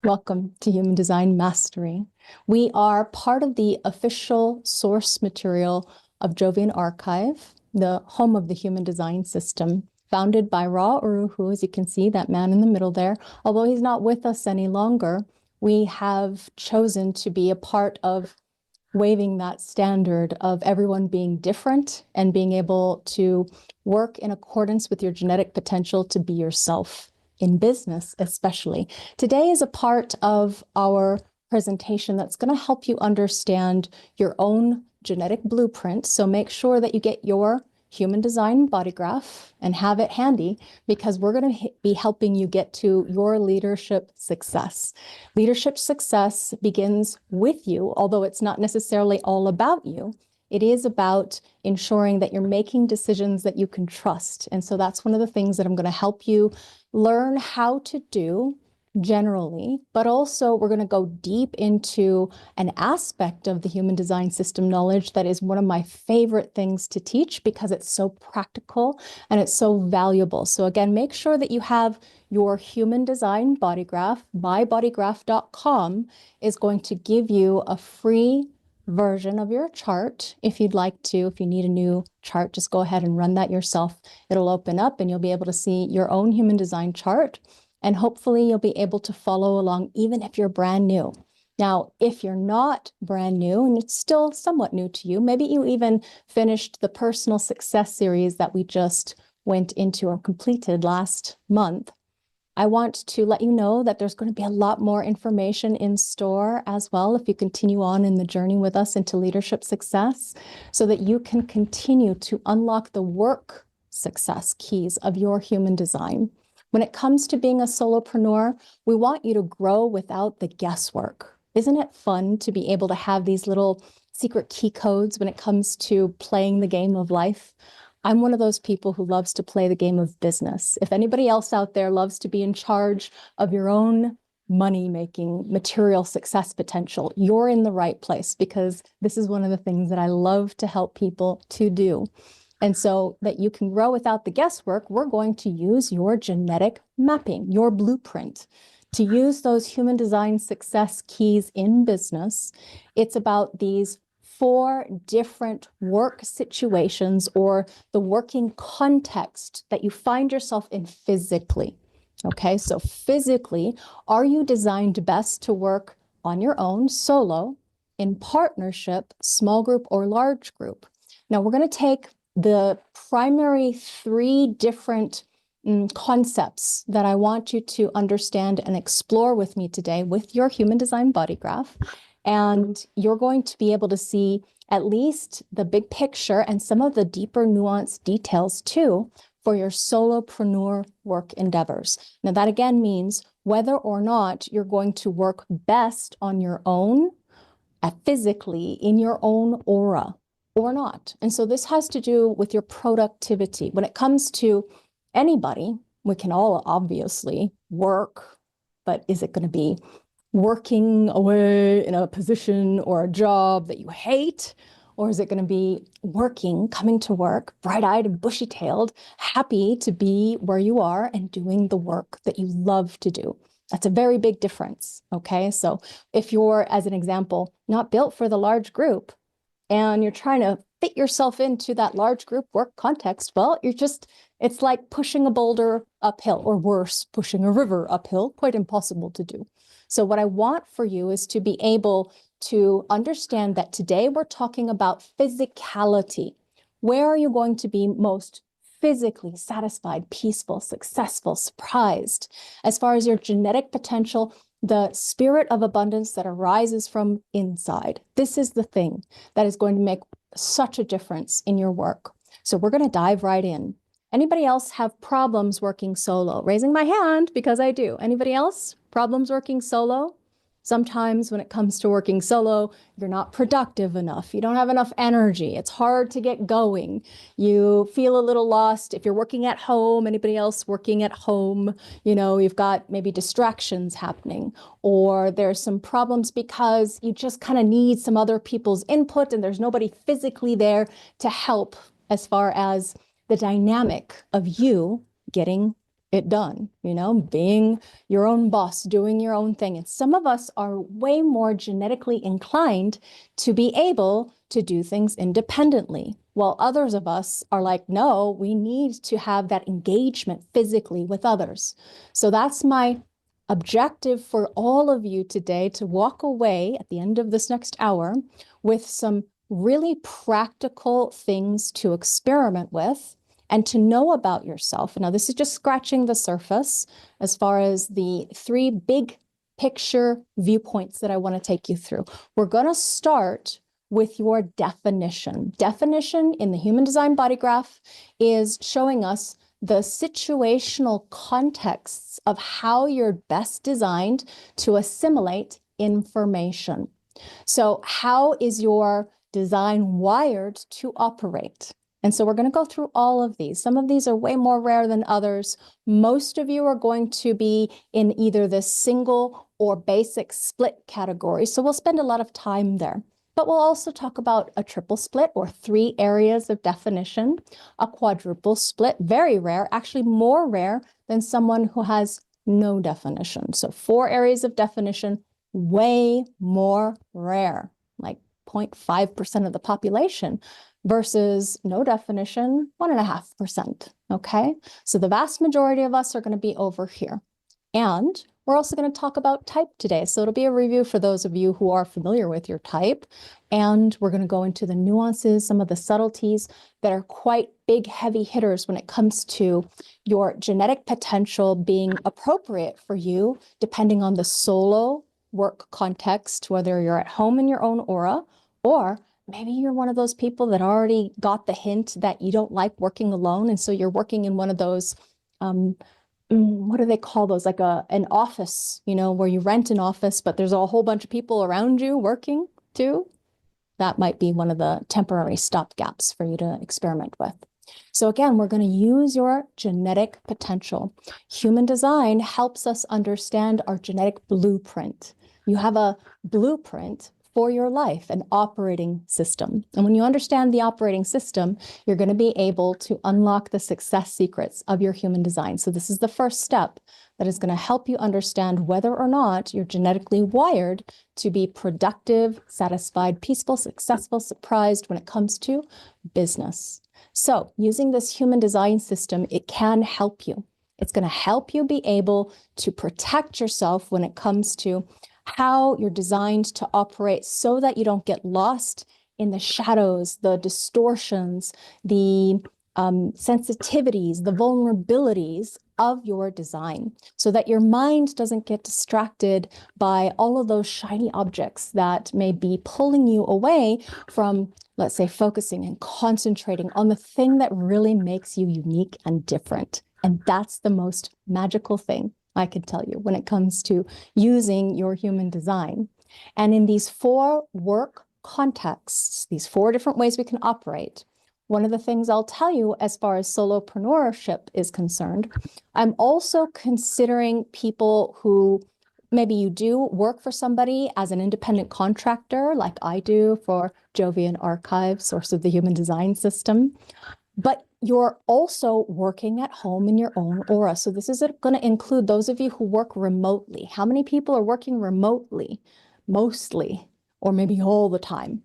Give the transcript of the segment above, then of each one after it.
Welcome to Human Design Mastery. We are part of the official source material of Jovian Archive, the home of the human design system, founded by Ra Uru Hu, as you can see, that man in the middle there. Although he's not with us any longer, we have chosen to be a part of waving that standard of everyone being different and being able to work in accordance with your genetic potential to be yourself in business, especially. Today is a part of our presentation that's going to help you understand your own genetic blueprint. So make sure that you get your human design body graph and have it handy, because we're going to be helping you get to your leadership success. Leadership success begins with you, although it's not necessarily all about you. It is about ensuring that you're making decisions that you can trust. And so that's one of the things that I'm going to help you learn how to do generally, but also we're going to go deep into an aspect of the human design system knowledge that is one of my favorite things to teach because it's so practical and it's so valuable. So again, make sure that you have your human design body graph. mybodygraph.com is going to give you a free version of your chart if you'd like to. If you need a new chart, just go ahead and run that yourself. It'll open up and you'll be able to see your own human design chart. And hopefully you'll be able to follow along even if you're brand new. Now, if you're not brand new and it's still somewhat new to you, maybe you even finished the personal success series that we just went into or completed last month, I want to let you know that there's going to be a lot more information in store as well if you continue on in the journey with us into leadership success, so that you can continue to unlock the work success keys of your human design. When it comes to being a solopreneur, we want you to grow without the guesswork. Isn't it fun to be able to have these little secret key codes when it comes to playing the game of life? I'm one of those people who loves to play the game of business. If anybody else out there loves to be in charge of your own money-making, material success potential, you're in the right place, because this is one of the things that I love to help people to do. And so that you can grow without the guesswork, we're going to use your genetic mapping, your blueprint, to use those human design success keys in business. It's about these 4 different work situations or the working context that you find yourself in physically. Okay, so physically, are you designed best to work on your own, solo, in partnership, small group, or large group? Now, we're going to take the primary 3 different concepts that I want you to understand and explore with me today with your human design body graph. And you're going to be able to see at least the big picture and some of the deeper nuanced details too for your solopreneur work endeavors. Now, that again means whether or not you're going to work best on your own, physically in your own aura, or not. And so this has to do with your productivity. When it comes to anybody, we can all obviously work, but is it going to be working away in a position or a job that you hate? Or is it going to be working, coming to work, bright-eyed and bushy-tailed, happy to be where you are and doing the work that you love to do? That's a very big difference, okay? So if you're, as an example, not built for the large group and you're trying to fit yourself into that large group work context, well, it's like pushing a boulder uphill, or worse, pushing a river uphill, quite impossible to do. So what I want for you is to be able to understand that today we're talking about physicality. Where are you going to be most physically satisfied, peaceful, successful, surprised? As far as your genetic potential, the spirit of abundance that arises from inside. This is the thing that is going to make such a difference in your work. So we're going to dive right in. Anybody else have problems working solo? Raising my hand because I do. Anybody else? Problems working solo? Sometimes when it comes to working solo, you're not productive enough. You don't have enough energy. It's hard to get going. You feel a little lost. If you're working at home, anybody else working at home, you've got maybe distractions happening, or there's some problems because you just kind of need some other people's input and there's nobody physically there to help as far as the dynamic of you getting it done, being your own boss, doing your own thing. And some of us are way more genetically inclined to be able to do things independently, while others of us are like, no, we need to have that engagement physically with others. So that's my objective for all of you today, to walk away at the end of this next hour with some really practical things to experiment with and to know about yourself. Now, this is just scratching the surface as far as the 3 big picture viewpoints that I want to take you through. We're going to start with your definition. Definition in the Human Design Body Graph is showing us the situational contexts of how you're best designed to assimilate information. So how is your design wired to operate? And so we're going to go through all of these. Some of these are way more rare than others. Most of you are going to be in either the single or basic split category. So we'll spend a lot of time there. But we'll also talk about a triple split, or 3 areas of definition, a quadruple split, very rare, actually more rare than someone who has no definition. So 4 areas of definition, way more rare, like 0.5% of the population, versus no definition, 1.5%, okay? So the vast majority of us are going to be over here. And we're also going to talk about type today. So it'll be a review for those of you who are familiar with your type. And we're going to go into the nuances, some of the subtleties that are quite big, heavy hitters when it comes to your genetic potential being appropriate for you, depending on the solo work context, whether you're at home in your own aura, or maybe you're one of those people that already got the hint that you don't like working alone. And so you're working in one of those, what do they call those? Like an office, where you rent an office, but there's a whole bunch of people around you working too. That might be one of the temporary stopgaps for you to experiment with. So again, we're going to use your genetic potential. Human design helps us understand our genetic blueprint. You have a blueprint for your life, an operating system. And when you understand the operating system, you're going to be able to unlock the success secrets of your human design. So this is the first step that is going to help you understand whether or not you're genetically wired to be productive, satisfied, peaceful, successful, surprised when it comes to business. So using this human design system, it can help you. It's going to help you be able to protect yourself when it comes to how you're designed to operate, so that you don't get lost in the shadows, the distortions, the sensitivities, the vulnerabilities of your design, so that your mind doesn't get distracted by all of those shiny objects that may be pulling you away from, let's say, focusing and concentrating on the thing that really makes you unique and different. And that's the most magical thing I can tell you when it comes to using your human design. And in these 4 work contexts, these 4 different ways we can operate, one of the things I'll tell you as far as solopreneurship is concerned, I'm also considering people who maybe you do work for somebody as an independent contractor, like I do for Jovian Archive, source of the human design system. But you're also working at home in your own aura. So this is going to include those of you who work remotely. How many people are working remotely? Mostly, or maybe all the time.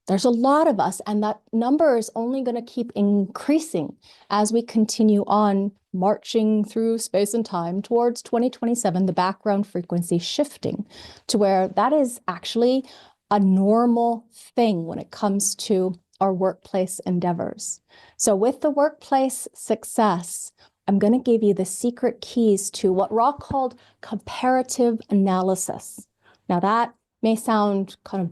There's a lot of us, and that number is only going to keep increasing as we continue on marching through space and time towards 2027, the background frequency shifting to where that is actually a normal thing when it comes to our workplace endeavors. So with the workplace success, I'm going to give you the secret keys to what Ra called comparative analysis. Now that may sound kind of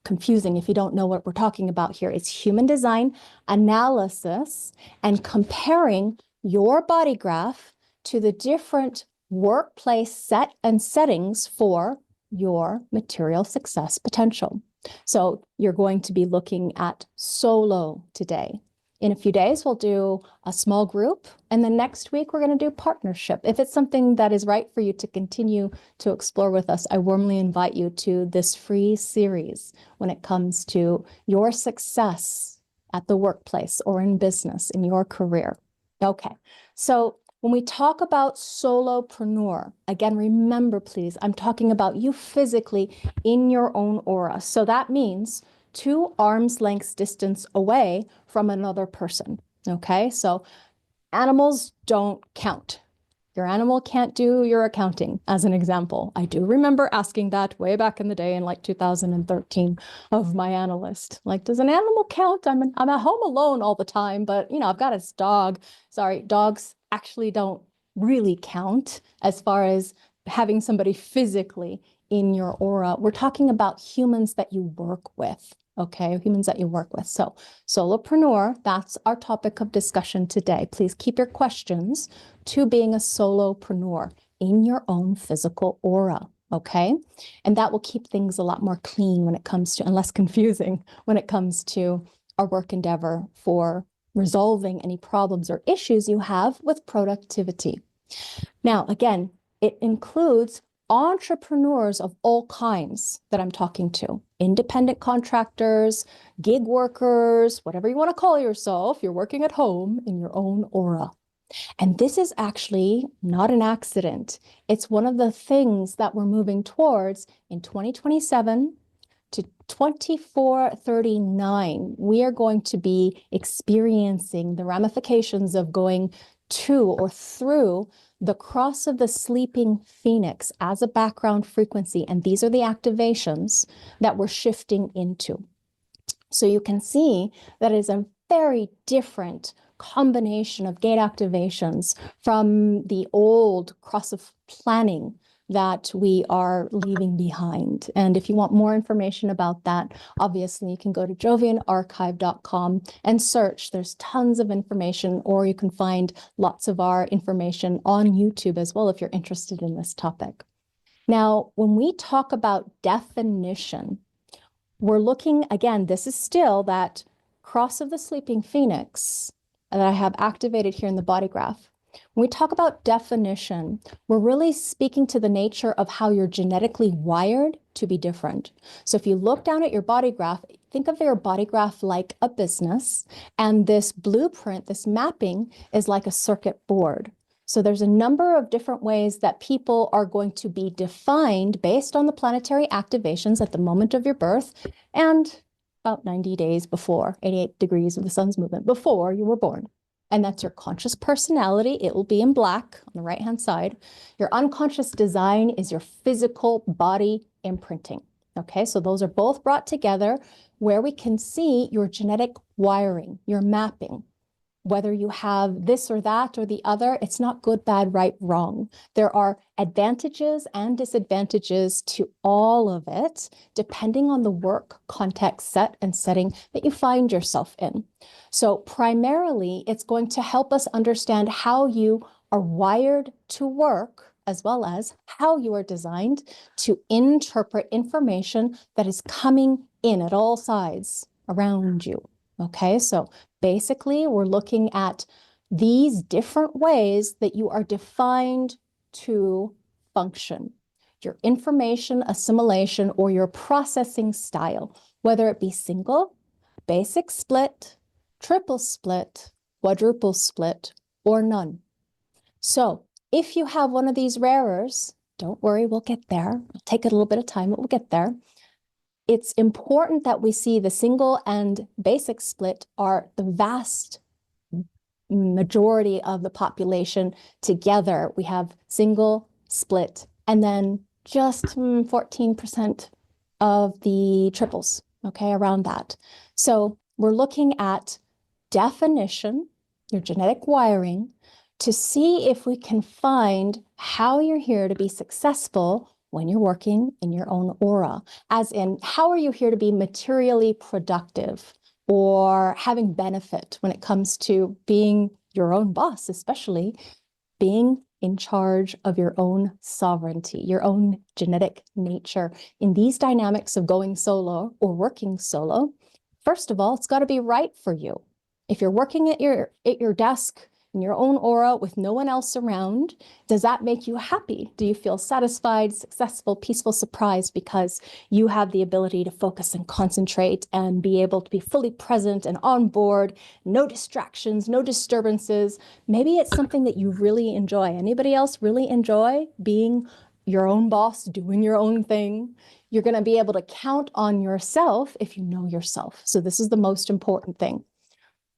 confusing if you don't know what we're talking about here. It's human design analysis and comparing your body graph to the different workplace set and settings for your material success potential. So you're going to be looking at solo today. In a few days, we'll do a small group, and then next week we're going to do partnership. If it's something that is right for you to continue to explore with us, I warmly invite you to this free series when it comes to your success at the workplace or in business, in your career. Okay, so When we talk about solopreneur, again, remember, please, I'm talking about you physically in your own aura. So that means 2 arms lengths distance away from another person. Okay, so animals don't count. Your animal can't do your accounting, as an example. I do remember asking that way back in the day in like 2013 of my analyst. Like, does an animal count? I'm at home alone all the time, but I've got this dog. Sorry, dogs actually don't really count as far as having somebody physically in your aura. We're talking about humans that you work with. Okay, humans that you work with. So solopreneur, that's our topic of discussion today. Please keep your questions to being a solopreneur in your own physical aura, okay? And that will keep things a lot more clean when it comes to, and less confusing when it comes to our work endeavor for resolving any problems or issues you have with productivity. Now, again, it includes entrepreneurs of all kinds that I'm talking to, independent contractors, gig workers, whatever you want to call yourself, you're working at home in your own aura. And this is actually not an accident. It's one of the things that we're moving towards in 2027 to 2439. We are going to be experiencing the ramifications of going to or through the cross of the sleeping phoenix as a background frequency. And these are the activations that we're shifting into. So you can see that it is a very different combination of gate activations from the old cross of planning that we are leaving behind. And if you want more information about that, obviously you can go to jovianarchive.com and search. There's tons of information, or you can find lots of our information on YouTube as well if you're interested in this topic. Now, when we talk about definition, we're looking, again, this is still that cross of the sleeping phoenix that I have activated here in the body graph. When we talk about definition, we're really speaking to the nature of how you're genetically wired to be different. So if you look down at your body graph, think of your body graph like a business, and this blueprint, this mapping, is like a circuit board. So there's a number of different ways that people are going to be defined based on the planetary activations at the moment of your birth and about 90 days before, 88 degrees of the sun's movement, before you were born. And that's your conscious personality. It will be in black on the right-hand side. Your unconscious design is your physical body imprinting. Okay, so those are both brought together where we can see your genetic wiring, your mapping. Whether you have this or that or the other, it's not good, bad, right, wrong. There are advantages and disadvantages to all of it, depending on the work context set and setting that you find yourself in. So primarily, it's going to help us understand how you are wired to work, as well as how you are designed to interpret information that is coming in at all sides around you. Okay, so basically, we're looking at these different ways that you are defined to function. Your information assimilation or your processing style, whether it be single, basic split, triple split, quadruple split, or none. So if you have one of these rarers, don't worry, we'll get there. It'll take a little bit of time, but we'll get there. It's important that we see the single and basic split are the vast majority of the population together. We have single, split, and then just 14% of the triples, okay, around that. So we're looking at definition, your genetic wiring, to see if we can find how you're here to be successful when you're working in your own aura, as in how are you here to be materially productive or having benefit when it comes to being your own boss, especially being in charge of your own sovereignty, your own genetic nature. In these dynamics of going solo or working solo, first of all, it's got to be right for you. If you're working at your desk, in your own aura with no one else around, does that make you happy? Do you feel satisfied, successful, peaceful, surprised because you have the ability to focus and concentrate and be able to be fully present and on board, no distractions, no disturbances? Maybe it's something that you really enjoy. Anybody else really enjoy being your own boss, doing your own thing? You're going to be able to count on yourself if you know yourself. So this is the most important thing.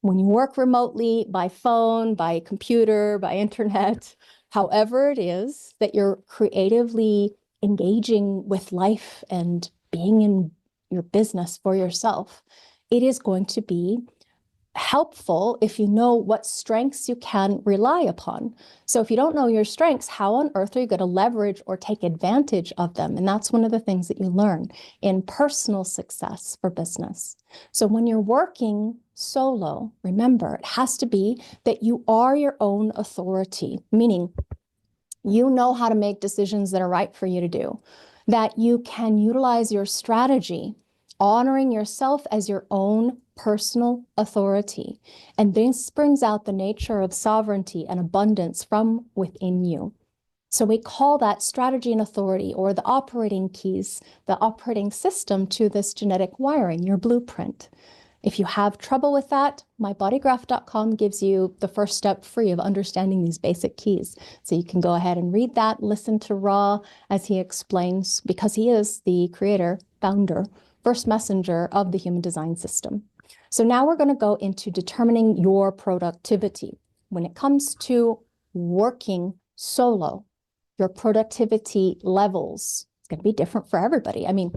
When you work remotely, by phone, by computer, by internet, however it is that you're creatively engaging with life and being in your business for yourself, it is going to be helpful if you know what strengths you can rely upon. So if you don't know your strengths, how on earth are you going to leverage or take advantage of them? And that's one of the things that you learn in personal success for business. So when you're working solo, remember, it has to be that you are your own authority, meaning you know how to make decisions that are right for you to do, that you can utilize your strategy, honoring yourself as your own personal authority. And this brings out the nature of sovereignty and abundance from within you. So we call that strategy and authority, or the operating keys, the operating system to this genetic wiring, your blueprint. If you have trouble with that, mybodygraph.com gives you the first step free of understanding these basic keys. So you can go ahead and read that, listen to Ra as he explains, because he is the creator, founder, first messenger of the human design system. So now we're going to go into determining your productivity. When it comes to working solo, your productivity levels, it's going to be different for everybody. I mean,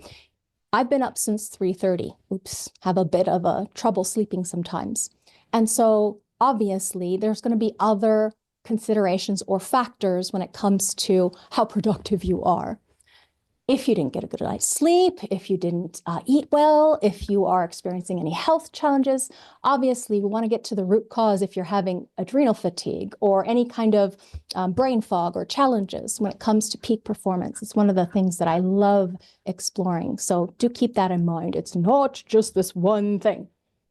I've been up since 3:30. Oops, have a bit of a trouble sleeping sometimes. And so obviously there's going to be other considerations or factors when it comes to how productive you are. If you didn't get a good night's sleep, if you didn't eat well, if you are experiencing any health challenges, obviously we want to get to the root cause if you're having adrenal fatigue or any kind of brain fog or challenges when it comes to peak performance. It's one of the things that I love exploring. So do keep that in mind. It's not just this one thing,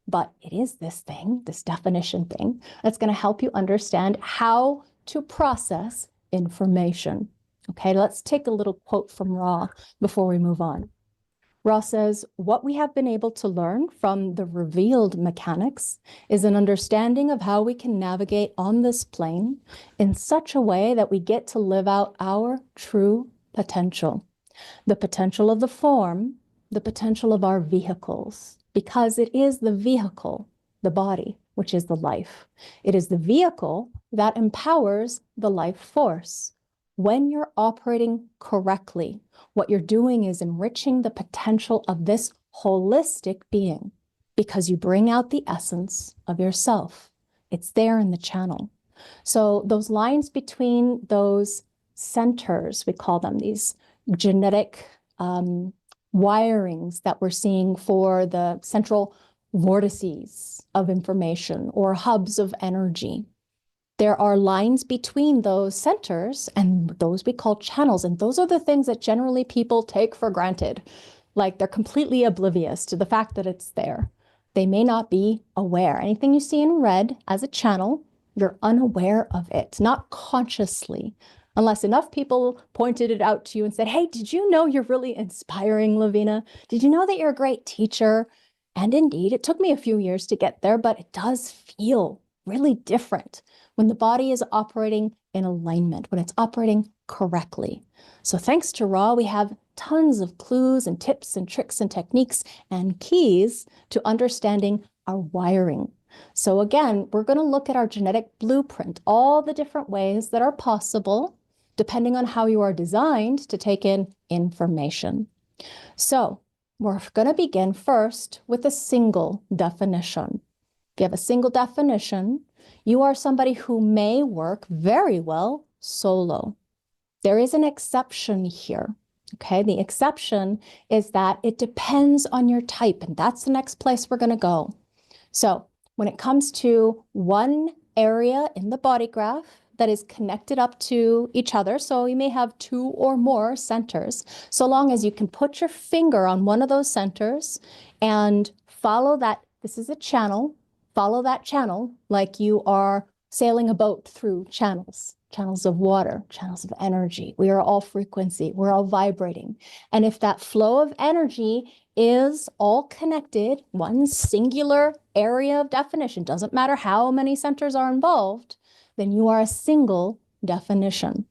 but it is this thing, this definition thing, that's going to help you understand how to process information. Okay, let's take a little quote from Ra before we move on. Ra says, "What we have been able to learn from the revealed mechanics is an understanding of how we can navigate on this plane in such a way that we get to live out our true potential, the potential of the form, the potential of our vehicles, because it is the vehicle, the body, which is the life. It is the vehicle that empowers the life force. When you're operating correctly, what you're doing is enriching the potential of this holistic being because you bring out the essence of yourself. It's there in the channel. So those lines between those centers, we call them these genetic wirings that we're seeing for the central vortices of information or hubs of energy. There are lines between those centers, and those we call channels. And those are the things that generally people take for granted. Like they're completely oblivious to the fact that it's there. They may not be aware. Anything you see in red as a channel, you're unaware of it, not consciously, unless enough people pointed it out to you and said, "Hey, did you know you're really inspiring, Laveena? Did you know that you're a great teacher?" And indeed, it took me a few years to get there, but it does feel really different when the body is operating in alignment, when it's operating correctly. So thanks to Ra, we have tons of clues and tips and tricks and techniques and keys to understanding our wiring. So again, we're going to look at our genetic blueprint, all the different ways that are possible, depending on how you are designed to take in information. So we're going to begin first with a single definition. If you have a single definition, you are somebody who may work very well solo. There is an exception here, okay? The exception is that it depends on your type, and that's the next place we're going to go. So when it comes to one area in the body graph that is connected up to each other, so you may have two or more centers, so long as you can put your finger on one of those centers and follow that, this is a channel, follow that channel like you are sailing a boat through channels, channels of water, channels of energy. We are all frequency, we're all vibrating. And if that flow of energy is all connected, one singular area of definition, doesn't matter how many centers are involved, then you are a single definition.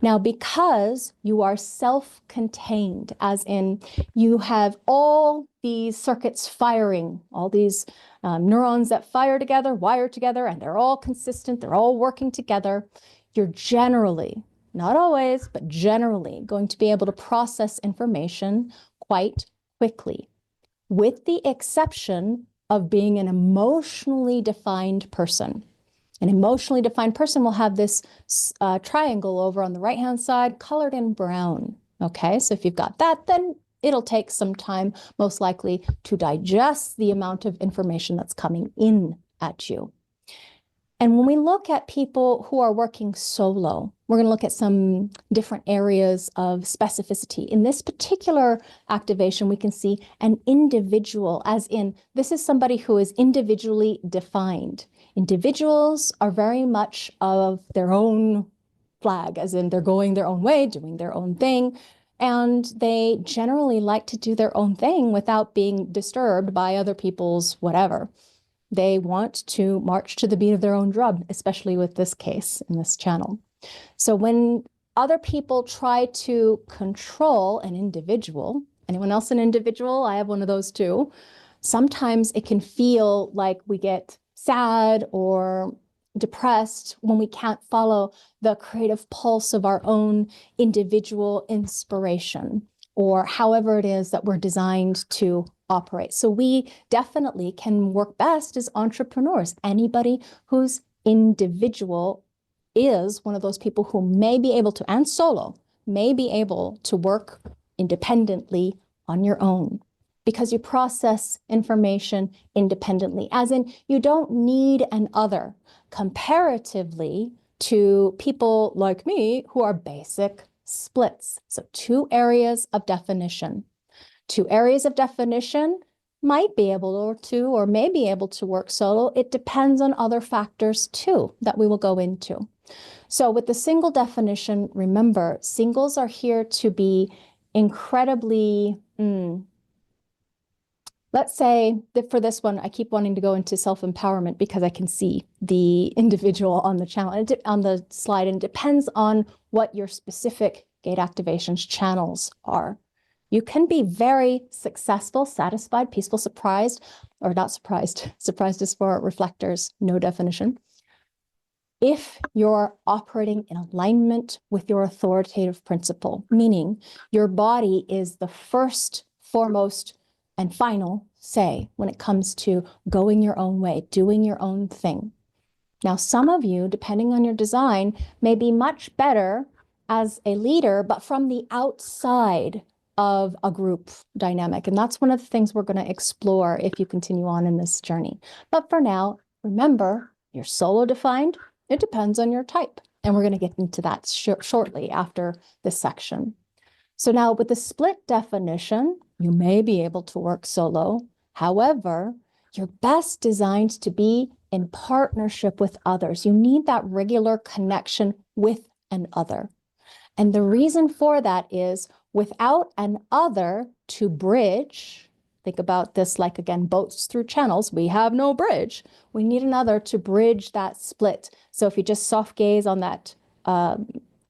Now, because you are self-contained, as in you have all these circuits firing, all these neurons that fire together, wire together, and they're all consistent, they're all working together, you're generally, not always, but generally going to be able to process information quite quickly, with the exception of being an emotionally defined person. An emotionally defined person will have this triangle over on the right-hand side colored in brown. Okay, so if you've got that, then it'll take some time, most likely, to digest the amount of information that's coming in at you. And when we look at people who are working solo, we're going to look at some different areas of specificity. In this particular activation, we can see an individual, as in this is somebody who is individually defined. Individuals are very much of their own flag, as in they're going their own way, doing their own thing. And they generally like to do their own thing without being disturbed by other people's whatever. They want to march to the beat of their own drum, especially with this case in this channel. So when other people try to control an individual, anyone else an individual? I have one of those too. Sometimes it can feel like we get sad or depressed when we can't follow the creative pulse of our own individual inspiration, or however it is that we're designed to operate. So we definitely can work best as entrepreneurs. Anybody who's individual is one of those people who may be able to, and solo, may be able to work independently on your own, because you process information independently, as in you don't need an other comparatively to people like me who are basic splits. So two areas of definition. Two areas of definition might be able to, or may be able to work solo. It depends on other factors too that we will go into. So with the single definition, remember, singles are here to be incredibly, let's say that for this one, I keep wanting to go into self-empowerment because I can see the individual on the channel, on the slide, and it depends on what your specific gate activations channels are. You can be very successful, satisfied, peaceful, surprised, or not surprised. Surprised is for reflectors, no definition. If you're operating in alignment with your authoritative principle, meaning your body is the first, foremost, and final say when it comes to going your own way, doing your own thing. Now, some of you, depending on your design, may be much better as a leader, but from the outside of a group dynamic. And that's one of the things we're going to explore if you continue on in this journey. But for now, remember, you're solo defined. It depends on your type. And we're going to get into that shortly after this section. So now with the split definition, you may be able to work solo. However, you're best designed to be in partnership with others. You need that regular connection with an other. And the reason for that is without an other to bridge, think about this like, again, boats through channels, we have no bridge. We need another to bridge that split. So if you just soft gaze on that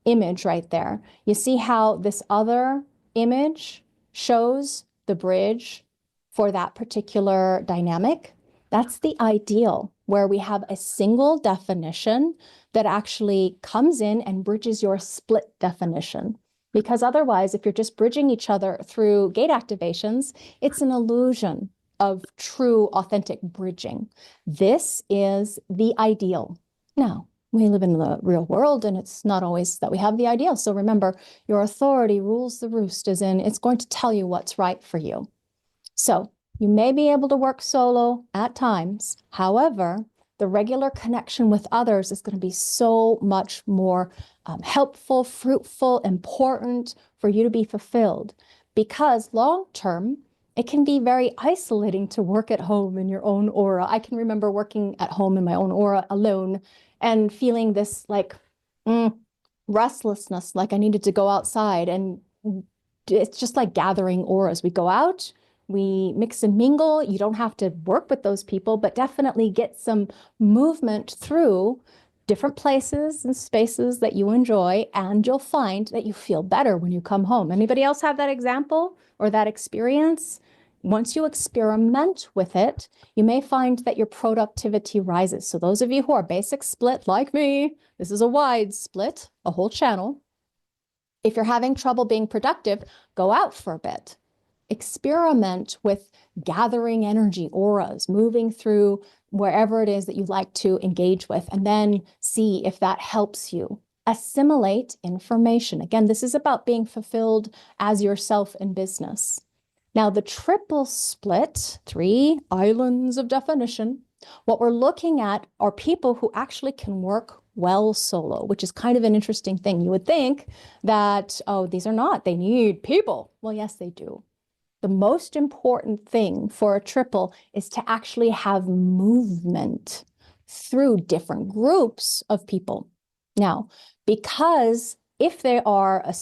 image right there, you see how this other image shows the bridge for that particular dynamic. That's the ideal, where we have a single definition that actually comes in and bridges your split definition. Because otherwise, if you're just bridging each other through gate activations, it's an illusion of true, authentic bridging. This is the ideal. Now, we live in the real world, and it's not always that we have the ideal. So remember, your authority rules the roost, as in it's going to tell you what's right for you. So you may be able to work solo at times. However, the regular connection with others is going to be so much more helpful, fruitful, important for you to be fulfilled. Because long-term, It can be very isolating to work at home in your own aura. I can remember working at home in my own aura alone and feeling this like restlessness, like I needed to go outside. And it's just like gathering auras. We go out, we mix and mingle. You don't have to work with those people, but definitely get some movement through different places and spaces that you enjoy, and you'll find that you feel better when you come home. Anybody else have that example or that experience? Once you experiment with it, you may find that your productivity rises. So those of you who are basic split like me, this is a wide split, a whole channel. If you're having trouble being productive, go out for a bit. Experiment with gathering energy, auras, moving through wherever it is that you like to engage with, and then see if that helps you assimilate information. Again, this is about being fulfilled as yourself in business. Now, the triple split, 3 islands of definition, what we're looking at are people who actually can work well solo, which is kind of an interesting thing. You would think that, oh, these are not, they need people. Well, yes, they do. The most important thing for a triple is to actually have movement through different groups of people. Now, because if they are a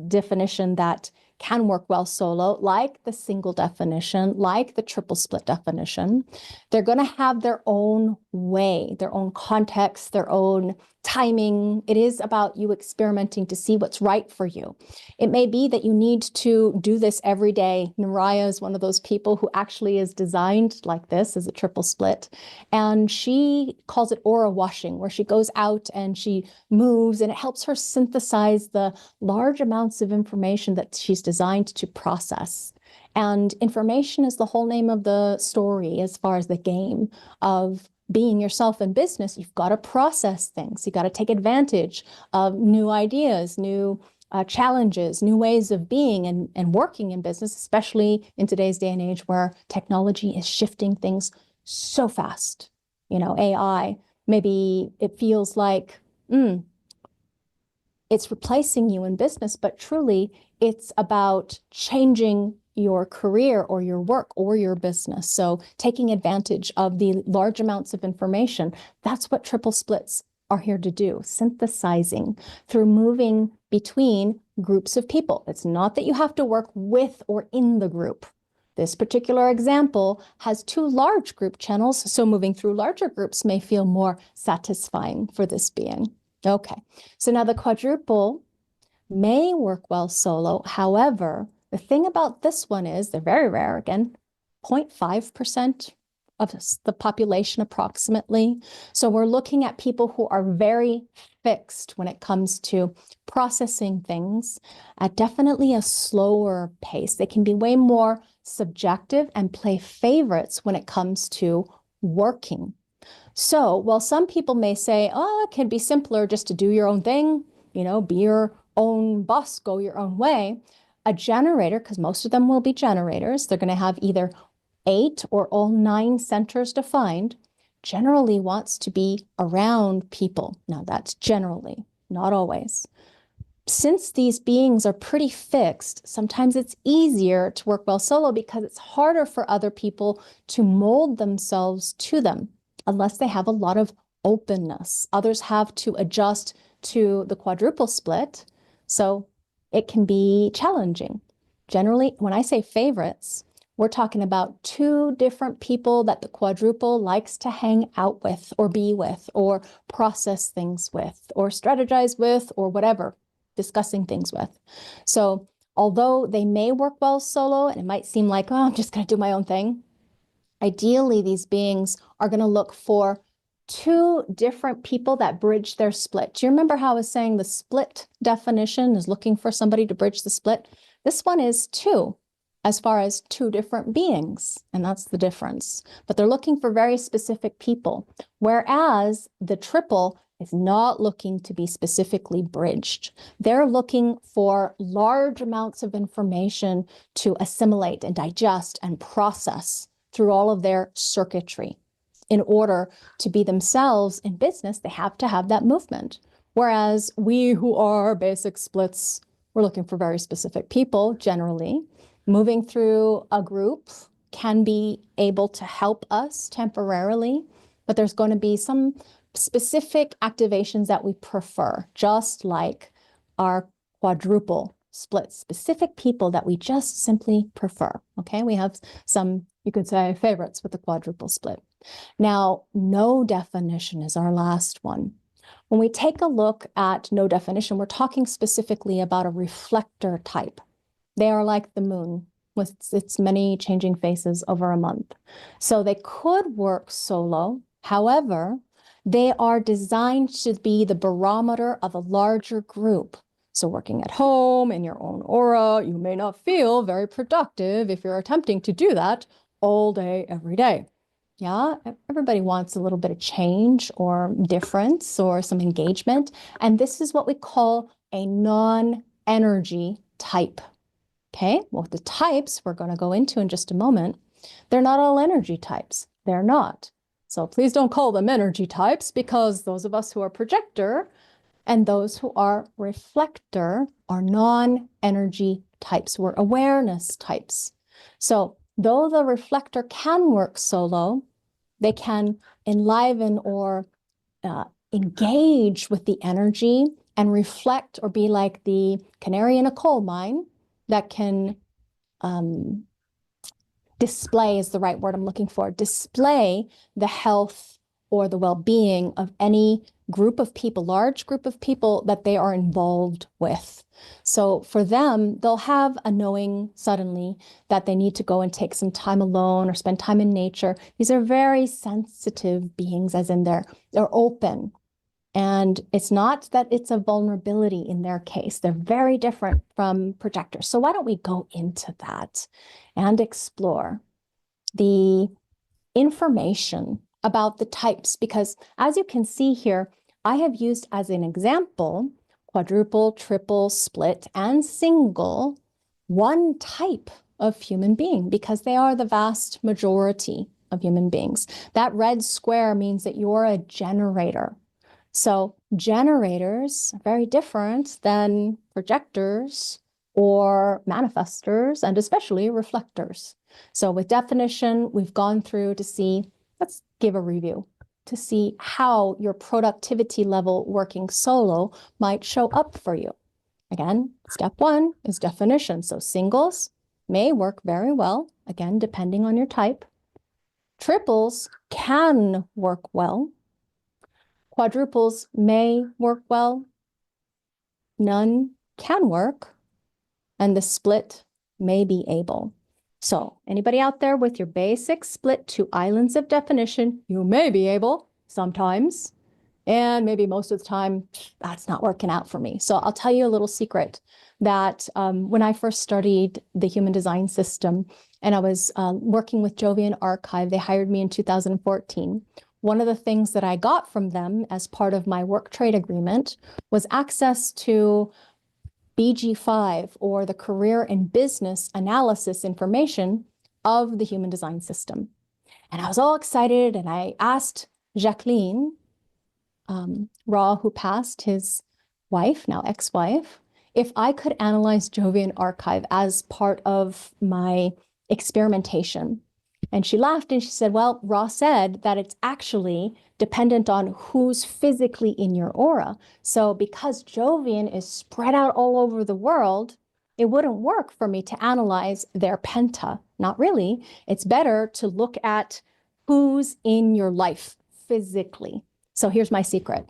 definition that can work well solo, like the single definition, like the triple split definition, they're going to have their own way, their own context, their own timing. It is about you experimenting to see what's right for you. It may be that you need to do this every day. Naraya is one of those people who actually is designed like this as a triple split. And she calls it aura washing, where she goes out and she moves, and it helps her synthesize the large amounts of information that she's designed to process. And information is the whole name of the story as far as the game of being yourself in business. You've got to process things. You got to take advantage of new ideas, new challenges, new ways of being and working in business, especially in today's day and age where technology is shifting things so fast. You know, AI, maybe it feels like it's replacing you in business, but truly it's about changing your career or your work or your business. So taking advantage of the large amounts of information, that's what triple splits are here to do, synthesizing through moving between groups of people. It's not that you have to work with or in the group. This particular example has 2 large group channels, so moving through larger groups may feel more satisfying for this being. Okay, so now the quadruple may work well solo. However, the thing about this one is they're very rare, again, 0.5% of the population approximately. So we're looking at people who are very fixed when it comes to processing things at definitely a slower pace. They can be way more subjective and play favorites when it comes to working. So while some people may say, oh, it can be simpler just to do your own thing, you know, be your own boss, go your own way, a generator, because most of them will be generators, they're going to have either 8 or all 9 centers defined, generally wants to be around people. Now that's generally, not always. Since these beings are pretty fixed, sometimes it's easier to work well solo because it's harder for other people to mold themselves to them unless they have a lot of openness. Others have to adjust to the quadruple split, so it can be challenging. Generally, when I say favorites, we're talking about 2 different people that the quadruple likes to hang out with or be with or process things with or strategize with or whatever, discussing things with. So although they may work well solo and it might seem like, oh, I'm just going to do my own thing, ideally these beings are going to look for 2 different people that bridge their split. Do you remember how I was saying the split definition is looking for somebody to bridge the split? This one is 2, as far as 2 different beings, and that's the difference. But they're looking for very specific people, whereas the triple is not looking to be specifically bridged. They're looking for large amounts of information to assimilate and digest and process through all of their circuitry. In order to be themselves in business, they have to have that movement. Whereas we who are basic splits, we're looking for very specific people generally. moving through a group can be able to help us temporarily, but there's going to be some specific activations that we prefer, just like our quadruple split, specific people that we just simply prefer. Okay, we have some, you could say, favorites with the quadruple split. Now, no definition is our last one. When we take a look at no definition, we're talking specifically about a reflector type. They are like the moon with its many changing faces over a month. So they could work solo. However, they are designed to be the barometer of a larger group. So working at home in your own aura, you may not feel very productive if you're attempting to do that all day, every day. Yeah, everybody wants a little bit of change or difference or some engagement. And this is what we call a non-energy type. Okay, well, the types we're going to go into in just a moment, they're not all energy types. They're not. So please don't call them energy types, because those of us who are projector and those who are reflector are non-energy types. We're awareness types. So though the reflector can work solo, they can enliven or engage with the energy and reflect, or be like the canary in a coal mine that can display is the right word I'm looking for, display the health or the well-being of any group of people, large group of people that they are involved with. So for them, they'll have a knowing suddenly that they need to go and take some time alone or spend time in nature. These are very sensitive beings, as in they're open. And it's not that it's a vulnerability in their case. They're very different from projectors. So why don't we go into that and explore the information about the types? Because as you can see here, I have used as an example quadruple, triple, split, and single, one type of human being, because they are the vast majority of human beings. That red square means that you're a generator. So generators are very different than projectors or manifestors, and especially reflectors. So with definition, we've gone through to see, let's give a review, to see how your productivity level working solo might show up for you. Again, step one is definition. So singles may work very well, again, depending on your type. Triples can work well. Quadruples may work well, none can work, and the split may be able. So anybody out there with your basic split to islands of definition, you may be able sometimes, and maybe most of the time, that's not working out for me. So I'll tell you a little secret that when I first studied the human design system and I was working with Jovian Archive, they hired me in 2014. One of the things that I got from them as part of my work trade agreement was access to BG5, or the career and business analysis information of the human design system. And I was all excited, and I asked Jacqueline, Ra, who passed, his wife, now ex-wife, if I could analyze Jovian Archive as part of my experimentation. And she laughed and she said, well, Ra said that it's actually dependent on who's physically in your aura. So because Jovian is spread out all over the world, it wouldn't work for me to analyze their penta. Not really. It's better to look at who's in your life physically. So here's my secret.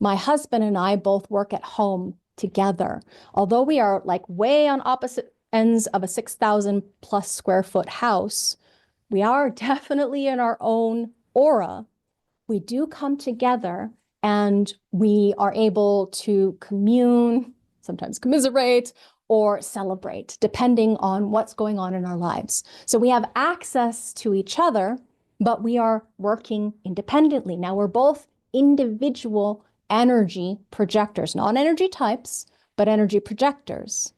My husband and I both work at home together. Although we are like way on opposite ends of a 6,000 plus square foot house, we are definitely in our own aura. We do come together and we are able to commune, sometimes commiserate, or celebrate, depending on what's going on in our lives. So we have access to each other, but we are working independently. Now we're both individual energy projectors, not energy types, but energy projectors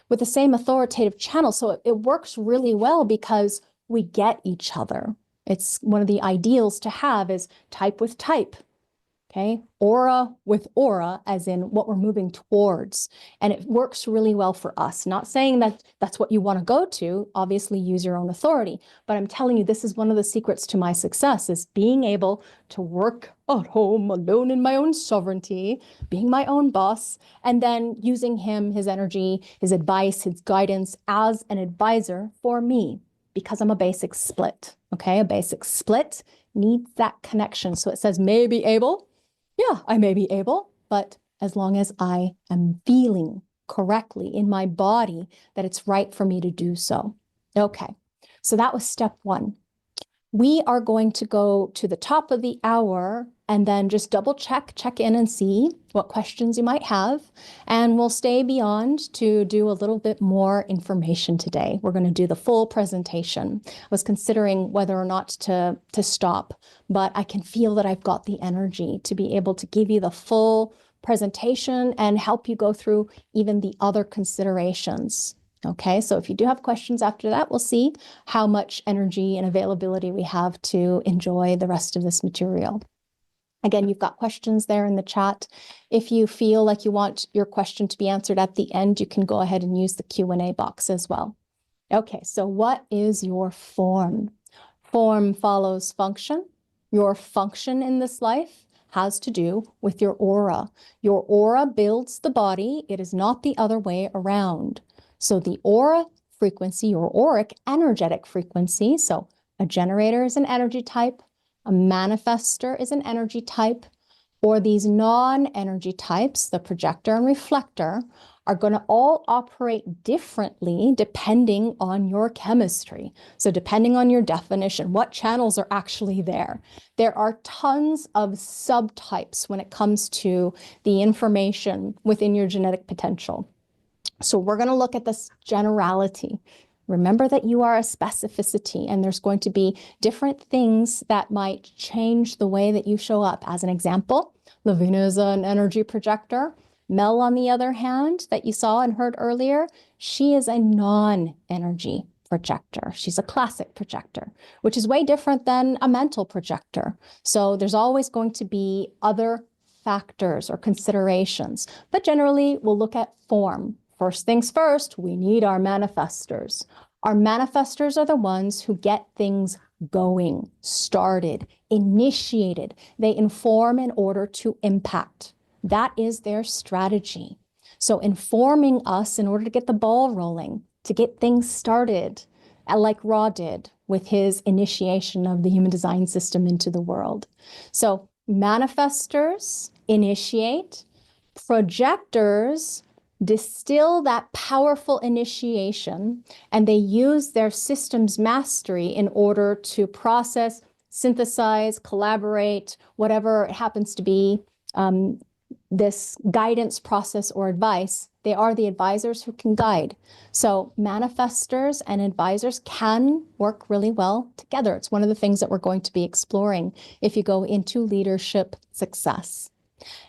with the same authoritative channel. So it works really well because we get each other. It's one of the ideals to have is type with type. Okay, aura with aura, as in what we're moving towards. And it works really well for us. Not saying that that's what you want to go to. Obviously, use your own authority. But I'm telling you, this is one of the secrets to my success, is being able to work at home alone in my own sovereignty, being my own boss, and then using him, his energy, his advice, his guidance as an advisor for me, because I'm a basic split. Okay, a basic split needs that connection. So it says may be able. Yeah, I may be able, but as long as I am feeling correctly in my body that it's right for me to do so. Okay, so that was step one. We are going to go to the top of the hour and then just double check in and see what questions you might have. And we'll stay beyond to do a little bit more information today. We're going to do the full presentation. I was considering whether or not to stop, but I can feel that I've got the energy to be able to give you the full presentation and help you go through even the other considerations. Okay, so if you do have questions after that, we'll see how much energy and availability we have to enjoy the rest of this material. Again, you've got questions there in the chat. If you feel like you want your question to be answered at the end, you can go ahead and use the Q&A box as well. Okay, so what is your form? Form follows function. Your function in this life has to do with your aura. Your aura builds the body. It is not the other way around. So the aura frequency, or auric energetic frequency, so a generator is an energy type, a manifester is an energy type, or these non-energy types, the projector and reflector, are going to all operate differently depending on your chemistry. So depending on your definition, what channels are actually there. There are tons of subtypes when it comes to the information within your genetic potential. So we're going to look at this generality. Remember that you are a specificity, and there's going to be different things that might change the way that you show up. As an example, Laveena is an energy projector. Mel, on the other hand, that you saw and heard earlier, she is a non-energy projector. She's a classic projector, which is way different than a mental projector. So there's always going to be other factors or considerations, but generally we'll look at form. First things first, we need our manifestors. Our manifestors are the ones who get things going, started, initiated. They inform in order to impact. That is their strategy. So informing us in order to get the ball rolling, to get things started, like Ra did with his initiation of the human design system into the world. So manifestors initiate, projectors distill that powerful initiation, and they use their system's mastery in order to process, synthesize, collaborate, whatever it happens to be, this guidance process or advice. They are the advisors who can guide. So manifestors and advisors can work really well together. It's one of the things that we're going to be exploring if you go into leadership success.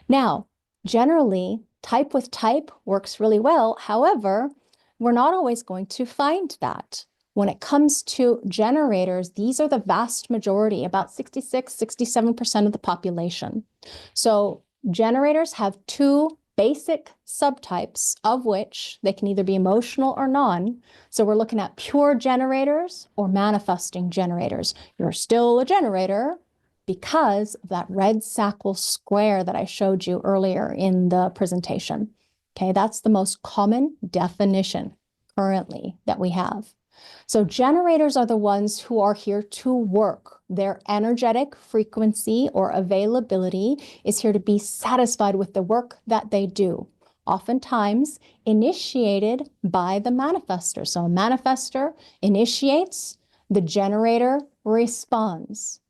Now, generally, type with type works really well. However, we're not always going to find that. When it comes to generators, these are the vast majority, about 66, 67% of the population. So generators have two basic subtypes, of which they can either be emotional or non. So we're looking at pure generators or manifesting generators. You're still a generator because of that red sacral square that I showed you earlier in the presentation. Okay, that's the most common definition currently that we have. So generators are the ones who are here to work. Their energetic frequency or availability is here to be satisfied with the work that they do, oftentimes initiated by the manifestor. So a manifestor initiates, the generator responds.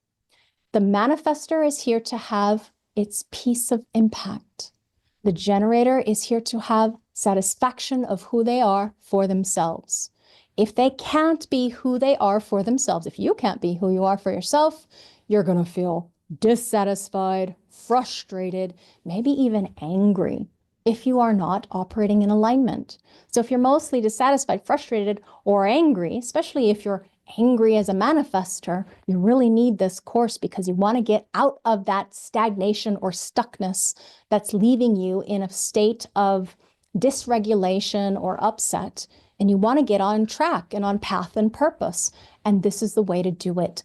The manifestor is here to have its piece of impact. The generator is here to have satisfaction of who they are for themselves. If they can't be who they are for themselves, if you can't be who you are for yourself, you're going to feel dissatisfied, frustrated, maybe even angry if you are not operating in alignment. So if you're mostly dissatisfied, frustrated, or angry, especially if you're angry as a manifester, you really need this course because you want to get out of that stagnation or stuckness that's leaving you in a state of dysregulation or upset. And you want to get on track and on path and purpose. And this is the way to do it.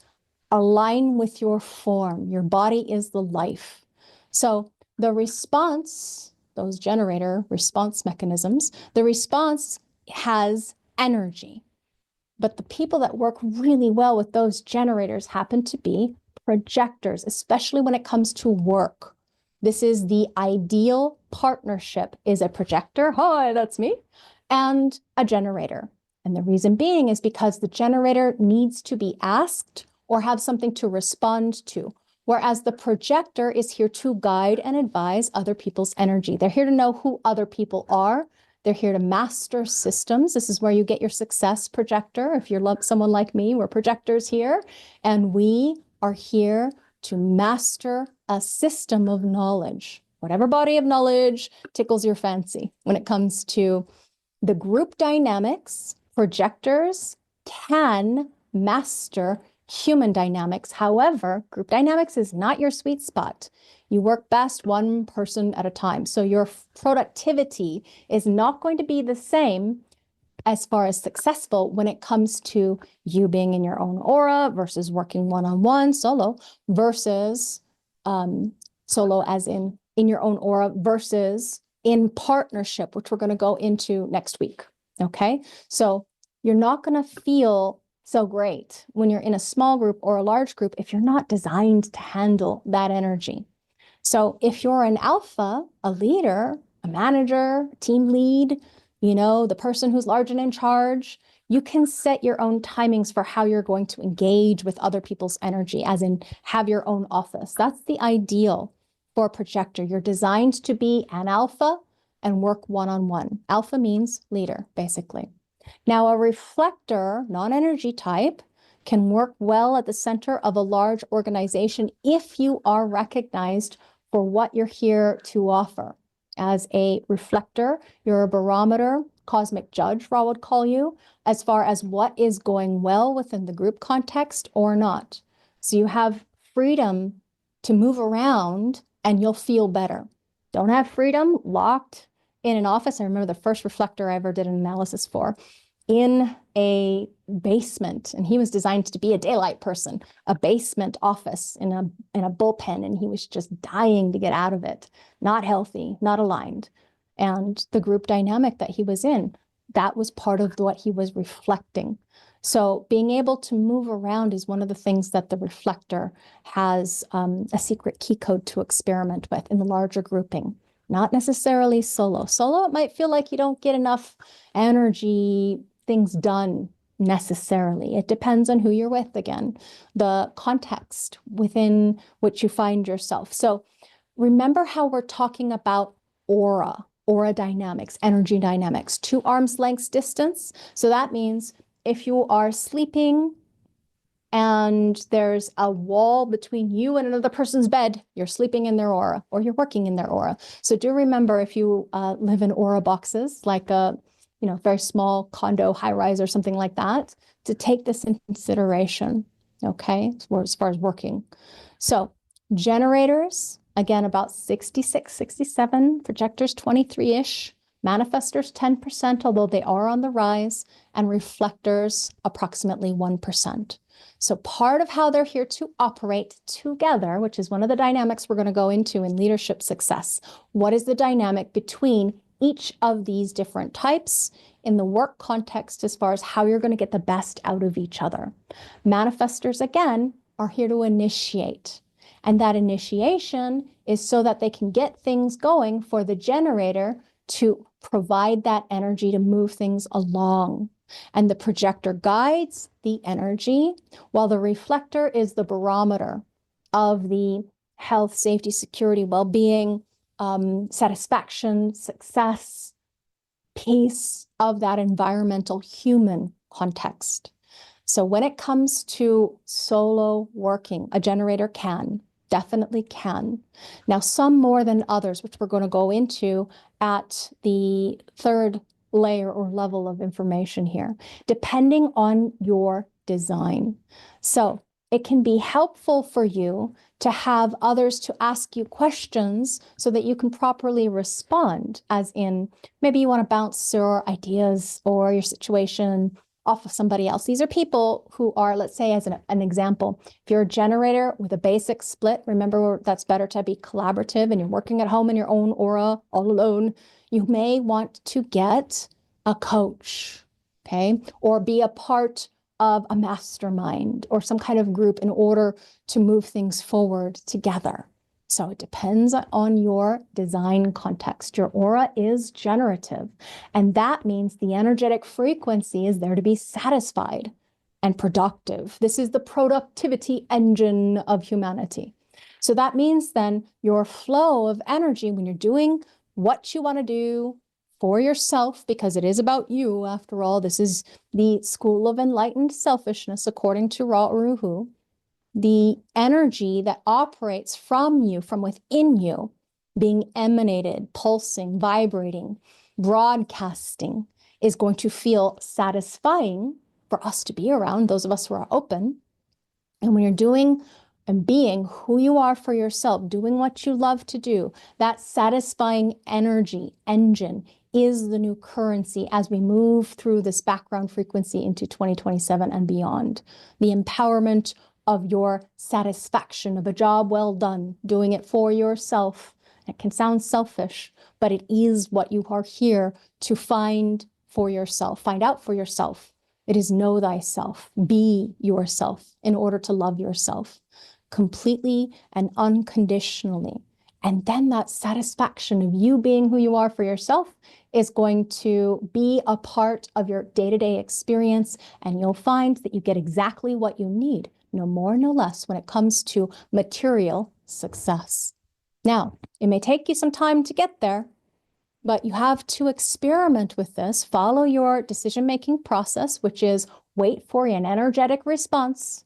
Align with your form. Your body is the life. So the response, those generator response mechanisms, the response has energy. But the people that work really well with those generators happen to be projectors, especially when it comes to work. This is the ideal partnership, is a projector, hi, that's me, and a generator. And the reason being is because the generator needs to be asked or have something to respond to, whereas the projector is here to guide and advise other people's energy. They're here to know who other people are. They're here to master systems. This is where you get your success projector. If you're someone like me, we're projectors here, and we are here to master a system of knowledge, whatever body of knowledge tickles your fancy. When it comes to the group dynamics, projectors can master human dynamics. However, group dynamics is not your sweet spot. You work best one person at a time. So your productivity is not going to be the same as far as successful when it comes to you being in your own aura versus working one-on-one solo versus solo as in your own aura versus in partnership, which we're going to go into next week. Okay. So you're not going to feel so great when you're in a small group or a large group if you're not designed to handle that energy. So if you're an alpha, a leader, a manager, team lead, the person who's large and in charge, you can set your own timings for how you're going to engage with other people's energy, as in have your own office. That's the ideal for a projector. You're designed to be an alpha and work one-on-one. Alpha means leader, basically. Now, a reflector, non-energy type, can work well at the center of a large organization if you are recognized for what you're here to offer. As a reflector, you're a barometer, cosmic judge, Ra would call you, as far as what is going well within the group context or not. So you have freedom to move around and you'll feel better. Don't have freedom, locked in an office. I remember the first reflector I ever did an analysis for in a basement, and he was designed to be a daylight person, a basement office in a bullpen, and he was just dying to get out of it, not healthy, not aligned. And the group dynamic that he was in, that was part of what he was reflecting. So being able to move around is one of the things that the reflector has a secret key code to experiment with in the larger grouping. Not necessarily solo. Solo, it might feel like you don't get enough energy, things done necessarily. It depends on who you're with, again, the context within which you find yourself. So remember how we're talking about aura dynamics, energy dynamics, 2 arms lengths distance. So that means if you are sleeping and there's a wall between you and another person's bed, you're sleeping in their aura or you're working in their aura. So do remember, if you live in aura boxes, like a very small condo, high rise or something like that, to take this into consideration, okay, as far as working. So generators, again, about 66, 67, projectors 23-ish, manifestors 10%, although they are on the rise, and reflectors approximately 1%. So part of how they're here to operate together, which is one of the dynamics we're going to go into in leadership success. What is the dynamic between each of these different types in the work context as far as how you're going to get the best out of each other? Manifestors, again, are here to initiate. And that initiation is so that they can get things going for the generator to provide that energy to move things along. And the projector guides the energy, while the reflector is the barometer of the health, safety, security, well-being, satisfaction, success, peace of that environmental human context. So when it comes to solo working, a generator definitely can. Now, some more than others, which we're going to go into at the third layer or level of information here, depending on your design. So it can be helpful for you to have others to ask you questions so that you can properly respond, as in maybe you want to bounce your ideas or your situation off of somebody else. These are people who are, let's say, as an example, if you're a generator with a basic split, remember that's better to be collaborative and you're working at home in your own aura all alone, you may want to get a coach, okay, or be a part of a mastermind or some kind of group in order to move things forward together. So it depends on your design context. Your aura is generative, and that means the energetic frequency is there to be satisfied and productive. This is the productivity engine of humanity. So that means then your flow of energy when you're doing what you want to do for yourself, because it is about you, after all. This is the school of enlightened selfishness, according to Ra Uru Hu. The energy that operates from you, from within you, being emanated, pulsing, vibrating, broadcasting, is going to feel satisfying for us to be around, those of us who are open. And when you're doing and being who you are for yourself, doing what you love to do, that satisfying energy engine is the new currency as we move through this background frequency into 2027 and beyond. The empowerment of your satisfaction of a job well done, doing it for yourself. It can sound selfish, but it is what you are here to find for yourself, find out for yourself. It is know thyself, be yourself in order to love yourself completely and unconditionally. And then that satisfaction of you being who you are for yourself is going to be a part of your day-to-day experience, and you'll find that you get exactly what you need, no more, no less, when it comes to material success. Now, it may take you some time to get there, but you have to experiment with this, follow your decision-making process, which is wait for an energetic response.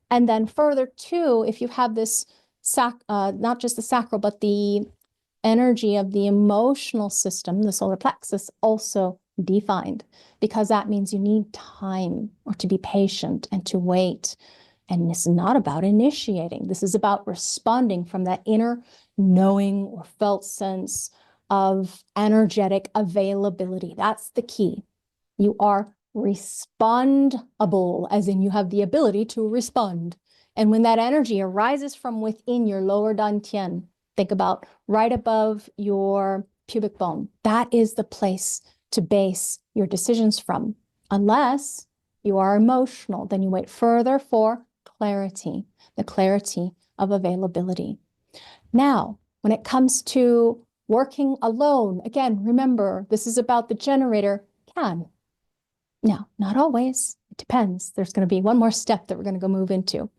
And then further too, if you have this, not just the sacral, but the energy of the emotional system, the solar plexus, also defined, because that means you need time or to be patient and to wait. And this is not about initiating. This is about responding from that inner knowing or felt sense of energetic availability. That's the key. You are respondable, as in you have the ability to respond. And when that energy arises from within your lower dantian, think about right above your pubic bone, that is the place to base your decisions from. Unless you are emotional, then you wait further for clarity, the clarity of availability. Now, when it comes to working alone, again, remember, this is about the generator can. Now, not always. It depends. There's going to be one more step that we're going to go move into.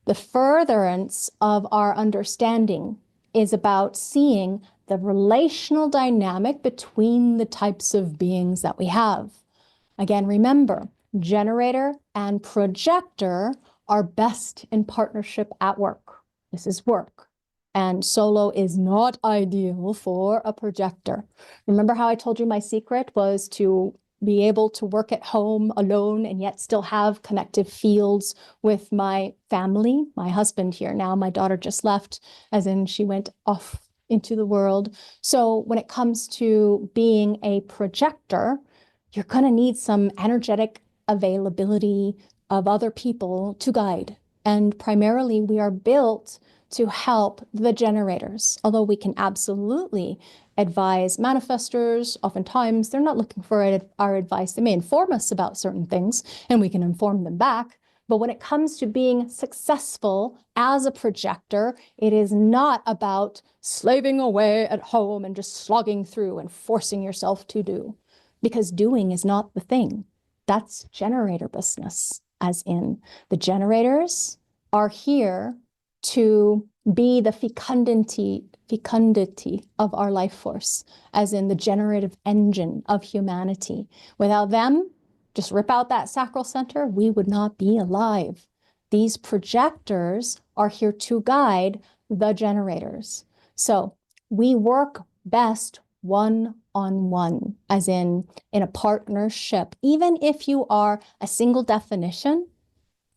The furtherance of our understanding is about seeing the relational dynamic between the types of beings that we have. Again, remember, generator and projector are best in partnership at work. This is work. And solo is not ideal for a projector. Remember how I told you my secret was to be able to work at home alone and yet still have connective fields with my family, my husband here now. My daughter just left, as in she went off into the world. So when it comes to being a projector, you're going to need some energetic availability of other people to guide. And primarily, we are built to help the generators, although we can absolutely advise manifestors. Oftentimes, they're not looking for our advice. They may inform us about certain things, and we can inform them back. But when it comes to being successful as a projector, it is not about slaving away at home and just slogging through and forcing yourself to do, because doing is not the thing. That's generator business, as in the generators are here to be the fecundity of our life force, as in the generative engine of humanity. Without them, just rip out that sacral center, we would not be alive. These projectors are here to guide the generators. So we work best one-on-one, as in a partnership. Even if you are a single definition,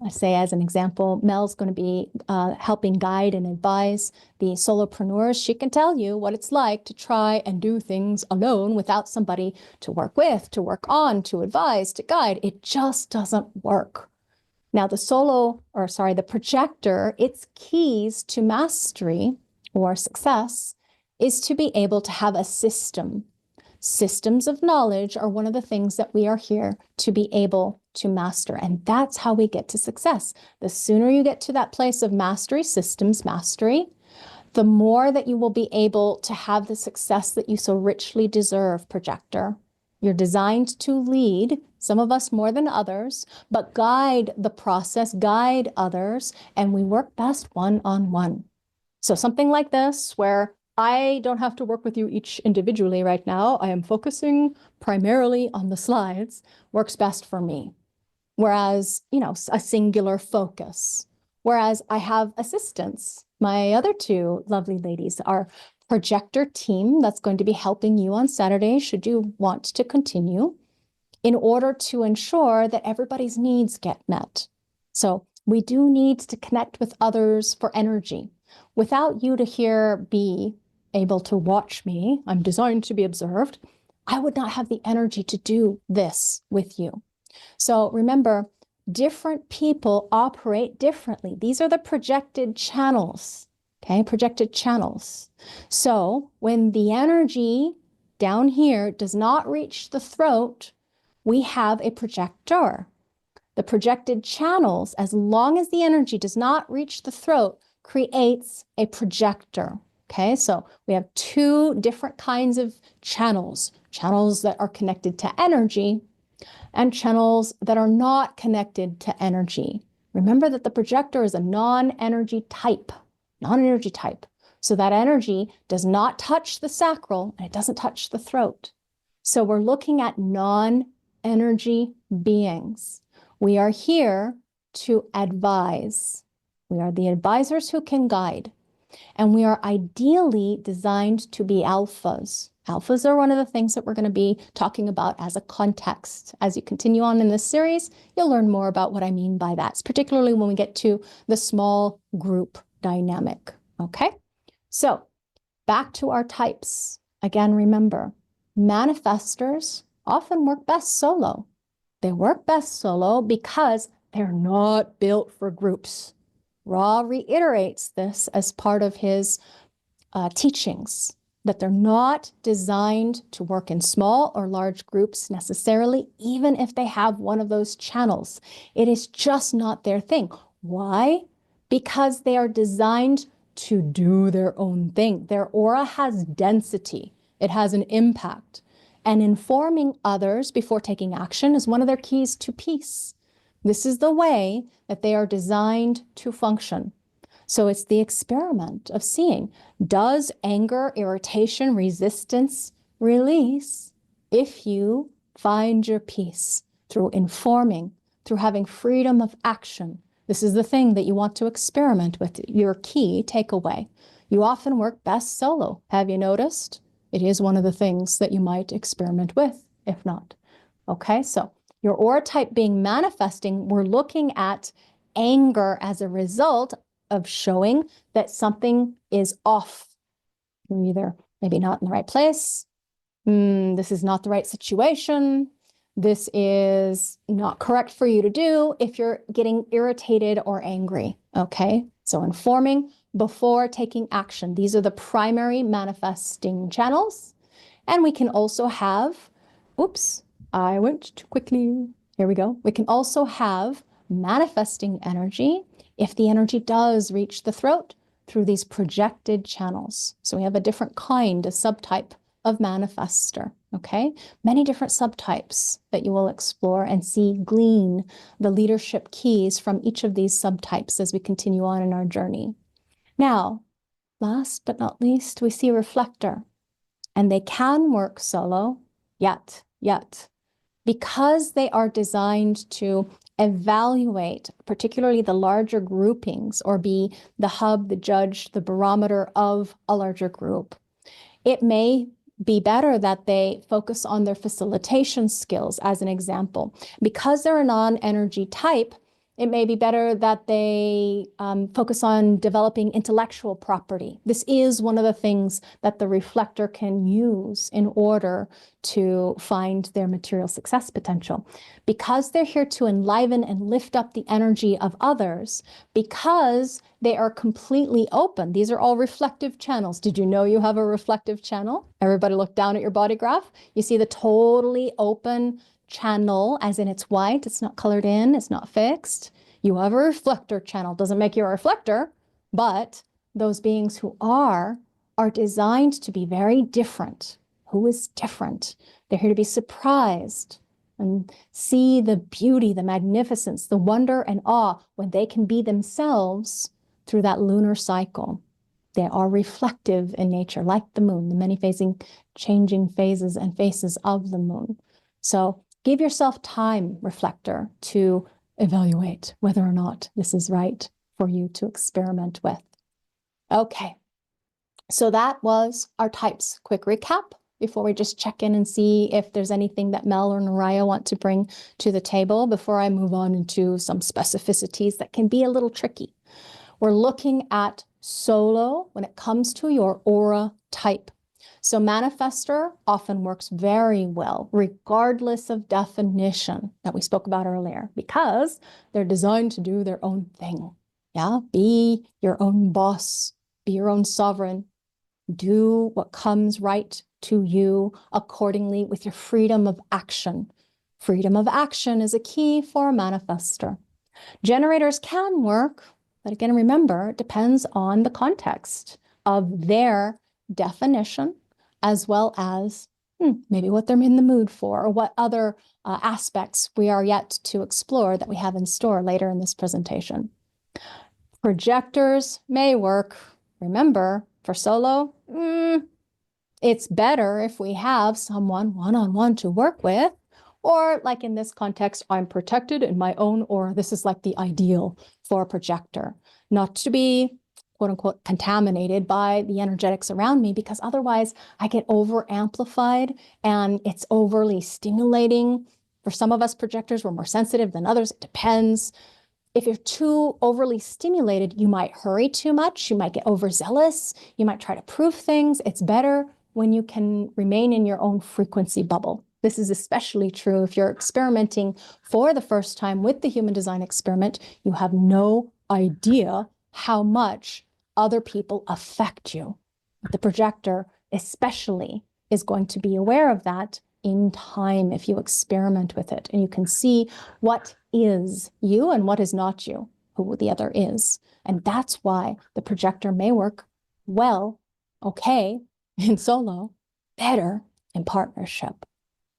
I say as an example, Mel's going to be helping guide and advise the solopreneurs. She can tell you what it's like to try and do things alone without somebody to work with, to work on, to advise, to guide. It just doesn't work. Now, the projector, its keys to mastery or success is to be able to have a system. Systems of knowledge are one of the things that we are here to be able to master. And that's how we get to success. The sooner you get to that place of mastery, systems mastery, the more that you will be able to have the success that you so richly deserve, projector. You're designed to lead, some of us more than others, but guide the process, guide others, and we work best one-on-one. So something like this, where I don't have to work with you each individually right now. I am focusing primarily on the slides, works best for me. Whereas, a singular focus. Whereas I have assistants. My other two lovely ladies are projector team that's going to be helping you on Saturday, should you want to continue, in order to ensure that everybody's needs get met. So we do need to connect with others for energy. Without you to here be able to watch me, I'm designed to be observed, I would not have the energy to do this with you. So remember, different people operate differently. These are the projected channels, okay? Projected channels. So when the energy down here does not reach the throat, we have a projector. The projected channels, as long as the energy does not reach the throat, creates a projector. Okay, so we have two different kinds of channels that are connected to energy and channels that are not connected to energy. Remember that the projector is a non-energy type. So that energy does not touch the sacral and it doesn't touch the throat. So we're looking at non-energy beings. We are here to advise. We are the advisors who can guide. And we are ideally designed to be alphas. Alphas are one of the things that we're going to be talking about as a context. As you continue on in this series, you'll learn more about what I mean by that, particularly when we get to the small group dynamic. Okay? So back to our types. Again, remember, manifestors often work best solo. They work best solo because they're not built for groups. Ra reiterates this as part of his teachings, that they're not designed to work in small or large groups necessarily, even if they have one of those channels. It is just not their thing. Why? Because they are designed to do their own thing. Their aura has density. It has an impact. And informing others before taking action is one of their keys to peace. This is the way that they are designed to function. So it's the experiment of seeing, does anger, irritation, resistance release if you find your peace through informing, through having freedom of action? This is the thing that you want to experiment with, your key takeaway. You often work best solo. Have you noticed? It is one of the things that you might experiment with, if not. Okay, so your aura type being manifesting, we're looking at anger as a result of showing that something is off. You're either maybe not in the right place. This is not the right situation. This is not correct for you to do if you're getting irritated or angry. Okay, so informing before taking action. These are the primary manifesting channels. And we can also have, oops, I went too quickly. Here we go. We can also have manifesting energy if the energy does reach the throat through these projected channels. So we have a different kind, a subtype of manifester, okay? Many different subtypes that you will explore and see, glean the leadership keys from each of these subtypes as we continue on in our journey. Now, last but not least, we see reflector, and they can work solo, yet, because they are designed to evaluate, particularly the larger groupings, or be the hub, the judge, the barometer of a larger group. It may be better that they focus on their facilitation skills, as an example. Because they're a non-energy type, It may be better that they focus on developing intellectual property. This is one of the things that the reflector can use in order to find their material success potential. Because they're here to enliven and lift up the energy of others, because they are completely open. These are all reflective channels. Did you know you have a reflective channel? Everybody look down at your body graph. You see the totally open channel, as in it's white, it's not colored in, it's not fixed. You have a reflector channel. Doesn't make you a reflector, but those beings who are designed to be very different. Who is different? They're here to be surprised and see the beauty, the magnificence, the wonder and awe when they can be themselves through that lunar cycle. They are reflective in nature, like the moon, the many phasing, changing phases and faces of the moon. So give yourself time, reflector, to evaluate whether or not this is right for you to experiment with. Okay, so that was our types. Quick recap before we just check in and see if there's anything that Mel or Naraya want to bring to the table before I move on into some specificities that can be a little tricky. We're looking at solo when it comes to your aura type. So manifester often works very well, regardless of definition that we spoke about earlier, because they're designed to do their own thing. Yeah, be your own boss, be your own sovereign, do what comes right to you accordingly with your freedom of action. Freedom of action is a key for a manifester. Generators can work, but again, remember, it depends on the context of their definition, as well as maybe what they're in the mood for, or what other aspects we are yet to explore that we have in store later in this presentation. Projectors may work. Remember, for solo, it's better if we have someone one-on-one to work with, or like in this context, I'm protected in my own aura. This is like the ideal for a projector, not to be quote unquote contaminated by the energetics around me, because otherwise I get over amplified and it's overly stimulating. For some of us projectors, we're more sensitive than others. It depends. If you're too overly stimulated, you might hurry too much. You might get overzealous. You might try to prove things. It's better when you can remain in your own frequency bubble. This is especially true if you're experimenting for the first time with the human design experiment. You have no idea how much other people affect you. The projector especially is going to be aware of that in time if you experiment with it, and you can see what is you and what is not you, who the other is. And that's why the projector may work well, okay, in solo, better in partnership.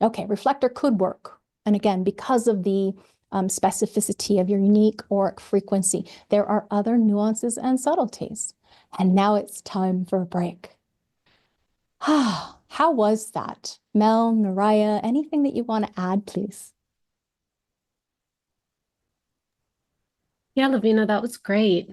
Okay, reflector could work. And again, because of the specificity of your unique auric frequency, there are other nuances and subtleties. And now it's time for a break. How was that? Mel, Naraya, anything that you want to add, please? Yeah, Laveena, that was great.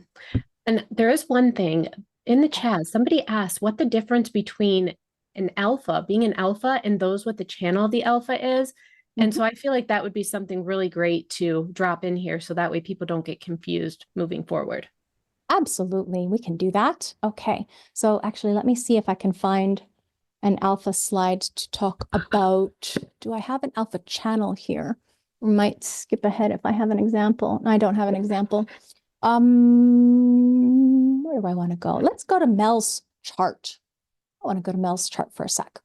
And there is one thing in the chat, somebody asked what the difference between an alpha, being an alpha, and those what the channel of the alpha is. And so I feel like that would be something really great to drop in here so that way people don't get confused moving forward. Absolutely, we can do that. Okay, so actually, let me see if I can find an alpha slide to talk about. Do I have an alpha channel here? We might skip ahead if I have an example. I don't have an example. Where do I want to go? Let's go to Mel's chart. I want to go to Mel's chart for a sec.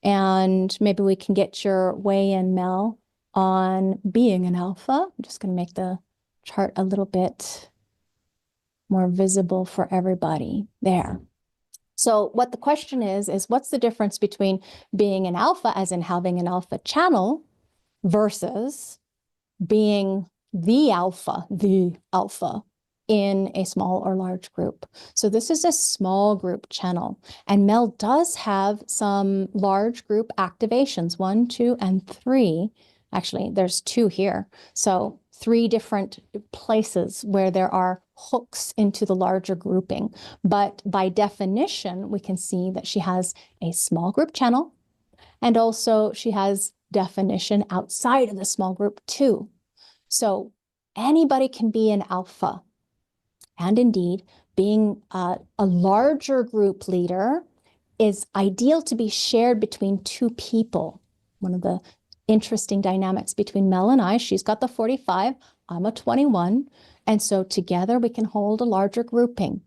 And maybe we can get your weigh in, Mel, on being an alpha. I'm just going to make the chart a little bit more visible for everybody there. So what the question is what's the difference between being an alpha, as in having an alpha channel, versus being the alpha in a small or large group? So this is a small group channel, and Mel does have some large group activations, 1, 2, and 3. Actually, there's 2 here. So 3 different places where there are hooks into the larger grouping. But by definition, we can see that she has a small group channel, and also she has definition outside of the small group too. So Anybody can be an alpha. And indeed, being a larger group leader is ideal to be shared between two people. One of the interesting dynamics between Mel and I, she's got the 45, I'm a 21. And so together we can hold a larger grouping.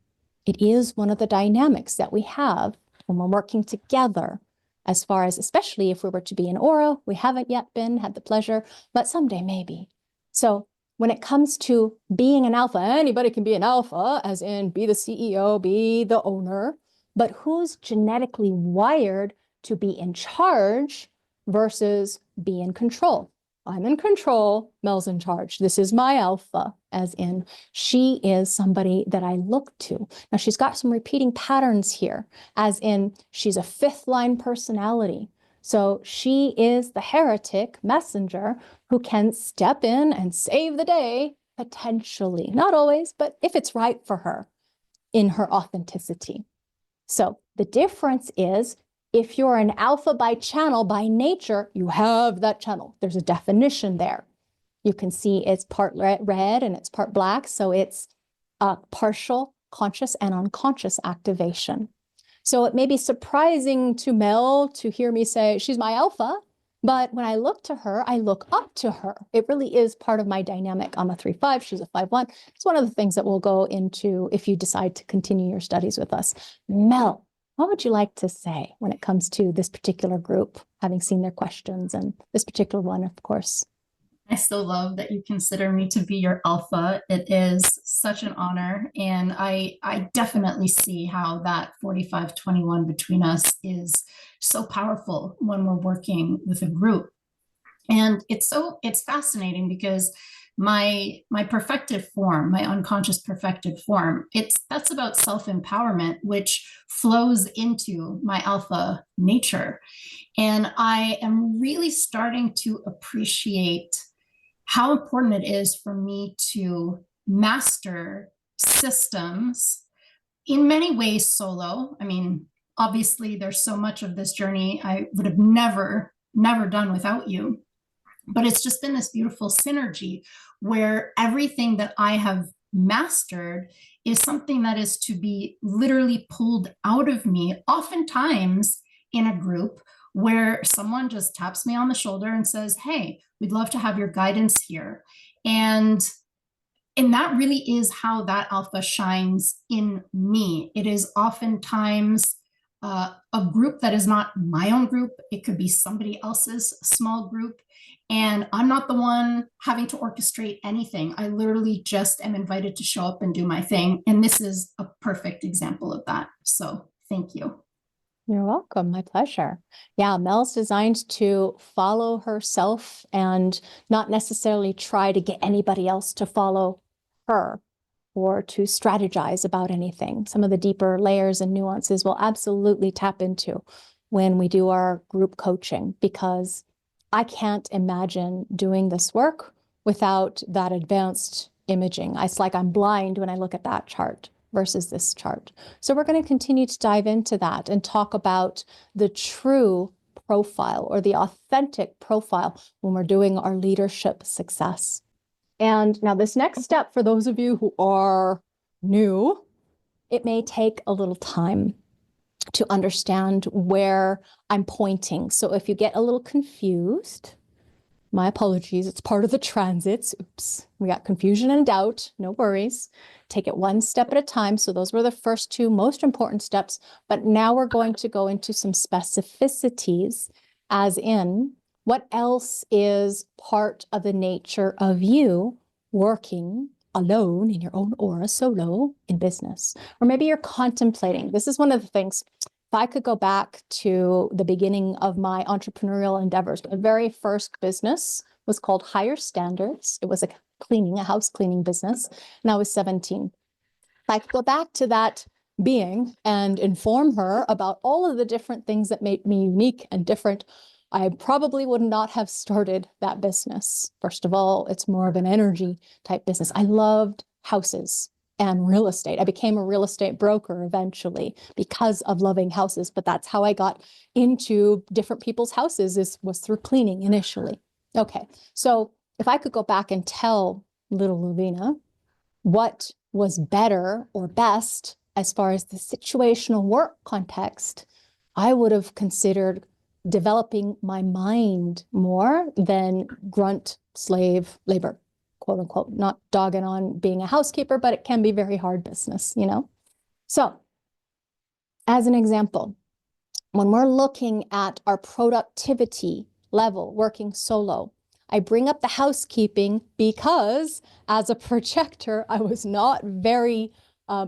It is one of the dynamics that we have when we're working together, as far as, especially if we were to be in Aura, we haven't yet had the pleasure, but someday maybe. So when it comes to being an alpha, anybody can be an alpha, as in be the CEO, be the owner, but who's genetically wired to be in charge versus be in control? I'm in control, Mel's in charge. This is my alpha, as in she is somebody that I look to. Now she's got some repeating patterns here, as in she's a fifth line personality. So she is the heretic messenger who can step in and save the day, potentially. Not always, but if it's right for her in her authenticity. So the difference is, if you're an alpha by channel, by nature, you have that channel. There's a definition there. You can see it's part red and it's part black. So it's partial conscious and unconscious activation. So it may be surprising to Mel to hear me say, she's my alpha, but when I look to her, I look up to her. It really is part of my dynamic. I'm a 3-5, she's a 5-1. It's one of the things that we'll go into if you decide to continue your studies with us. Mel, what would you like to say when it comes to this particular group, having seen their questions and this particular one, of course? I still love that you consider me to be your alpha. It is such an honor. And I definitely see how that 45-21 between us is so powerful when we're working with a group. And it's fascinating because my perfected form, my unconscious perfected form, that's about self-empowerment, which flows into my alpha nature. And I am really starting to appreciate how important it is for me to master systems in many ways solo. I mean, obviously there's so much of this journey I would have never done without you, but it's just been this beautiful synergy where everything that I have mastered is something that is to be literally pulled out of me, oftentimes in a group where someone just taps me on the shoulder and says, hey, we'd love to have your guidance here. And that really is how that alpha shines in me. It is oftentimes a group that is not my own group. It could be somebody else's small group. And I'm not the one having to orchestrate anything. I literally just am invited to show up and do my thing. And this is a perfect example of that. So thank you. You're welcome. My pleasure. Yeah, Mel's designed to follow herself and not necessarily try to get anybody else to follow her or to strategize about anything. Some of the deeper layers and nuances we'll absolutely tap into when we do our group coaching, because I can't imagine doing this work without that advanced imaging. It's like I'm blind when I look at that chart versus this chart. So we're going to continue to dive into that and talk about the true profile or the authentic profile when we're doing our leadership success. And now this next step, for those of you who are new, it may take a little time to understand where I'm pointing. So if you get a little confused, my apologies, it's part of the transits. Oops, we got confusion and doubt, no worries. Take it one step at a time. So those were the first two most important steps, but now we're going to go into some specificities, as in what else is part of the nature of you working alone in your own aura, solo in business. Or maybe you're contemplating. This is one of the things. If I could go back to the beginning of my entrepreneurial endeavors, my very first business was called Higher Standards. It was a house cleaning business, and I was 17. If I could go back to that being and inform her about all of the different things that made me unique and different, I probably would not have started that business. First of all, it's more of an energy type business. I loved houses and real estate. I became a real estate broker eventually because of loving houses, but that's how I got into different people's houses was through cleaning initially. Okay, so if I could go back and tell little Laveena, what was better or best as far as the situational work context, I would have considered developing my mind more than grunt slave labor, quote unquote, not dogging on being a housekeeper, but it can be very hard business, you know? So as an example, when we're looking at our productivity level working solo, I bring up the housekeeping because as a projector, I was not very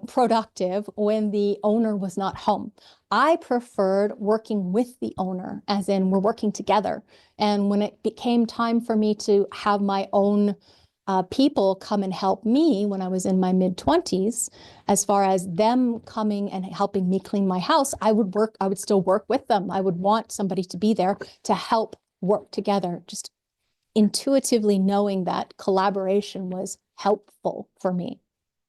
productive when the owner was not home. I preferred working with the owner, as in we're working together. And when it became time for me to have my own people come and help me when I was in my mid-20s, as far as them coming and helping me clean my house, I would still work with them. I would want somebody to be there to help work together, just intuitively knowing that collaboration was helpful for me.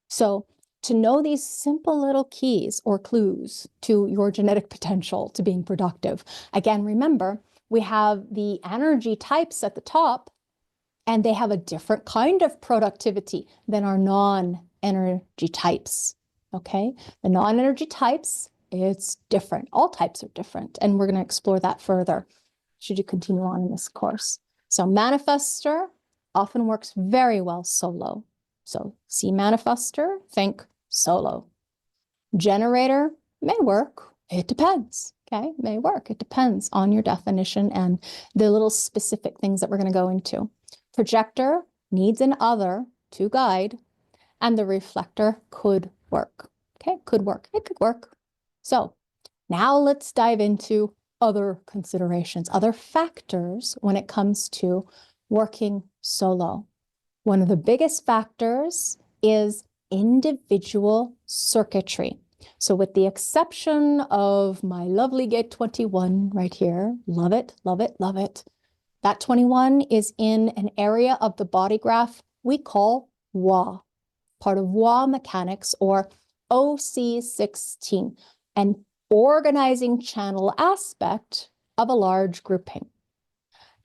So to know these simple little keys or clues to your genetic potential to being productive. Again, remember, we have the energy types at the top, and they have a different kind of productivity than our non-energy types, okay? The non-energy types, it's different. All types are different, and we're going to explore that further should you continue on in this course. So manifester often works very well solo. So see manifester, think solo. Generator may work. It depends. Okay, may work. It depends on your definition and the little specific things that we're going to go into. Projector needs an other to guide, and the reflector could work. Okay, could work. It could work. So now let's dive into other considerations, other factors when it comes to working solo. One of the biggest factors is individual circuitry. So with the exception of my lovely gate 21 right here, love it, love it, love it. That 21 is in an area of the body graph we call Wa, part of Wa mechanics, or OC16, an organizing channel aspect of a large grouping.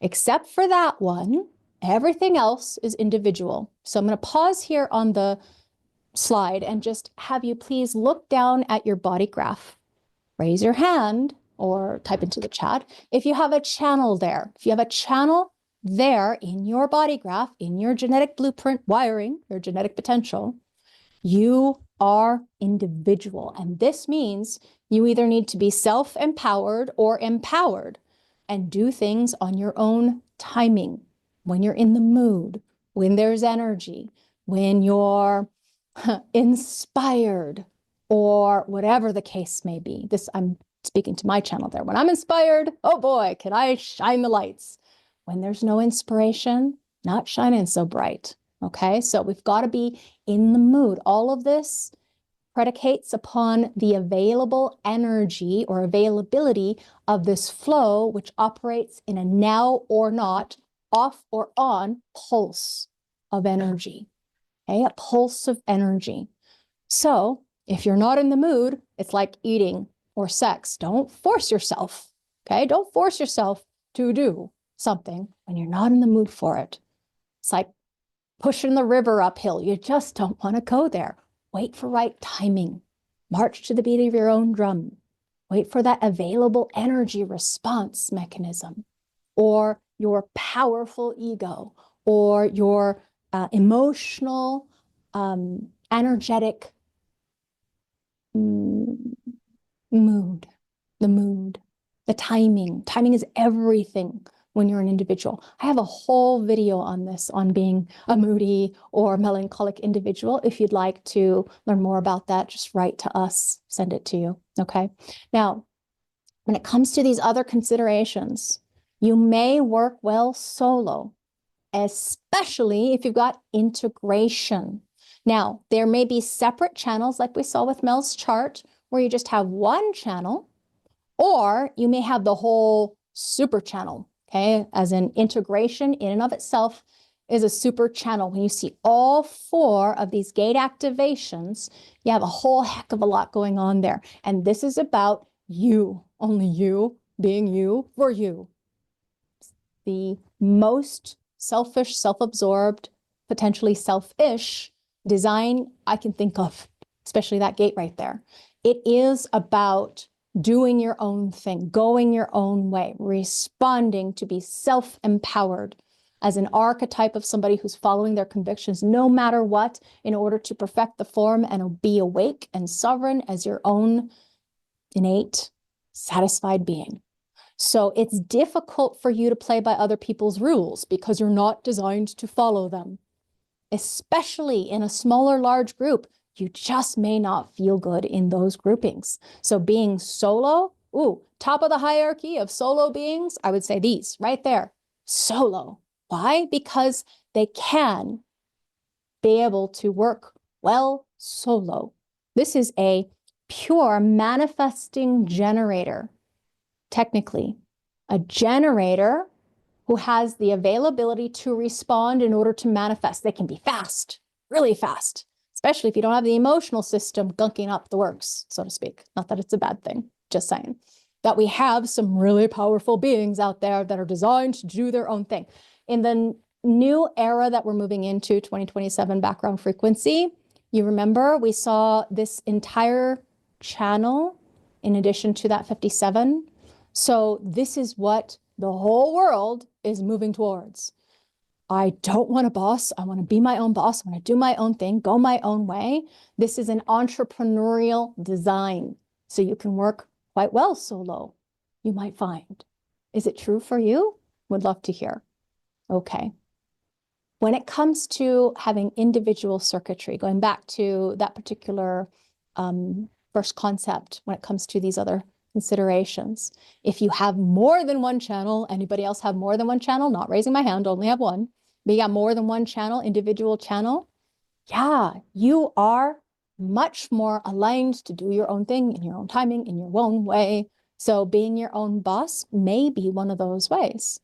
Except for that one, everything else is individual. So I'm going to pause here on the slide and just have you please look down at your body graph. Raise your hand or type into the chat if you have a channel there. If you have a channel there in your body graph, in your genetic blueprint wiring, your genetic potential, you are individual. And this means you either need to be self-empowered or empowered and do things on your own timing, when you're in the mood, when there's energy, when you're inspired, or whatever the case may be. This, I'm speaking to my channel there. When I'm inspired, oh boy, can I shine the lights. When there's no inspiration, not shining so bright. Okay, so we've got to be in the mood. All of this predicates upon the available energy or availability of this flow, which operates in a now or not, off or on pulse of energy. Okay, a pulse of energy. So if you're not in the mood, it's like eating or sex. Don't force yourself. Okay, don't force yourself to do something when you're not in the mood for it. It's like pushing the river uphill. You just don't want to go there. Wait for right timing. March to the beat of your own drum. Wait for that available energy response mechanism, or your powerful ego, or your emotional, energetic mood, the timing. Timing is everything when you're an individual. I have a whole video on this, on being a moody or melancholic individual. If you'd like to learn more about that, just write to us, send it to you, okay? Now, when it comes to these other considerations, you may work well solo, especially if you've got integration. Now, there may be separate channels like we saw with Mel's chart, where you just have one channel, or you may have the whole super channel. Okay, as in integration in and of itself is a super channel. When you see all four of these gate activations, you have a whole heck of a lot going on there. And this is about you, only you, being you for you. The most selfish, self-absorbed potentially selfish design I can think of, especially that gate right there. It is about doing your own thing, going your own way, responding to be self-empowered as an archetype of somebody who's following their convictions no matter what, in order to perfect the form and be awake and sovereign as your own innate, satisfied being. So it's difficult for you to play by other people's rules because you're not designed to follow them. Especially in a smaller, large group, you just may not feel good in those groupings. So being solo, top of the hierarchy of solo beings, I would say these right there, solo. Why? Because they can be able to work well solo. This is a pure manifesting generator, technically. A generator who has the availability to respond in order to manifest. They can be fast, really fast, especially if you don't have the emotional system gunking up the works, so to speak. Not that it's a bad thing, just saying. That we have some really powerful beings out there that are designed to do their own thing. In the new era that we're moving into, 2027 background frequency, you remember we saw this entire channel in addition to that 57. So this is what the whole world is moving towards. I don't want a boss. I want to be my own boss. I want to do my own thing, go my own way. This is an entrepreneurial design. So you can work quite well solo, you might find. Is it true for you? Would love to hear. Okay. When it comes to having individual circuitry, going back to that particular first concept, when it comes to these other considerations. If you have more than one channel, anybody else have more than one channel? Not raising my hand, only have one. But you got more than one channel, individual channel. Yeah, you are much more aligned to do your own thing in your own timing, in your own way. So being your own boss may be one of those ways.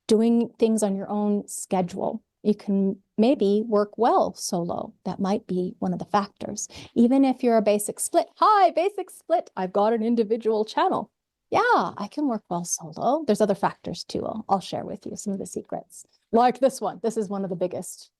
Doing things on your own schedule. You can maybe work well solo. That might be one of the factors. Even if you're a basic split, hi, basic split, I've got an individual channel. Yeah, I can work well solo. There's other factors too. I'll share with you some of the secrets. Like this one. This is one of the biggest.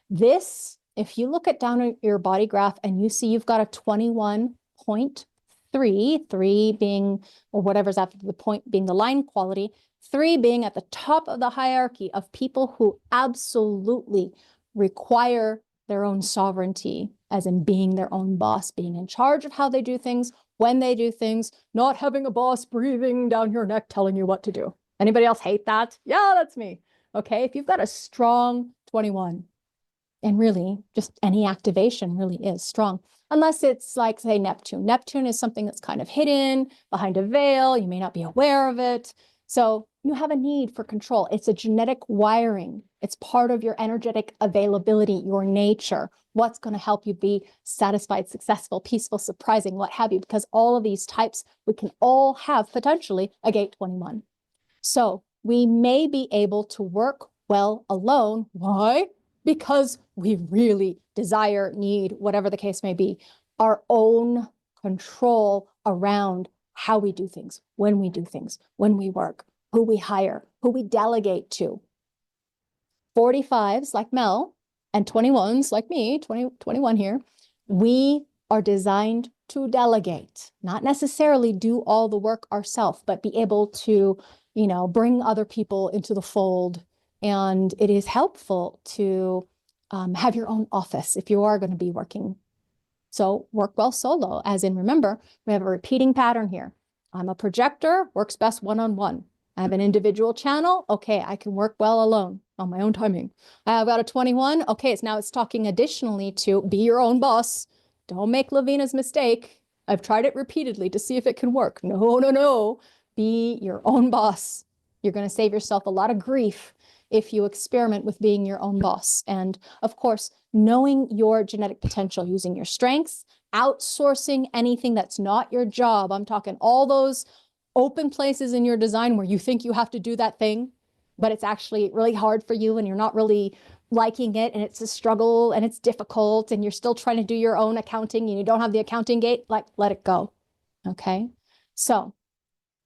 This, if you look at down at your body graph and you see you've got a 21.3, 3 being, or whatever's after the point being the line quality, 3 being at the top of the hierarchy of people who absolutely require their own sovereignty, as in being their own boss, being in charge of how they do things, when they do things, not having a boss breathing down your neck telling you what to do. Anybody else hate that? Yeah, that's me. Okay, if you've got a strong 21, and really just any activation really is strong, unless it's like, say, Neptune. Neptune is something that's kind of hidden behind a veil. You may not be aware of it. So you have a need for control. It's a genetic wiring. It's part of your energetic availability, your nature, what's going to help you be satisfied, successful, peaceful, surprising, what have you, because all of these types, we can all have potentially a gate 21. So we may be able to work well alone. Why? Because we really desire, need, whatever the case may be, our own control around how we do things, when we do things, when we work, who we hire, who we delegate to. 45s like Mel and 21s like me, 21 here, we are designed to delegate, not necessarily do all the work ourselves, but be able to, bring other people into the fold. And it is helpful to have your own office if you are going to be working. So work well solo, as in, remember, we have a repeating pattern here. I'm a projector, works best one-on-one. I have an individual channel. Okay, I can work well alone on my own timing. I've got a 21. Okay, so now it's talking additionally to be your own boss. Don't make Laveena's mistake. I've tried it repeatedly to see if it can work. No, no, no. Be your own boss. You're going to save yourself a lot of grief if you experiment with being your own boss. And of course, knowing your genetic potential, using your strengths, outsourcing anything that's not your job. I'm talking all those open places in your design where you think you have to do that thing, but it's actually really hard for you and you're not really liking it and it's a struggle and it's difficult and you're still trying to do your own accounting and you don't have the accounting gate, like, let it go. Okay. So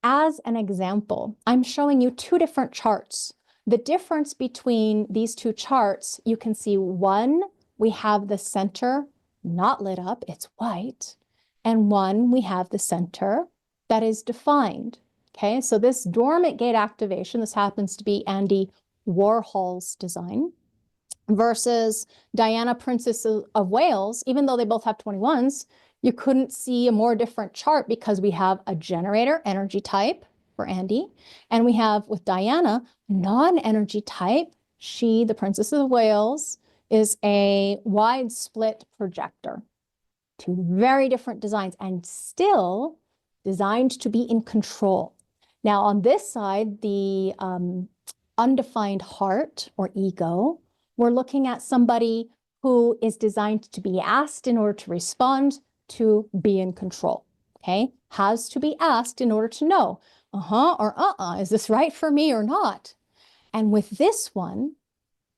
as an example, I'm showing you two different charts. The difference between these two charts, you can see one, we have the center not lit up, it's white, and one, we have the center that is defined. Okay, so this dormant gate activation, this happens to be Andy Warhol's design, versus Diana, Princess of Wales. Even though they both have 21s, you couldn't see a more different chart because we have a generator energy type for Andy, and we have with Diana, non-energy type. She, the Princess of Wales, is a wide split projector. Two very different designs and still designed to be in control. Now on this side, the undefined heart or ego, we're looking at somebody who is designed to be asked in order to respond, to be in control, okay? Has to be asked in order to know, or is this right for me or not? And with this one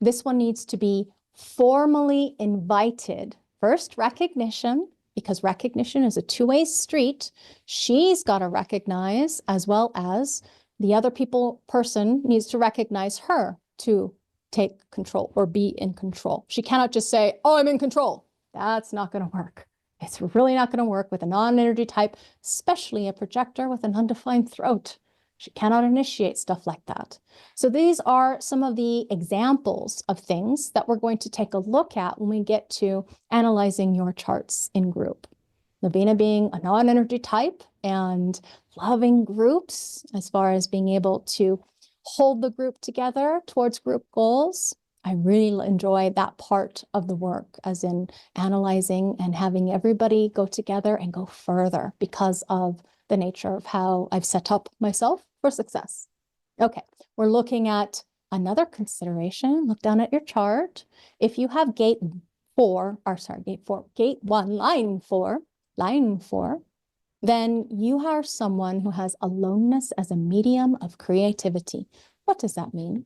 needs to be formally invited. First, recognition, because recognition is a two-way street. She's got to recognize as well as the other person needs to recognize her to take control or be in control. She cannot just say, oh, I'm in control. That's not going to work. It's really not going to work with a non-energy type, especially a projector with an undefined throat. She cannot initiate stuff like that. So these are some of the examples of things that we're going to take a look at when we get to analyzing your charts in group. Laveena being a non-energy type and loving groups as far as being able to hold the group together towards group goals. I really enjoy that part of the work, as in analyzing and having everybody go together and go further because of the nature of how I've set up myself for success. Okay, we're looking at another consideration. Look down at your chart. If you have gate 1, line 4, then you are someone who has aloneness as a medium of creativity. What does that mean?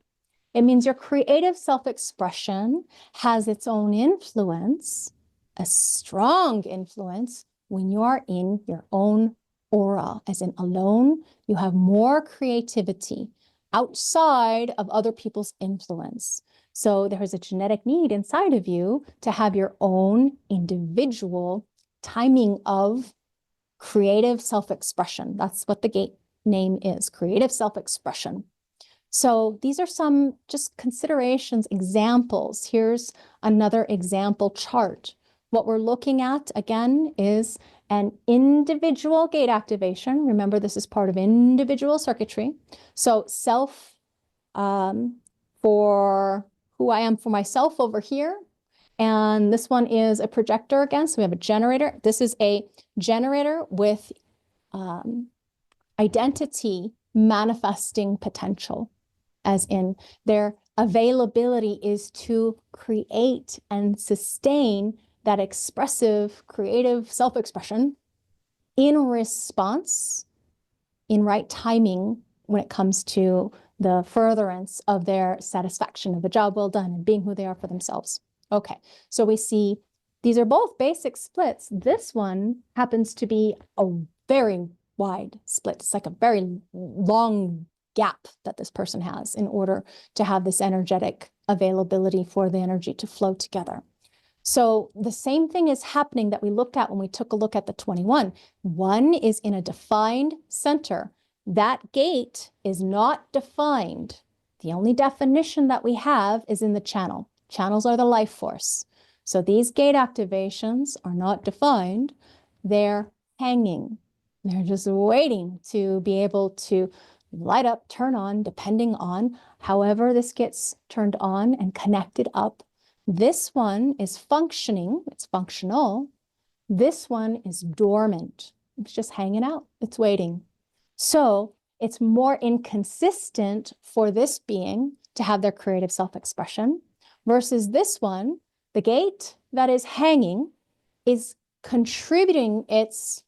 It means your creative self-expression has its own influence, a strong influence, when you are in your own aura. As in alone, you have more creativity outside of other people's influence. So there is a genetic need inside of you to have your own individual timing of creative self-expression. That's what the gate name is, creative self-expression. So these are some just considerations, examples. Here's another example chart. What we're looking at, again, is an individual gate activation. Remember, this is part of individual circuitry. So self, for who I am for myself over here. And this one is a projector again. So we have a generator. This is a generator with identity manifesting potential, as in their availability is to create and sustain that expressive, creative self-expression in response, in right timing when it comes to the furtherance of their satisfaction of a job well done and being who they are for themselves. Okay, so we see these are both basic splits. This one happens to be a very wide split. It's like a very long gap that this person has in order to have this energetic availability for the energy to flow together. So the same thing is happening that we looked at when we took a look at the 21. One is in a defined center. That gate is not defined. The only definition that we have is in the channel. Channels are the life force. So these gate activations are not defined. They're hanging. They're just waiting to be able to light up, turn on, depending on however this gets turned on and connected up. This one is functioning, it's functional. This one is dormant. It's just hanging out, it's waiting. So it's more inconsistent for this being to have their creative self-expression versus this one, the gate that is hanging is contributing its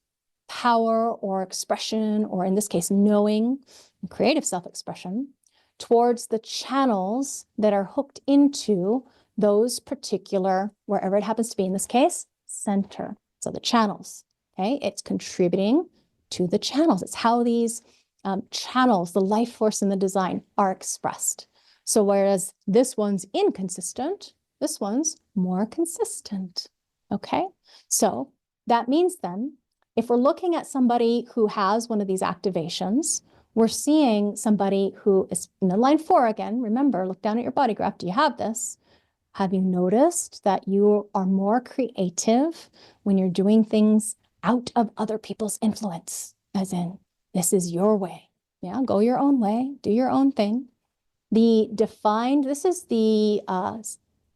power or expression, or in this case, knowing, and creative self-expression towards the channels that are hooked into those particular, wherever it happens to be, in this case, center. So the channels, okay? It's contributing to the channels. It's how these channels, the life force in the design, are expressed. So whereas this one's inconsistent, this one's more consistent. Okay, so that means then, if we're looking at somebody who has one of these activations, we're seeing somebody who is in the line 4 again. Remember, look down at your body graph. Do you have this? Have you noticed that you are more creative when you're doing things out of other people's influence? As in, this is your way. Yeah, go your own way, do your own thing. The defined, this is the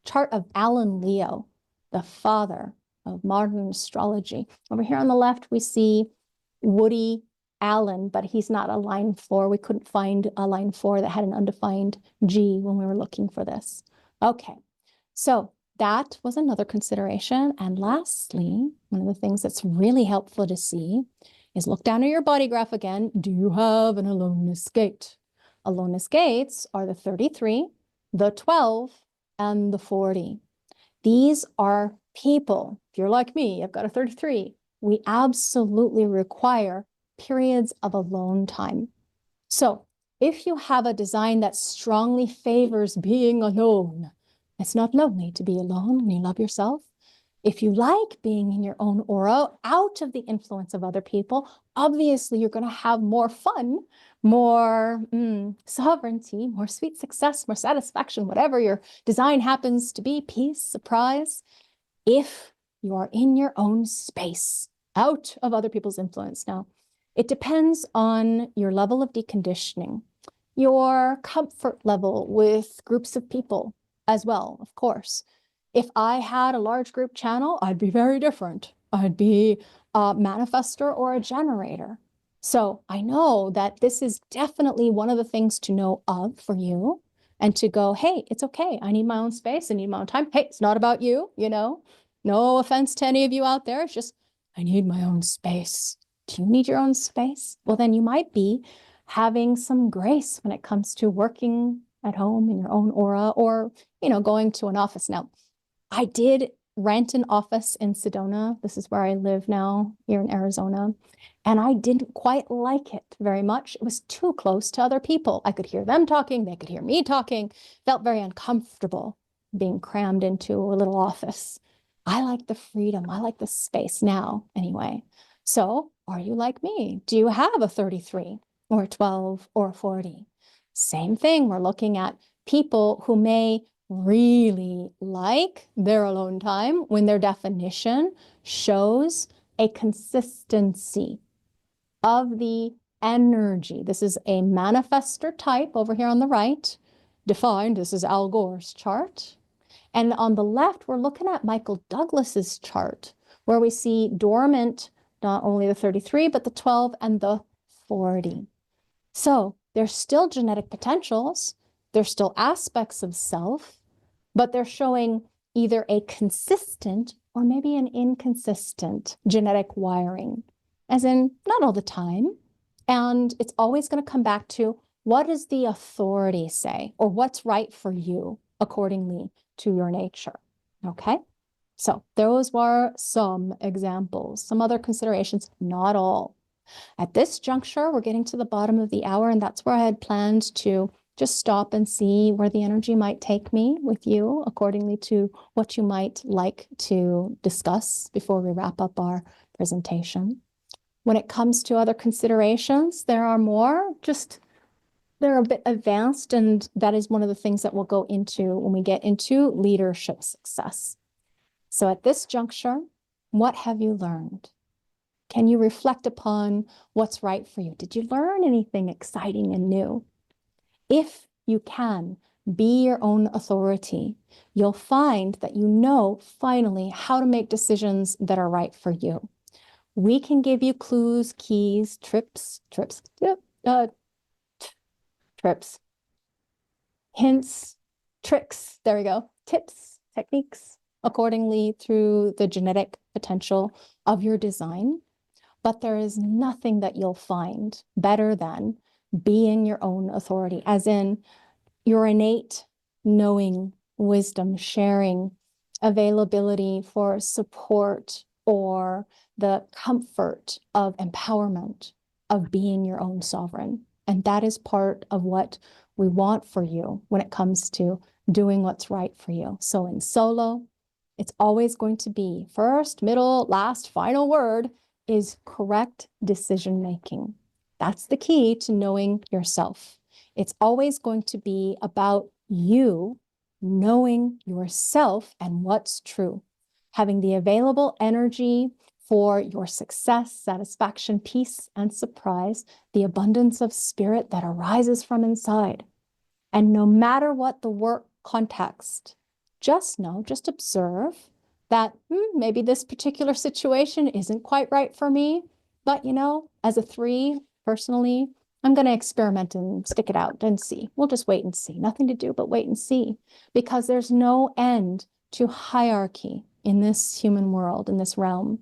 chart of Alan Leo, the father of modern astrology. Over here on the left, we see Woody Allen, but he's not a line 4. We couldn't find a line 4 that had an undefined G when we were looking for this. Okay, so that was another consideration. And lastly, one of the things that's really helpful to see is look down at your body graph again. Do you have an aloneness gate? Aloneness gates are the 33, the 12, and the 40. These are people. If you're like me, I've got a 33. We absolutely require periods of alone time. So if you have a design that strongly favors being alone, it's not lonely to be alone when you love yourself. If you like being in your own aura, out of the influence of other people, obviously you're going to have more fun, more sovereignty, more sweet success, more satisfaction, whatever your design happens to be, peace, surprise, if you are in your own space, out of other people's influence. Now, it depends on your level of deconditioning, your comfort level with groups of people as well, of course. If I had a large group channel, I'd be very different. I'd be a manifestor or a generator. So I know that this is definitely one of the things to know of for you and to go, hey, it's okay. I need my own space. I need my own time. Hey, it's not about you, you know, no offense to any of you out there. It's just, I need my own space. Do you need your own space? Well, then you might be having some grace when it comes to working at home in your own aura or, you know, going to an office. Now, I did rent an office in Sedona. This is where I live now, here in Arizona. And I didn't quite like it very much. It was too close to other people. I could hear them talking. They could hear me talking. Felt very uncomfortable being crammed into a little office. I like the freedom. I like the space now, anyway. So are you like me? Do you have a 33 or a 12 or a 40? Same thing. We're looking at people who may really like their alone time when their definition shows a consistency of the energy. This is a manifestor type over here on the right, defined. This is Al Gore's chart. And on the left, we're looking at Michael Douglas's chart, where we see dormant, not only the 33, but the 12 and the 40. So there's still genetic potentials. There's still aspects of self, but they're showing either a consistent or maybe an inconsistent genetic wiring, as in not all the time. And it's always going to come back to what does the authority say or what's right for you accordingly to your nature. Okay, so those were some examples, some other considerations, not all. At this juncture, we're getting to the bottom of the hour, and that's where I had planned to just stop and see where the energy might take me with you accordingly to what you might like to discuss before we wrap up our presentation. When it comes to other considerations, there are more, just they're a bit advanced, and that is one of the things that we'll go into when we get into leadership success. So at this juncture, what have you learned? Can you reflect upon what's right for you? Did you learn anything exciting and new? If you can be your own authority, you'll find that you know finally how to make decisions that are right for you. We can give you clues, keys, trips, hints, tricks, there we go, tips, techniques, accordingly through the genetic potential of your design. But there is nothing that you'll find better than being your own authority, as in your innate knowing, wisdom, sharing, availability for support, or the comfort of empowerment of being your own sovereign And that is part of what we want for you when it comes to doing what's right for you. So in solo, it's always going to be first, middle, last, final word is correct decision making. That's the key to knowing yourself. It's always going to be about you knowing yourself and what's true, having the available energy for your success, satisfaction, peace, and surprise, the abundance of spirit that arises from inside. And no matter what the work context, just know, just observe that maybe this particular situation isn't quite right for me. But, as a 3, personally, I'm going to experiment and stick it out and see. We'll just wait and see. Nothing to do but wait and see, because there's no end to hierarchy in this human world, in this realm.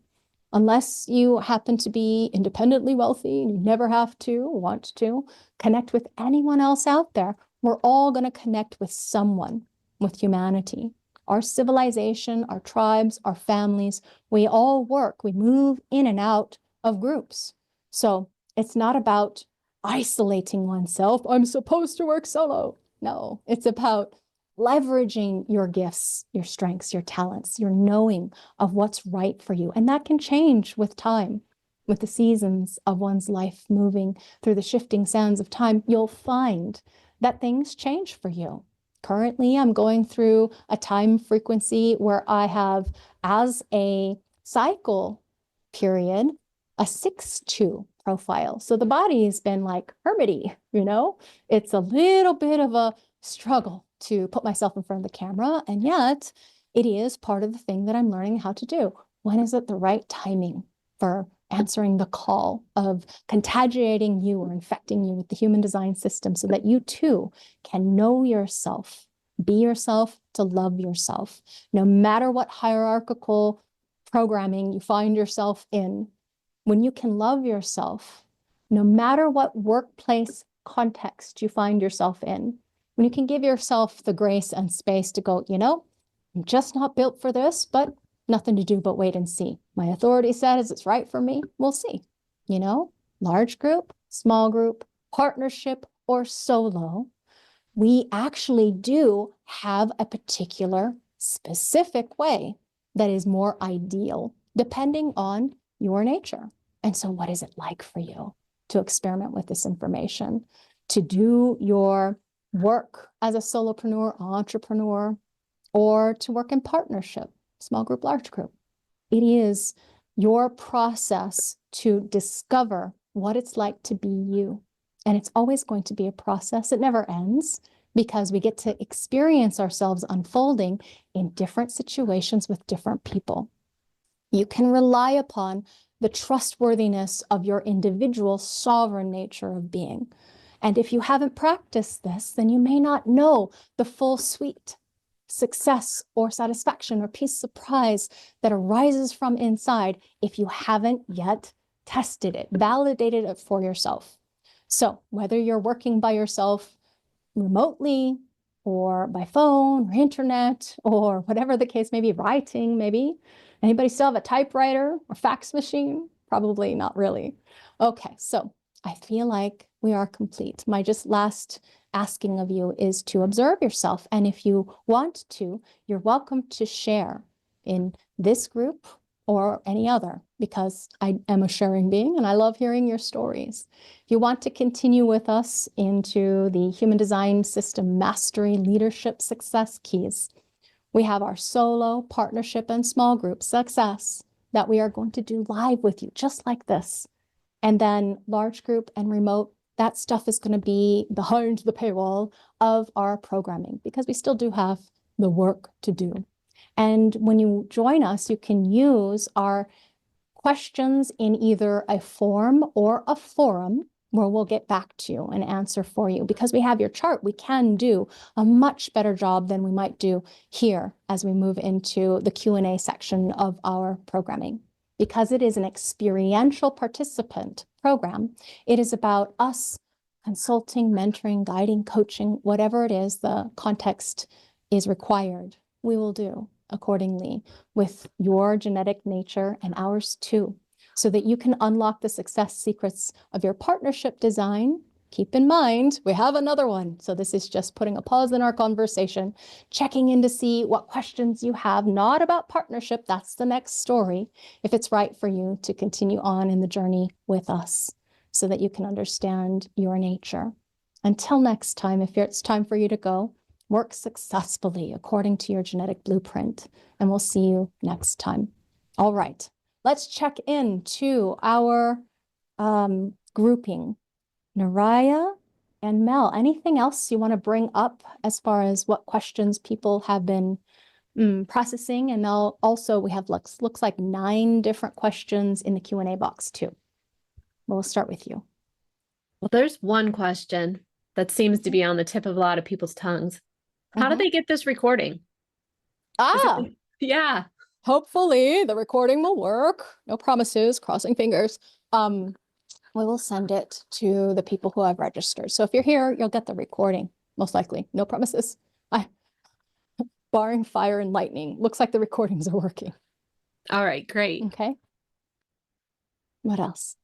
Unless you happen to be independently wealthy and you never have to, want to connect with anyone else out there, we're all going to connect with someone, with humanity. Our civilization, our tribes, our families, we all work, we move in and out of groups. So it's not about isolating oneself. I'm supposed to work solo. No, it's about leveraging your gifts, your strengths, your talents, your knowing of what's right for you. And that can change with time, with the seasons of one's life moving through the shifting sands of time. You'll find that things change for you. Currently, I'm going through a time frequency where I have, as a cycle period, a 6-2 profile. So the body's been like hermity, It's a little bit of a struggle to put myself in front of the camera, and yet it is part of the thing that I'm learning how to do. When is it the right timing for answering the call of contagiating you or infecting you with the human design system so that you too can know yourself, be yourself, to love yourself, no matter what hierarchical programming you find yourself in. When you can love yourself, no matter what workplace context you find yourself in, when you can give yourself the grace and space to go, I'm just not built for this, but nothing to do but wait and see. My authority says it's right for me. We'll see. Large group, small group, partnership, or solo, we actually do have a particular specific way that is more ideal depending on your nature. And so what is it like for you to experiment with this information, to do your work as a solopreneur, entrepreneur, or to work in partnership, small group, large group? It is your process to discover what it's like to be you. And it's always going to be a process. It never ends, because we get to experience ourselves unfolding in different situations with different people. You can rely upon the trustworthiness of your individual sovereign nature of being. And if you haven't practiced this, then you may not know the full suite, success or satisfaction or peace, surprise that arises from inside if you haven't yet tested it, validated it for yourself. So whether you're working by yourself remotely or by phone or internet or whatever the case may be, writing maybe. Anybody still have a typewriter or fax machine? Probably not really. Okay, so I feel like we are complete. My just last asking of you is to observe yourself. And if you want to, you're welcome to share in this group or any other, because I am a sharing being and I love hearing your stories. If you want to continue with us into the Human Design System Mastery Leadership Success Keys, we have our solo, partnership, and small group success that we are going to do live with you, just like this. And then large group and remote, that stuff is going to be behind the paywall of our programming, because we still do have the work to do. And when you join us, you can use our questions in either a form or a forum where we'll get back to you and answer for you. Because we have your chart, we can do a much better job than we might do here as we move into the Q&A section of our programming. Because it is an experiential participant program, it is about us consulting, mentoring, guiding, coaching, whatever it is the context is required, we will do accordingly with your genetic nature and ours too, so that you can unlock the success secrets of your partnership design, keep in mind, we have another one. So this is just putting a pause in our conversation, checking in to see what questions you have, not about partnership. That's the next story. If it's right for you to continue on in the journey with us so that you can understand your nature. Until next time, if it's time for you to go, work successfully according to your genetic blueprint, and we'll see you next time. All right, let's check in to our grouping. Naraya and Mel, anything else you want to bring up as far as what questions people have been processing? And also we have looks like 9 different questions in the Q&A box too. We'll start with you. Well, there's one question that seems to be on the tip of a lot of people's tongues. How did they get this recording? Yeah. Hopefully the recording will work. No promises, crossing fingers. We will send it to the people who have registered. So if you're here, you'll get the recording, most likely. No promises. Barring fire and lightning, looks like the recordings are working. All right, great. Okay. What else?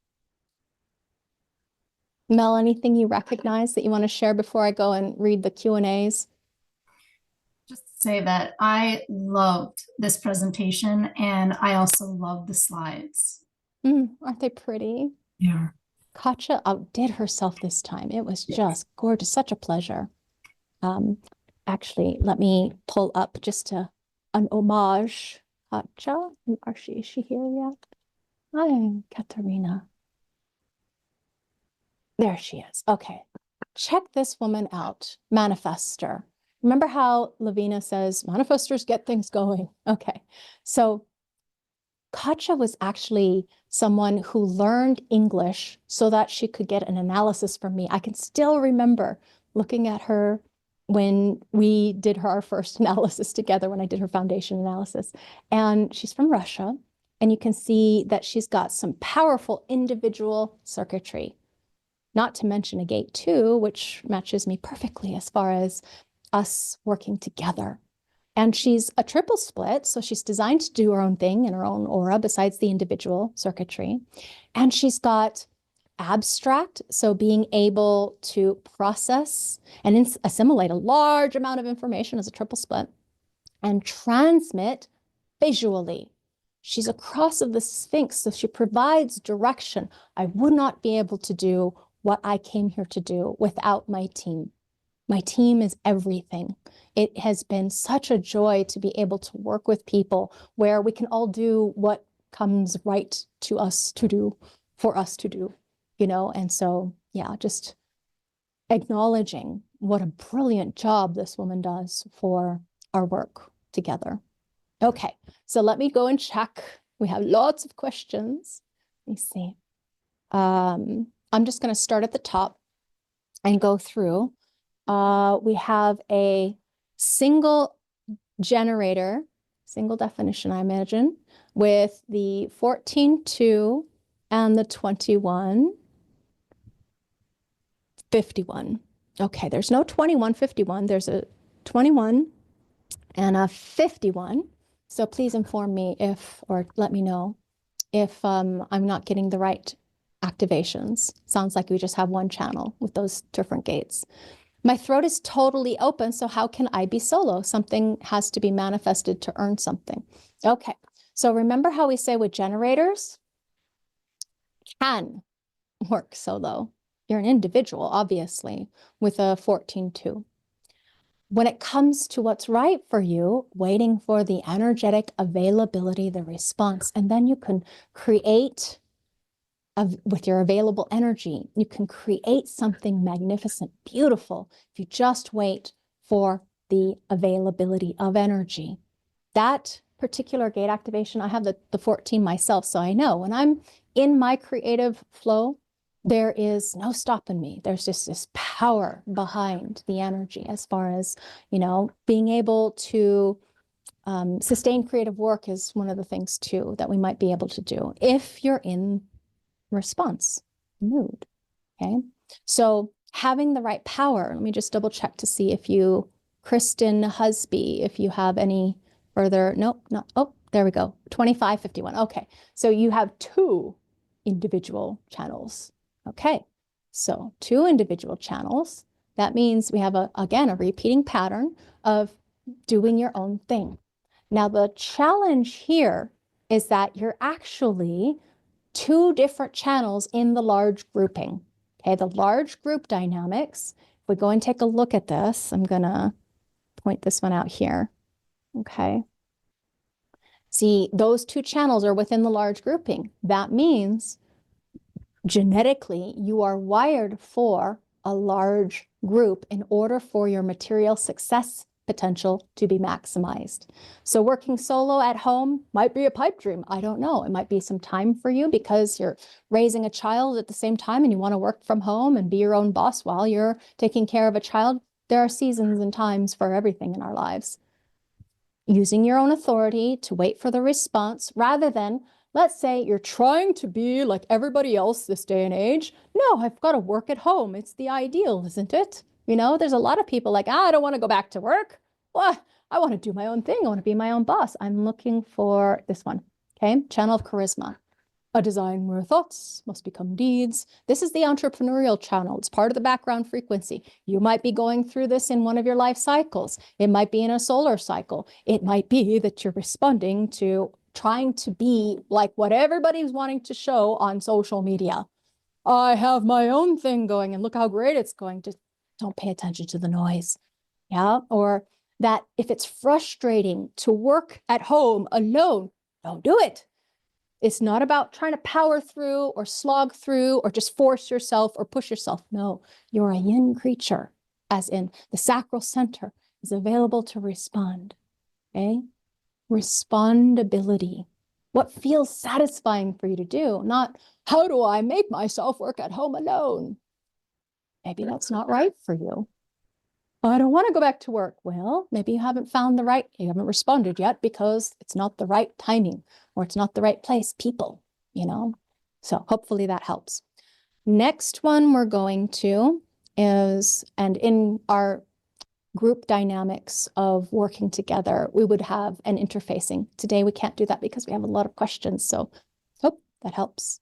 Mel, anything you recognize that you want to share before I go and read the Q&As? Just to say that I loved this presentation and I also love the slides. Aren't they pretty? Yeah. Katja outdid herself this time. It was just gorgeous, such a pleasure. Actually, let me pull up just an homage. Katja, is she here yet? Hi, Katerina. There she is. Okay, check this woman out, manifester. Remember how Laveena says manifestors get things going? Okay, so Katja was actually someone who learned English so that she could get an analysis from me. I can still remember looking at her when we did our first analysis together, when I did her foundation analysis. And she's from Russia. And you can see that she's got some powerful individual circuitry, not to mention a gate 2, which matches me perfectly as far as us working together. And she's a triple split, so she's designed to do her own thing in her own aura besides the individual circuitry. And she's got abstract, so being able to process and assimilate a large amount of information as a triple split, and transmit visually. She's a cross of the Sphinx, so she provides direction. I would not be able to do what I came here to do without my team. My team is everything. It has been such a joy to be able to work with people where we can all do what comes right to us to do, for us to do, you know? And so, yeah, just acknowledging what a brilliant job this woman does for our work together. Okay, so let me go and check. We have lots of questions. Let me see. I'm just going to start at the top and go through. We have a single generator, single definition, I imagine, with the 14.2 and the 21.51. Okay, there's no 21.51. There's a 21 and a 51. So please inform me if, or let me know if I'm not getting the right activations. Sounds like we just have one channel with those different gates. My throat is totally open, so how can I be solo? Something has to be manifested to earn something. Okay, so remember how we say with generators, can work solo. You're an individual, obviously, with a 14.2. When it comes to what's right for you, waiting for the energetic availability, the response, and then you can create with your available energy, you can create something magnificent, beautiful, if you just wait for the availability of energy. That particular gate activation, I have the 14 myself, so I know when I'm in my creative flow, there is no stopping me. There's just this power behind the energy as far as, you know, being able to sustain creative work is one of the things too that we might be able to do if you're in response mood. Okay, so having the right power. Let me just double check to see if you, Kristen Husby, if you have any further. Nope, not. Oh, there we go. 25.51. Okay, so you have 2 individual channels. Okay, So 2 individual channels. That means we have, again, a repeating pattern of doing your own thing. Now, the challenge here is that you're actually 2 different channels in the large grouping. Okay, the large group dynamics. If we go and take a look at this, I'm going to point this one out here. Okay. See, those 2 channels are within the large grouping. That means genetically, you are wired for a large group in order for your material success potential to be maximized. So working solo at home might be a pipe dream. I don't know. It might be some time for you because you're raising a child at the same time and you want to work from home and be your own boss while you're taking care of a child. There are seasons and times for everything in our lives. Using your own authority to wait for the response rather than, let's say you're trying to be like everybody else this day and age. No, I've got to work at home. It's the ideal, isn't it? You know, there's a lot of people like, I don't want to go back to work. Well, I want to do my own thing. I want to be my own boss. I'm looking for this one. Okay, channel of charisma. A design where thoughts must become deeds. This is the entrepreneurial channel. It's part of the background frequency. You might be going through this in one of your life cycles. It might be in a solar cycle. It might be that you're responding to trying to be like what everybody's wanting to show on social media. I have my own thing going and look how great it's going. Just don't pay attention to the noise. Yeah. Or that if it's frustrating to work at home alone, don't do it. It's not about trying to power through or slog through or just force yourself or push yourself. No, you're a yin creature, as in the sacral center is available to respond. Okay? Respondability. What feels satisfying for you to do, not how do I make myself work at home alone? Maybe that's not right for you. I don't want to go back to work. Well, maybe you haven't responded yet because it's not the right timing or it's not the right place, people, you know? So hopefully that helps. Next one we're going to is, and in our group dynamics of working together, we would have an interfacing. Today we can't do that because we have a lot of questions. So hope that helps.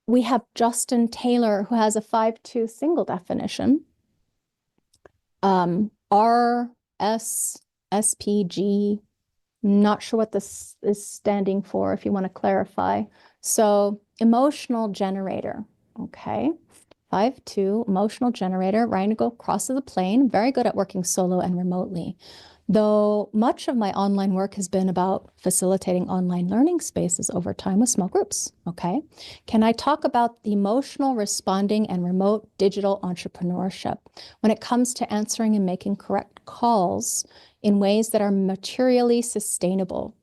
We have Justin Taylor, who has a 5-2 single definition. RSSPG, not sure what this is standing for if you want to clarify. So emotional generator, okay. 5-2, emotional generator, right to go across the plane, very good at working solo and remotely. Though much of my online work has been about facilitating online learning spaces over time with small groups, okay? Can I talk about the emotional responding and remote digital entrepreneurship when it comes to answering and making correct calls in ways that are materially sustainable?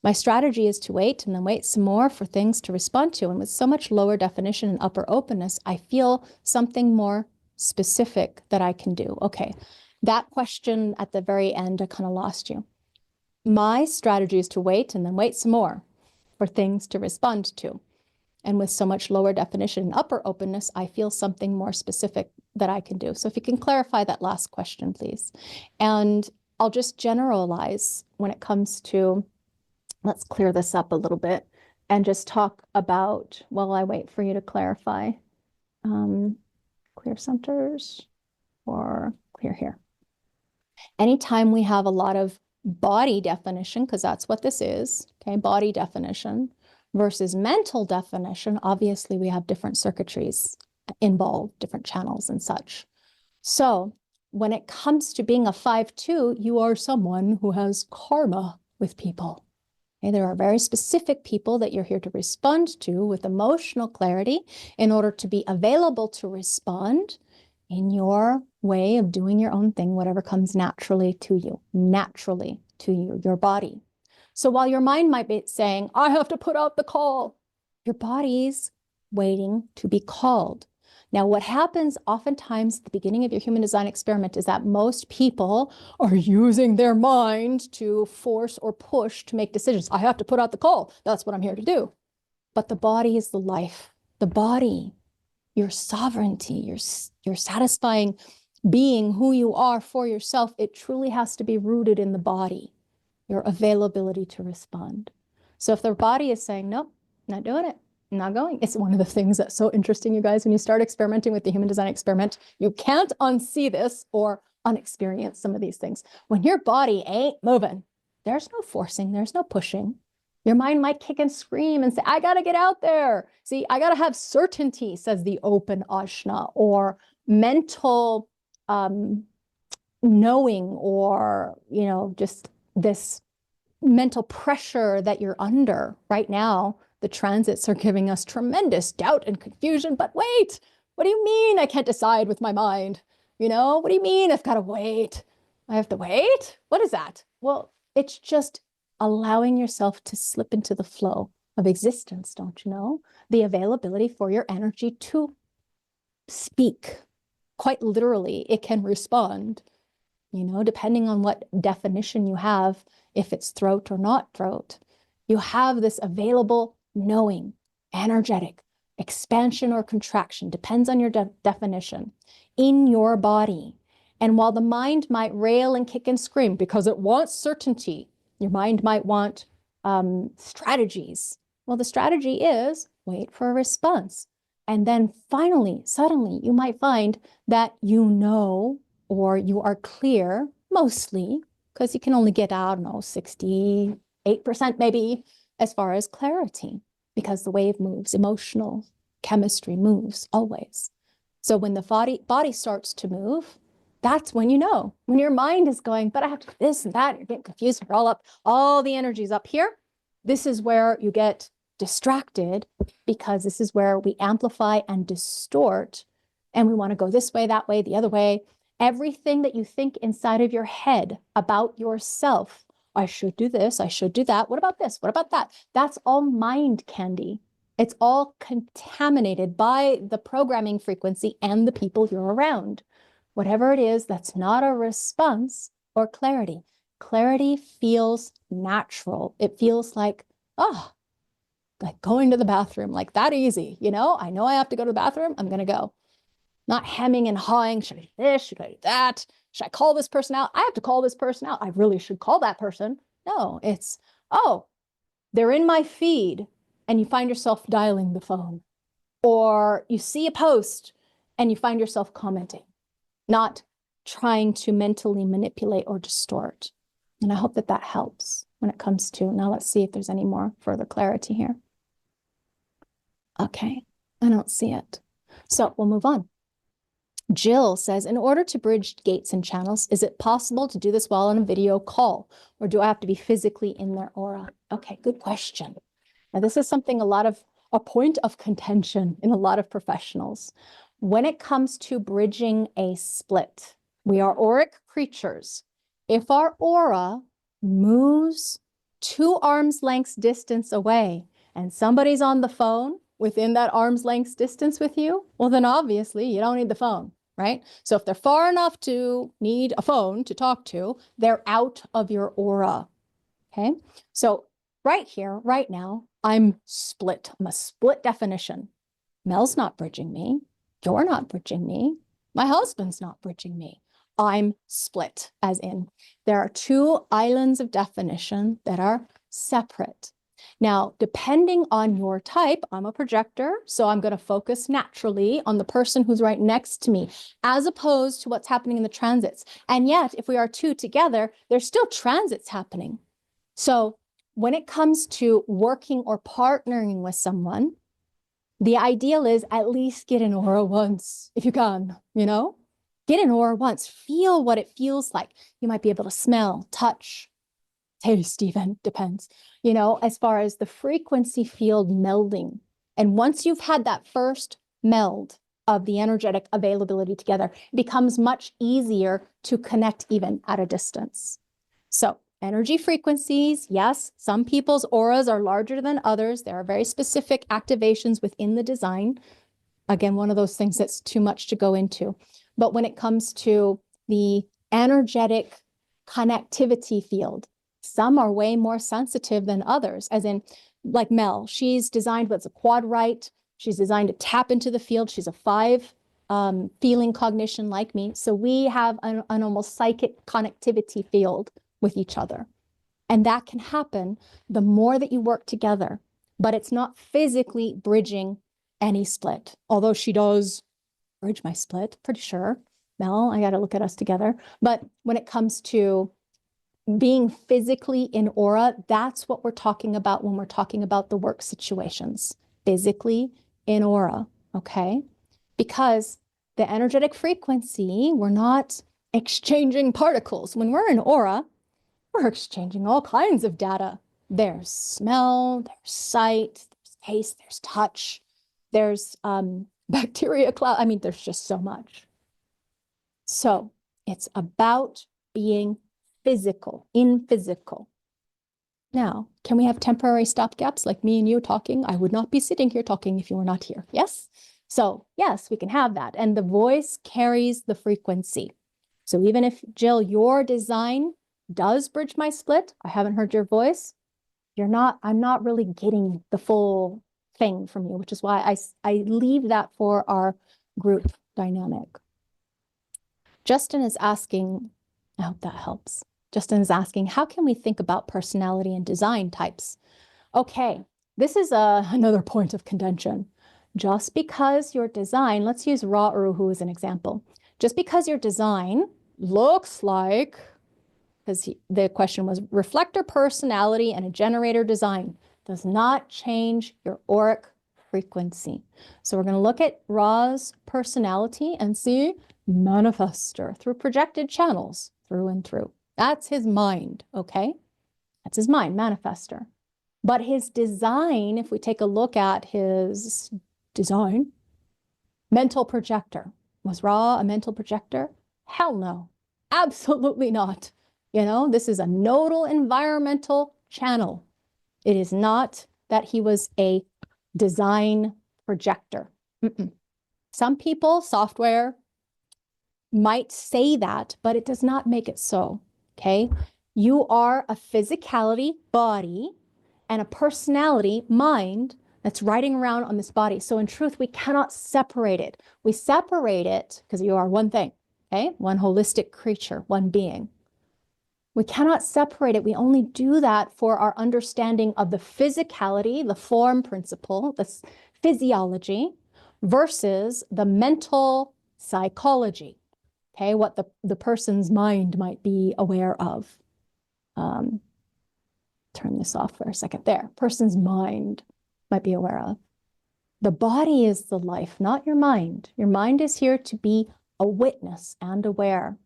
My strategy is to wait and then wait some more for things to respond to. And with so much lower definition and upper openness, I feel something more specific that I can do. Okay, that question at the very end, I kind of lost you. My strategy is to wait and then wait some more for things to respond to. And with so much lower definition and upper openness, I feel something more specific that I can do. So if you can clarify that last question, please. And I'll just generalize when it comes to, let's clear this up a little bit and just talk about, while I wait for you to clarify, clear centers or clear here. Anytime we have a lot of body definition, because that's what this is, okay, body definition versus mental definition, obviously we have different circuitries involved, different channels and such. So when it comes to being a 5-2, you are someone who has karma with people. Okay, there are very specific people that you're here to respond to with emotional clarity in order to be available to respond in your way of doing your own thing, whatever comes naturally to you, your body. So while your mind might be saying, I have to put out the call, your body's waiting to be called. Now, what happens oftentimes at the beginning of your human design experiment is that most people are using their mind to force or push to make decisions. I have to put out the call. That's what I'm here to do. But the body is the life. The body, your sovereignty, your satisfying being who you are for yourself, it truly has to be rooted in the body, your availability to respond. So if the body is saying, nope, not doing it, not going. It's one of the things that's so interesting, you guys, when you start experimenting with the human design experiment, you can't unsee this or unexperience some of these things. When your body ain't moving, there's no forcing, there's no pushing. Your mind might kick and scream and say, I got to get out there. See, I got to have certainty, says the open Ajna, or mental knowing, or, you know, just this mental pressure that you're under right now. The transits are giving us tremendous doubt and confusion. But wait, what do you mean I can't decide with my mind? You know, what do you mean I've got to wait? I have to wait? What is that? Well, it's just allowing yourself to slip into the flow of existence, don't you know? The availability for your energy to speak. Quite literally, it can respond, you know, depending on what definition you have, if it's throat or not throat. You have this available knowing, energetic, expansion or contraction, depends on your definition, in your body. And while the mind might rail and kick and scream because it wants certainty, your mind might want strategies. Well, the strategy is wait for a response. And then finally, suddenly, you might find that you know, or you are clear, mostly, because you can only get, I don't know, 68% maybe, as far as clarity, because the wave moves, emotional chemistry moves always. So when the body starts to move, that's when you know. When your mind is going, but I have to do this and that, you're getting confused, you're all up, all the energy's up here. This is where you get distracted, because this is where we amplify and distort, and we want to go this way, that way, the other way. Everything that you think inside of your head about yourself, I should do this, I should do that, what about this, what about that? That's all mind candy. It's all contaminated by the programming frequency and the people you're around. Whatever it is, that's not a response or clarity. Clarity feels natural. It feels like, oh, like going to the bathroom, like that easy, you know? I know I have to go to the bathroom, I'm gonna go. Not hemming and hawing, should I do this, should I do that? Should I call this person out? I have to call this person out. I really should call that person. No, it's, oh, they're in my feed, and you find yourself dialing the phone. Or you see a post and you find yourself commenting, not trying to mentally manipulate or distort. And I hope that that helps when it comes to, now let's see if there's any more further clarity here. Okay, I don't see it. So we'll move on. Jill says, in order to bridge gates and channels, is it possible to do this while on a video call, or do I have to be physically in their aura? Okay, good question. Now, this is something a point of contention in a lot of professionals. When it comes to bridging a split, we are auric creatures. If our aura moves 2 arms lengths distance away and somebody's on the phone within that arm's length distance with you, well, then obviously you don't need the phone, right? So if they're far enough to need a phone to talk to, they're out of your aura, okay? So right here, right now, I'm split. I'm a split definition. Mel's not bridging me. You're not bridging me. My husband's not bridging me. I'm split, as in there are 2 islands of definition that are separate. Now, depending on your type, I'm a projector, so I'm going to focus naturally on the person who's right next to me, as opposed to what's happening in the transits. And yet, if we are 2 together, there's still transits happening. So when it comes to working or partnering with someone, the ideal is at least get an aura once, if you can, you know? Get an aura once, feel what it feels like. You might be able to smell, touch, taste even, depends, you know, as far as the frequency field melding. And once you've had that first meld of the energetic availability together, it becomes much easier to connect even at a distance. So energy frequencies, yes, some people's auras are larger than others. There are very specific activations within the design. Again, one of those things that's too much to go into. But when it comes to the energetic connectivity field, some are way more sensitive than others, as in like Mel, she's designed what's a quad right. She's designed to tap into the field. She's a 5 feeling cognition like me. So we have an almost psychic connectivity field with each other. And that can happen the more that you work together. but it's not physically bridging any split. Although she does bridge my split, pretty sure. Mel, I got to look at us together. But when it comes to being physically in aura, that's what we're talking about when we're talking about the work situations. Physically in aura, okay? Because the energetic frequency, we're not exchanging particles. When we're in aura, we're exchanging all kinds of data. There's smell, there's sight, there's taste, there's touch, there's bacteria cloud. I mean, there's just so much. So it's about being physical, in physical. Now, can we have temporary stopgaps like me and you talking? I would not be sitting here talking if you were not here. Yes? So yes, we can have that. And the voice carries the frequency. So even if, Jill, your design does bridge my split, I haven't heard your voice, I'm not really getting the full thing from you, which is why I leave that for our group dynamic. Justin is asking, I hope that helps. Justin is asking, how can we think about personality and design types? Okay, this is another point of contention. Just because your design, let's use Ra Uru Hu as an example. Just because your design looks like, because the question was reflector personality and a generator design, does not change your auric frequency. So we're going to look at Ra's personality and see manifestor through projected channels through and through. That's his mind, okay? That's his mind, manifestor. But his design, if we take a look at his design, mental projector. Was Ra a mental projector? Hell no, absolutely not. You know, this is a nodal environmental channel. It is not that he was a design projector. Some people, software, might say that, but it does not make it so, okay? You are a physicality, body, and a personality, mind, that's riding around on this body. So in truth, we cannot separate it. We separate it because you are one thing, okay? One holistic creature, one being. We cannot separate it. We only do that for our understanding of the physicality, the form principle, the physiology, versus the mental psychology, okay? What the person's mind might be aware of. Turn this off for a second. There, person's mind might be aware of. The body is the life, not your mind. Your mind is here to be a witness and aware.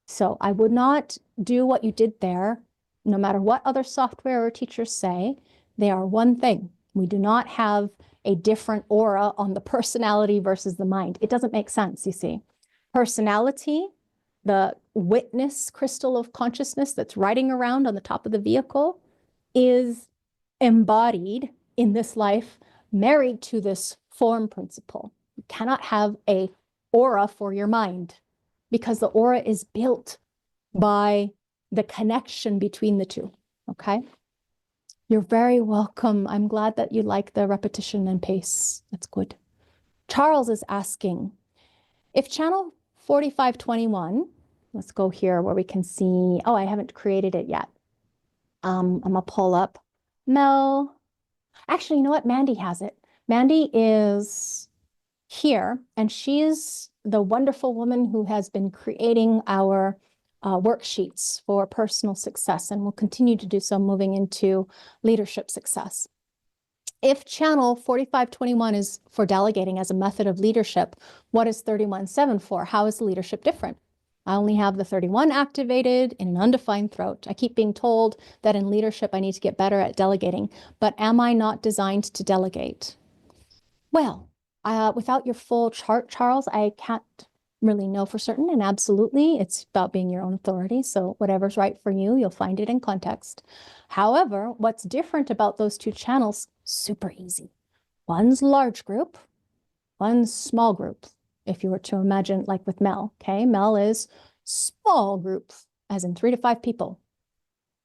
So I would not do what you did there, no matter what other software or teachers say. They are one thing. We do not have a different aura on the personality versus the mind. It doesn't make sense, you see. Personality, the witness crystal of consciousness that's riding around on the top of the vehicle, is embodied in this life, married to this form principle. You cannot have a aura for your mind because the aura is built by the connection between the two, okay? You're very welcome. I'm glad that you like the repetition and pace. That's good. Charles is asking, if channel 4521, let's go here where we can see, oh, I haven't created it yet. I'm gonna pull up Mel. Actually, you know what? Mandy has it. Mandy is here, and she's the wonderful woman who has been creating our worksheets for personal success, and will continue to do so moving into leadership success. If channel 4521 is for delegating as a method of leadership, what is 31.7 for? How is leadership different? I only have the 31 activated in an undefined throat. I keep being told that in leadership I need to get better at delegating, but am I not designed to delegate? Well, without your full chart, Charles, I can't really know for certain, and absolutely, it's about being your own authority. So whatever's right for you, you'll find it in context. However, what's different about those two channels? Super easy. One's large group, one's small group. If you were to imagine like with Mel, okay? Mel is small group, as in 3 to 5 people.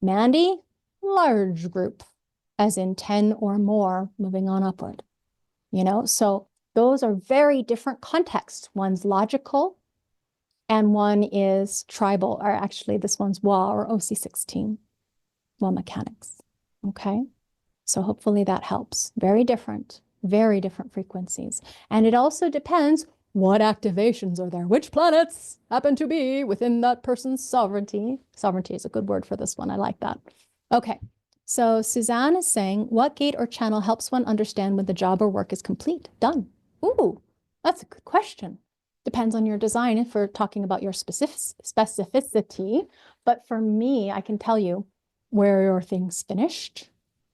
Mandy, large group, as in 10 or more, moving on upward. You know, so those are very different contexts. One's logical and one is tribal, or actually this one's WA or OC16, WA mechanics, okay? So hopefully that helps. Very different frequencies. And it also depends what activations are there, which planets happen to be within that person's sovereignty. Sovereignty is a good word for this one. I like that. Okay. So Suzanne is saying, what gate or channel helps one understand when the job or work is complete? Done. Ooh, that's a good question. Depends on your design if we're talking about your specificity. But for me, I can tell you where your thing's finished,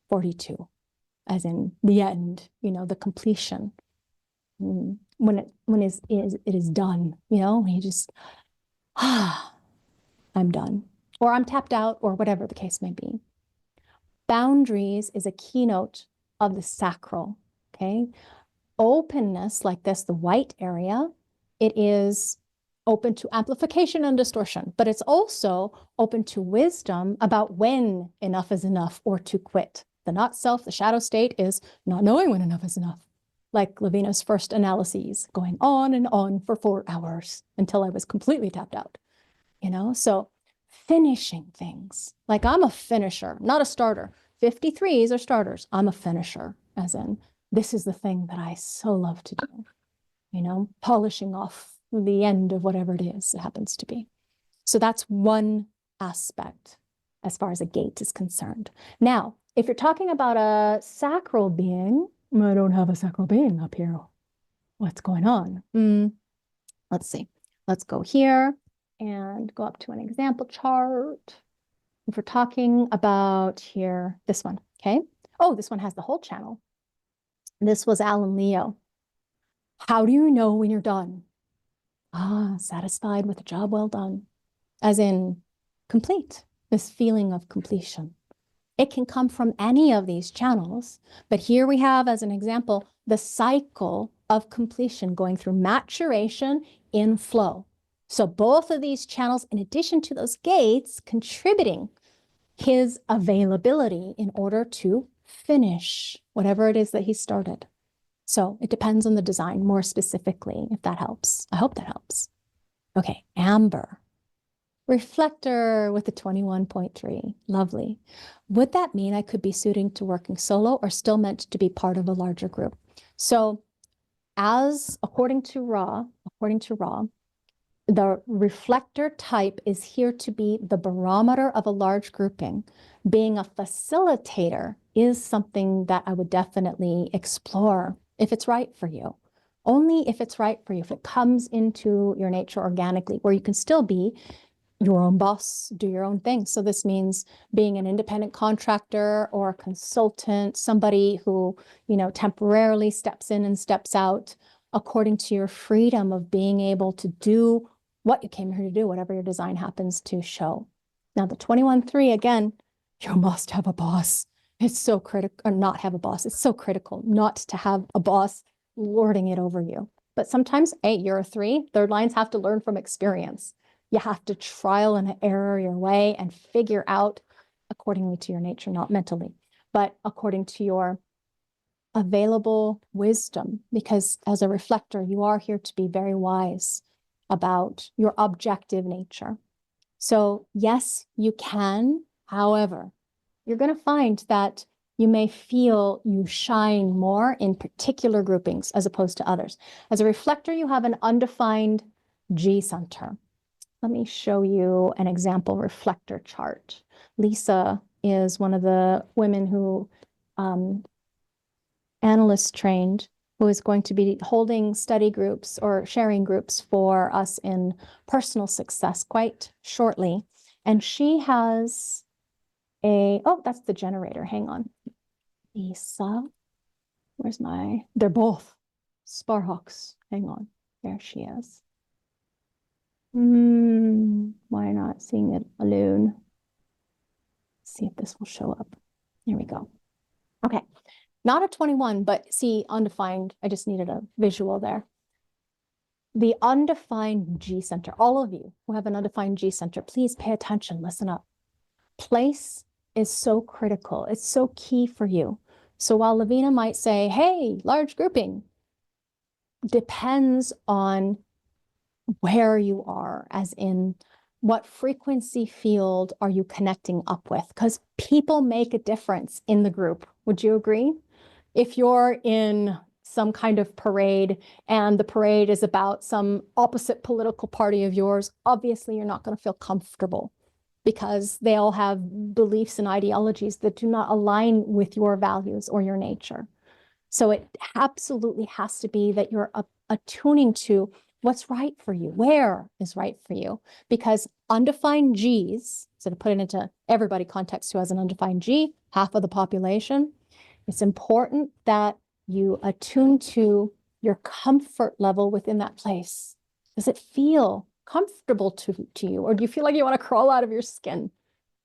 42, as in the end, the completion. When it is done, when you just, I'm done, or I'm tapped out, or whatever the case may be. Boundaries is a keynote of the sacral, okay? Openness like this, the white area, it is open to amplification and distortion, but it's also open to wisdom about when enough is enough or to quit. The not self, the shadow state is not knowing when enough is enough. Like Laveena's first analyses, going on and on for 4 hours until I was completely tapped out, So finishing things, like I'm a finisher, not a starter. 53s are starters. I'm a finisher, as in this is the thing that I so love to do, polishing off the end of whatever it is it happens to be. So that's one aspect as far as a gate is concerned. Now, if you're talking about a sacral being, I don't have a sacral being up here. What's going on? Let's see. Let's go here and go up to an example chart. If we're talking about here, this one, okay? Oh, this one has the whole channel. This was Alan Leo. How do you know when you're done? Satisfied with a job well done. As in complete, this feeling of completion. It can come from any of these channels, but here we have, as an example, the cycle of completion going through maturation in flow. So both of these channels, in addition to those gates, contributing his availability in order to finish whatever it is that he started. So it depends on the design more specifically, if that helps. I hope that helps. Okay, Amber. Reflector with the 21.3. Lovely. Would that mean I could be suiting to working solo or still meant to be part of a larger group? So according to Ra, the reflector type is here to be the barometer of a large grouping. Being a facilitator is something that I would definitely explore if it's right for you. Only if it's right for you, if it comes into your nature organically, where you can still be your own boss, do your own thing. So this means being an independent contractor or a consultant, somebody who, temporarily steps in and steps out according to your freedom of being able to do what you came here to do, whatever your design happens to show. Now, the 21.3, again, you must have a boss. It's so critical, or not have a boss. It's so critical not to have a boss lording it over you. But sometimes, hey, you're a 3, third lines have to learn from experience. You have to trial and error your way and figure out accordingly to your nature, not mentally, but according to your available wisdom, because as a reflector, you are here to be very wise about your objective nature. So yes, you can. However, you're going to find that you may feel you shine more in particular groupings as opposed to others. As a reflector, you have an undefined G center. Let me show you an example reflector chart. Lisa is one of the women who analyst trained, who is going to be holding study groups or sharing groups for us in personal success quite shortly. And she has that's the generator. Hang on. Lisa, they're both Sparhawks. Hang on. There she is. Why not seeing it alone? Let's see if this will show up. Here we go. Okay. Not a 21, but see, undefined. I just needed a visual there. The undefined G center, all of you who have an undefined G center, please pay attention, listen up. Place is so critical. It's so key for you. So while Laveena might say, hey, large grouping, depends on where you are, as in what frequency field are you connecting up with? Because people make a difference in the group. Would you agree? If you're in some kind of parade and the parade is about some opposite political party of yours, obviously you're not going to feel comfortable because they all have beliefs and ideologies that do not align with your values or your nature. So it absolutely has to be that you're attuning to what's right for you, where is right for you, because undefined Gs, so to put it into everybody context who has an undefined G, half of the population, it's important that you attune to your comfort level within that place. Does it feel comfortable to you, or do you feel like you want to crawl out of your skin?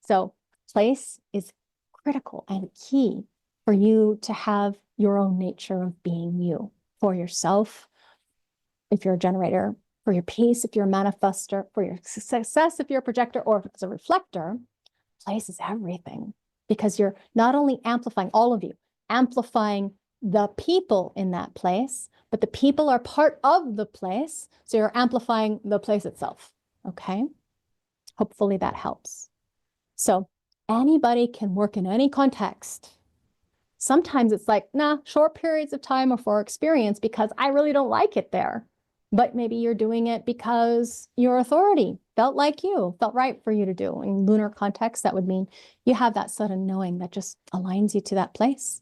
So place is critical and key for you to have your own nature of being you, for yourself, if you're a generator, for your peace, if you're a manifester, for your success, if you're a projector, or as a reflector. Place is everything, because you're not only amplifying, all of you, amplifying the people in that place, but the people are part of the place. So you're amplifying the place itself. Okay. Hopefully that helps. So anybody can work in any context. Sometimes it's like, nah, short periods of time or for experience because I really don't like it there. But maybe you're doing it because your authority felt like you, felt right for you to do. In lunar context, that would mean you have that sudden knowing that just aligns you to that place.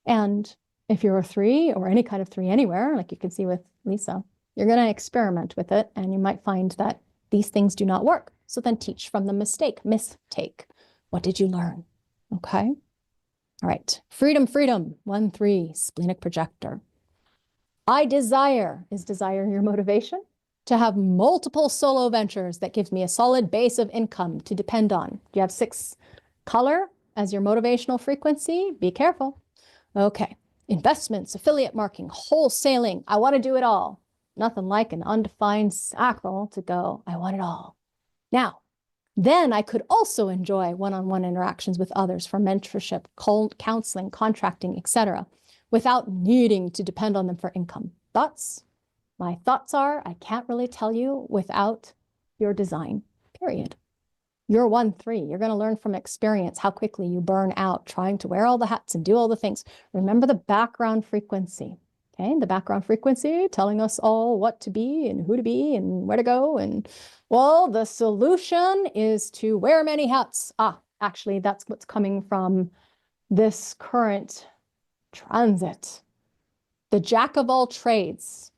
And if you're a 3 or any kind of 3 anywhere, like you can see with Lisa, you're going to experiment with it and you might find that these things do not work. So then teach from the mistake. What did you learn? Okay. All right. Freedom. 1-3, splenic projector. I desire, is desire your motivation? To have multiple solo ventures that gives me a solid base of income to depend on. Do you have 6 color as your motivational frequency? Be careful. Okay. Investments, affiliate marketing, wholesaling. I want to do it all. Nothing like an undefined sacral to go, I want it all. Now, then I could also enjoy one-on-one interactions with others for mentorship, counseling, contracting, etc., without needing to depend on them for income. Thoughts? My thoughts are, I can't really tell you without your design, period. You're 1-3. You're going to learn from experience how quickly you burn out trying to wear all the hats and do all the things. Remember the background frequency. Okay, the background frequency telling us all what to be and who to be and where to go. And well, the solution is to wear many hats. Actually, that's what's coming from this current transit. The jack of all trades.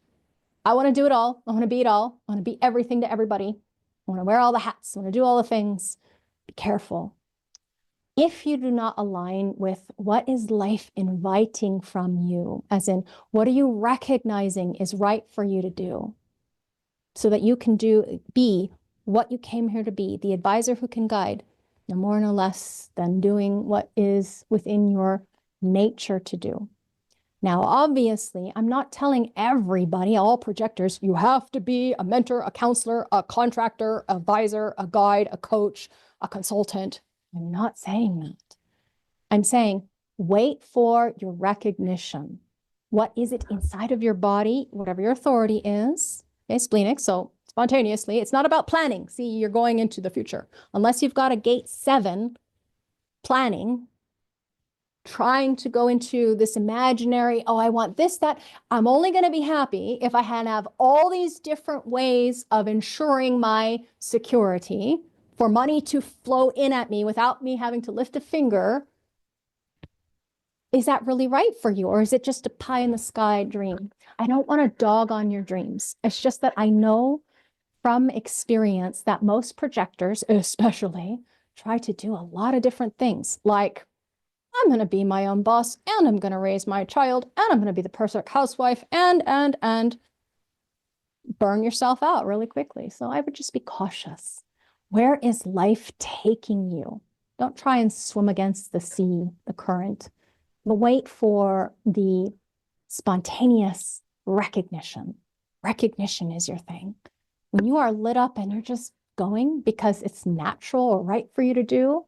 I want to do it all. I want to be it all. I want to be everything to everybody. I want to wear all the hats. I want to do all the things. Be careful. If you do not align with what is life inviting from you, as in what are you recognizing is right for you to do, so that you can be what you came here to be, the advisor who can guide, no more, no less than doing what is within your nature to do. Now, obviously, I'm not telling everybody, all projectors, you have to be a mentor, a counselor, a contractor, advisor, a guide, a coach, a consultant. I'm not saying that. I'm saying wait for your recognition. What is it inside of your body, whatever your authority is? Okay, splenic, so spontaneously. It's not about planning. See, you're going into the future. Unless you've got a gate 7 planning, trying to go into this imaginary, oh, I want this, that. I'm only going to be happy if I have all these different ways of ensuring my security for money to flow in at me without me having to lift a finger. Is that really right for you? Or is it just a pie in the sky dream? I don't want to dog on your dreams. It's just that I know from experience that most projectors, especially, try to do a lot of different things, like I'm going to be my own boss, and I'm going to raise my child, and I'm going to be the perfect housewife, and burn yourself out really quickly. So I would just be cautious. Where is life taking you? Don't try and swim against the sea, the current, but wait for the spontaneous recognition. Recognition is your thing. When you are lit up and you're just going because it's natural or right for you to do,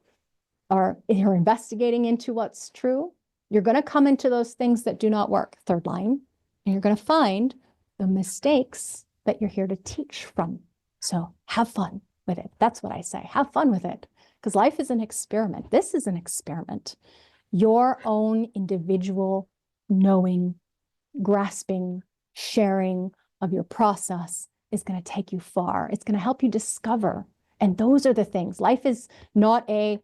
or you're investigating into what's true, you're going to come into those things that do not work, 3rd line, and you're going to find the mistakes that you're here to teach from. So have fun. with it. That's what I say. Have fun with it. Because life is an experiment. This is an experiment. Your own individual knowing, grasping, sharing of your process is going to take you far. It's going to help you discover. And those are the things. Life is not a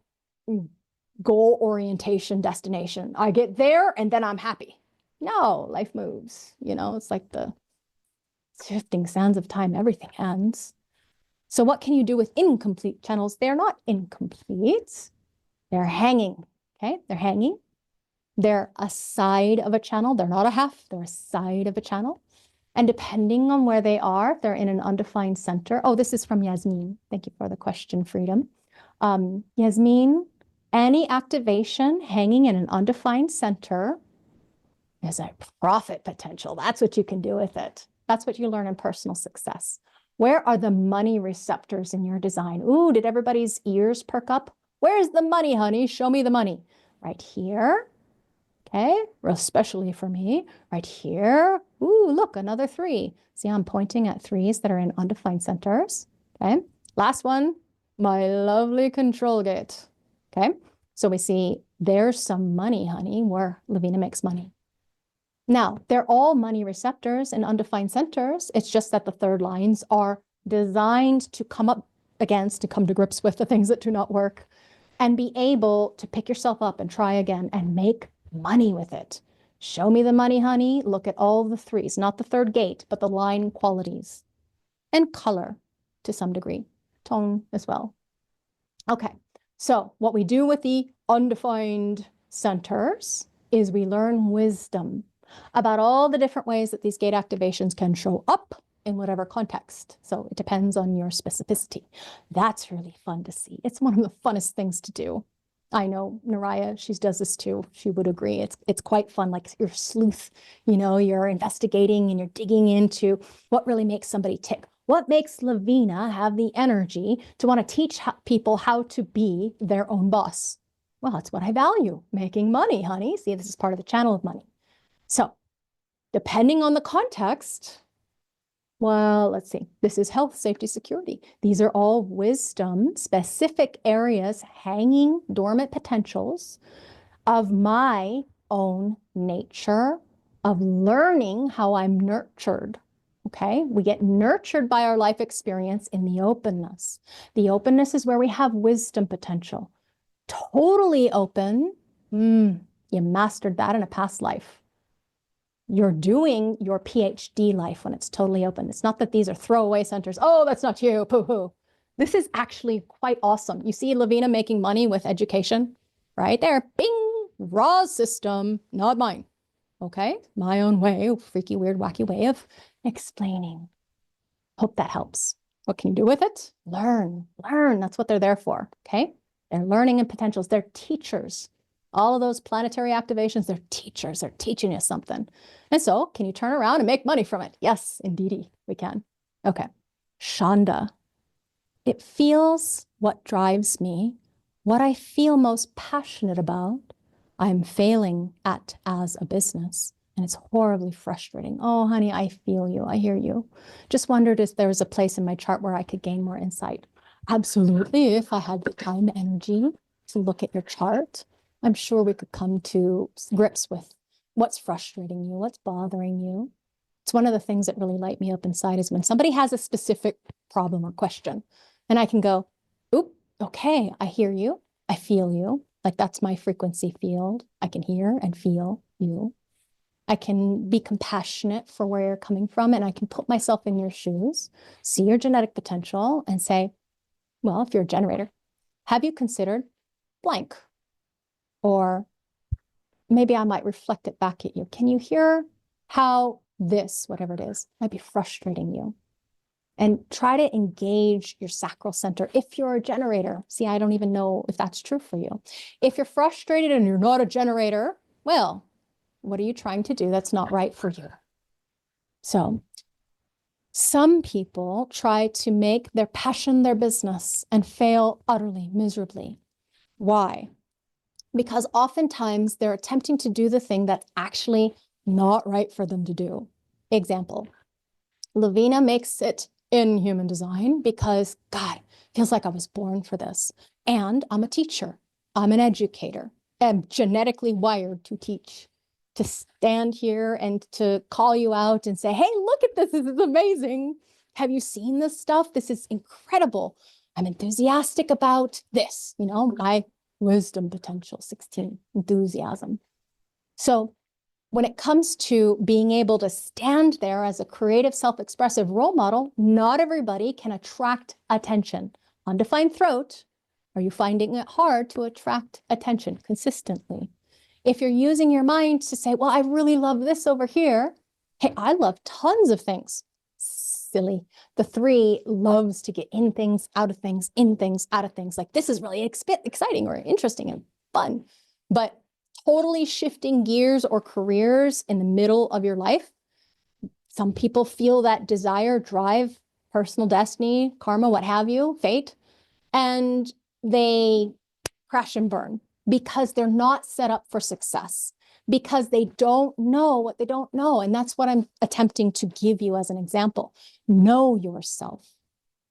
goal orientation destination. I get there and then I'm happy. No, life moves. You know, it's like the shifting sands of time. Everything ends. So what can you do with incomplete channels? They're not incomplete. They're hanging. Okay, they're hanging. They're a side of a channel. They're not a half. They're a side of a channel. And depending on where they are, if they're in an undefined center. Oh, this is from Yasmin. Thank you for the question, Freedom. Yasmin, any activation hanging in an undefined center is a profit potential. That's what you can do with it. That's what you learn in personal success. Where are the money receptors in your design? Ooh, did everybody's ears perk up? Where's the money, honey? Show me the money. Right here. Okay, especially for me, right here. Ooh, look, another 3. See, I'm pointing at 3s that are in undefined centers. Okay, last one, my lovely control gate. Okay, so we see there's some money, honey, where Laveena makes money. Now, they're all money receptors in undefined centers. It's just that the third lines are designed to come up against, to come to grips with the things that do not work and be able to pick yourself up and try again and make money with it. Show me the money, honey. Look at all the 3s, not the third gate, but the line qualities and color to some degree, tone as well. Okay, so what we do with the undefined centers is we learn wisdom about all the different ways that these gate activations can show up in whatever context. So it depends on your specificity. That's really fun to see. It's one of the funnest things to do. I know Naraya, she does this too. She would agree. It's quite fun, like you're sleuth, you know, you're investigating and you're digging into what really makes somebody tick. What makes Laveena have the energy to want to teach people how to be their own boss? Well, that's what I value, making money, honey. See, this is part of the channel of money. So depending on the context, well, let's see. This is health, safety, security. These are all wisdom, specific areas, hanging dormant potentials of my own nature, of learning how I'm nurtured. Okay, we get nurtured by our life experience in the openness. The openness is where we have wisdom potential. Totally open. You mastered that in a past life. You're doing your PhD life when it's totally open. It's not that these are throwaway centers. Oh, that's not you, poo-hoo. This is actually quite awesome. You see Laveena making money with education right there. Bing, raw system, not mine. Okay, my own way, freaky, weird, wacky way of explaining. Hope that helps. What can you do with it? Learn. That's what they're there for, okay? They're learning and potentials. They're teachers. All of those planetary activations, they're teachers. They're teaching you something. And so, can you turn around and make money from it? Yes, indeedy, we can. Okay. Shonda. It feels what drives me, what I feel most passionate about, I'm failing at as a business. And it's horribly frustrating. Oh, honey, I feel you. I hear you. Just wondered if there was a place in my chart where I could gain more insight. Absolutely. If I had the time, energy to look at your chart, I'm sure we could come to grips with what's frustrating you, what's bothering you. It's one of the things that really light me up inside is when somebody has a specific problem or question and I can go, oop, okay, I hear you. I feel you. Like that's my frequency field. I can hear and feel you. I can be compassionate for where you're coming from and I can put myself in your shoes, see your genetic potential and say, well, if you're a generator, have you considered blank? Or maybe I might reflect it back at you. Can you hear how this, whatever it is, might be frustrating you? And try to engage your sacral center if you're a generator. See, I don't even know if that's true for you. If you're frustrated and you're not a generator, well, what are you trying to do that's not right for you? So some people try to make their passion their business and fail utterly, miserably. Why? Because oftentimes they're attempting to do the thing that's actually not right for them to do. Example, Laveena makes it in human design because, God, Feels like I was born for this. And I'm a teacher. I'm an educator. I'm genetically wired to teach, to stand here and to call you out and say, hey, look at this. This is amazing. Have you seen this stuff? This is incredible. I'm enthusiastic about this, my wisdom potential, 16, enthusiasm. So when it comes to being able to stand there as a creative, self-expressive role model, not everybody can attract attention. Undefined throat, are you finding it hard to attract attention consistently? If you're using your mind to say, well, I really love this over here. Hey, I love tons of things. Silly. The 3 loves to get in things, out of things, in things, out of things. Like, this is really exciting or interesting and fun. But totally shifting gears or careers in the middle of your life, some people feel that desire, drive, personal destiny, karma, what have you, fate, and they crash and burn because they're not set up for success, because they don't know what they don't know. And that's what I'm attempting to give you as an example. Know yourself.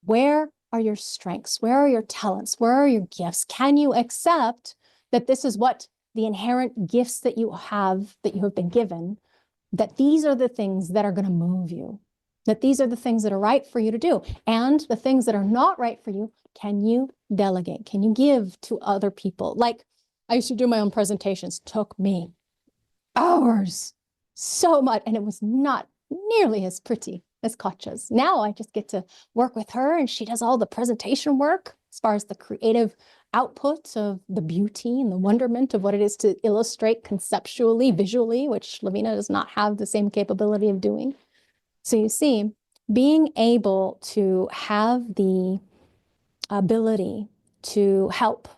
Where are your strengths? Where are your talents? Where are your gifts? Can you accept that this is what the inherent gifts that you have been given, that these are the things that are going to move you, that these are the things that are right for you to do, and the things that are not right for you, can you delegate? Can you give to other people? Like, I used to do my own presentations, took me hours, so much, and it was not nearly as pretty as Katja's. Now I just get to work with her, and she does all the presentation work as far as the creative output of the beauty and the wonderment of what it is to illustrate conceptually, visually, which Laveena does not have the same capability of doing. So you see, being able to have the ability to help.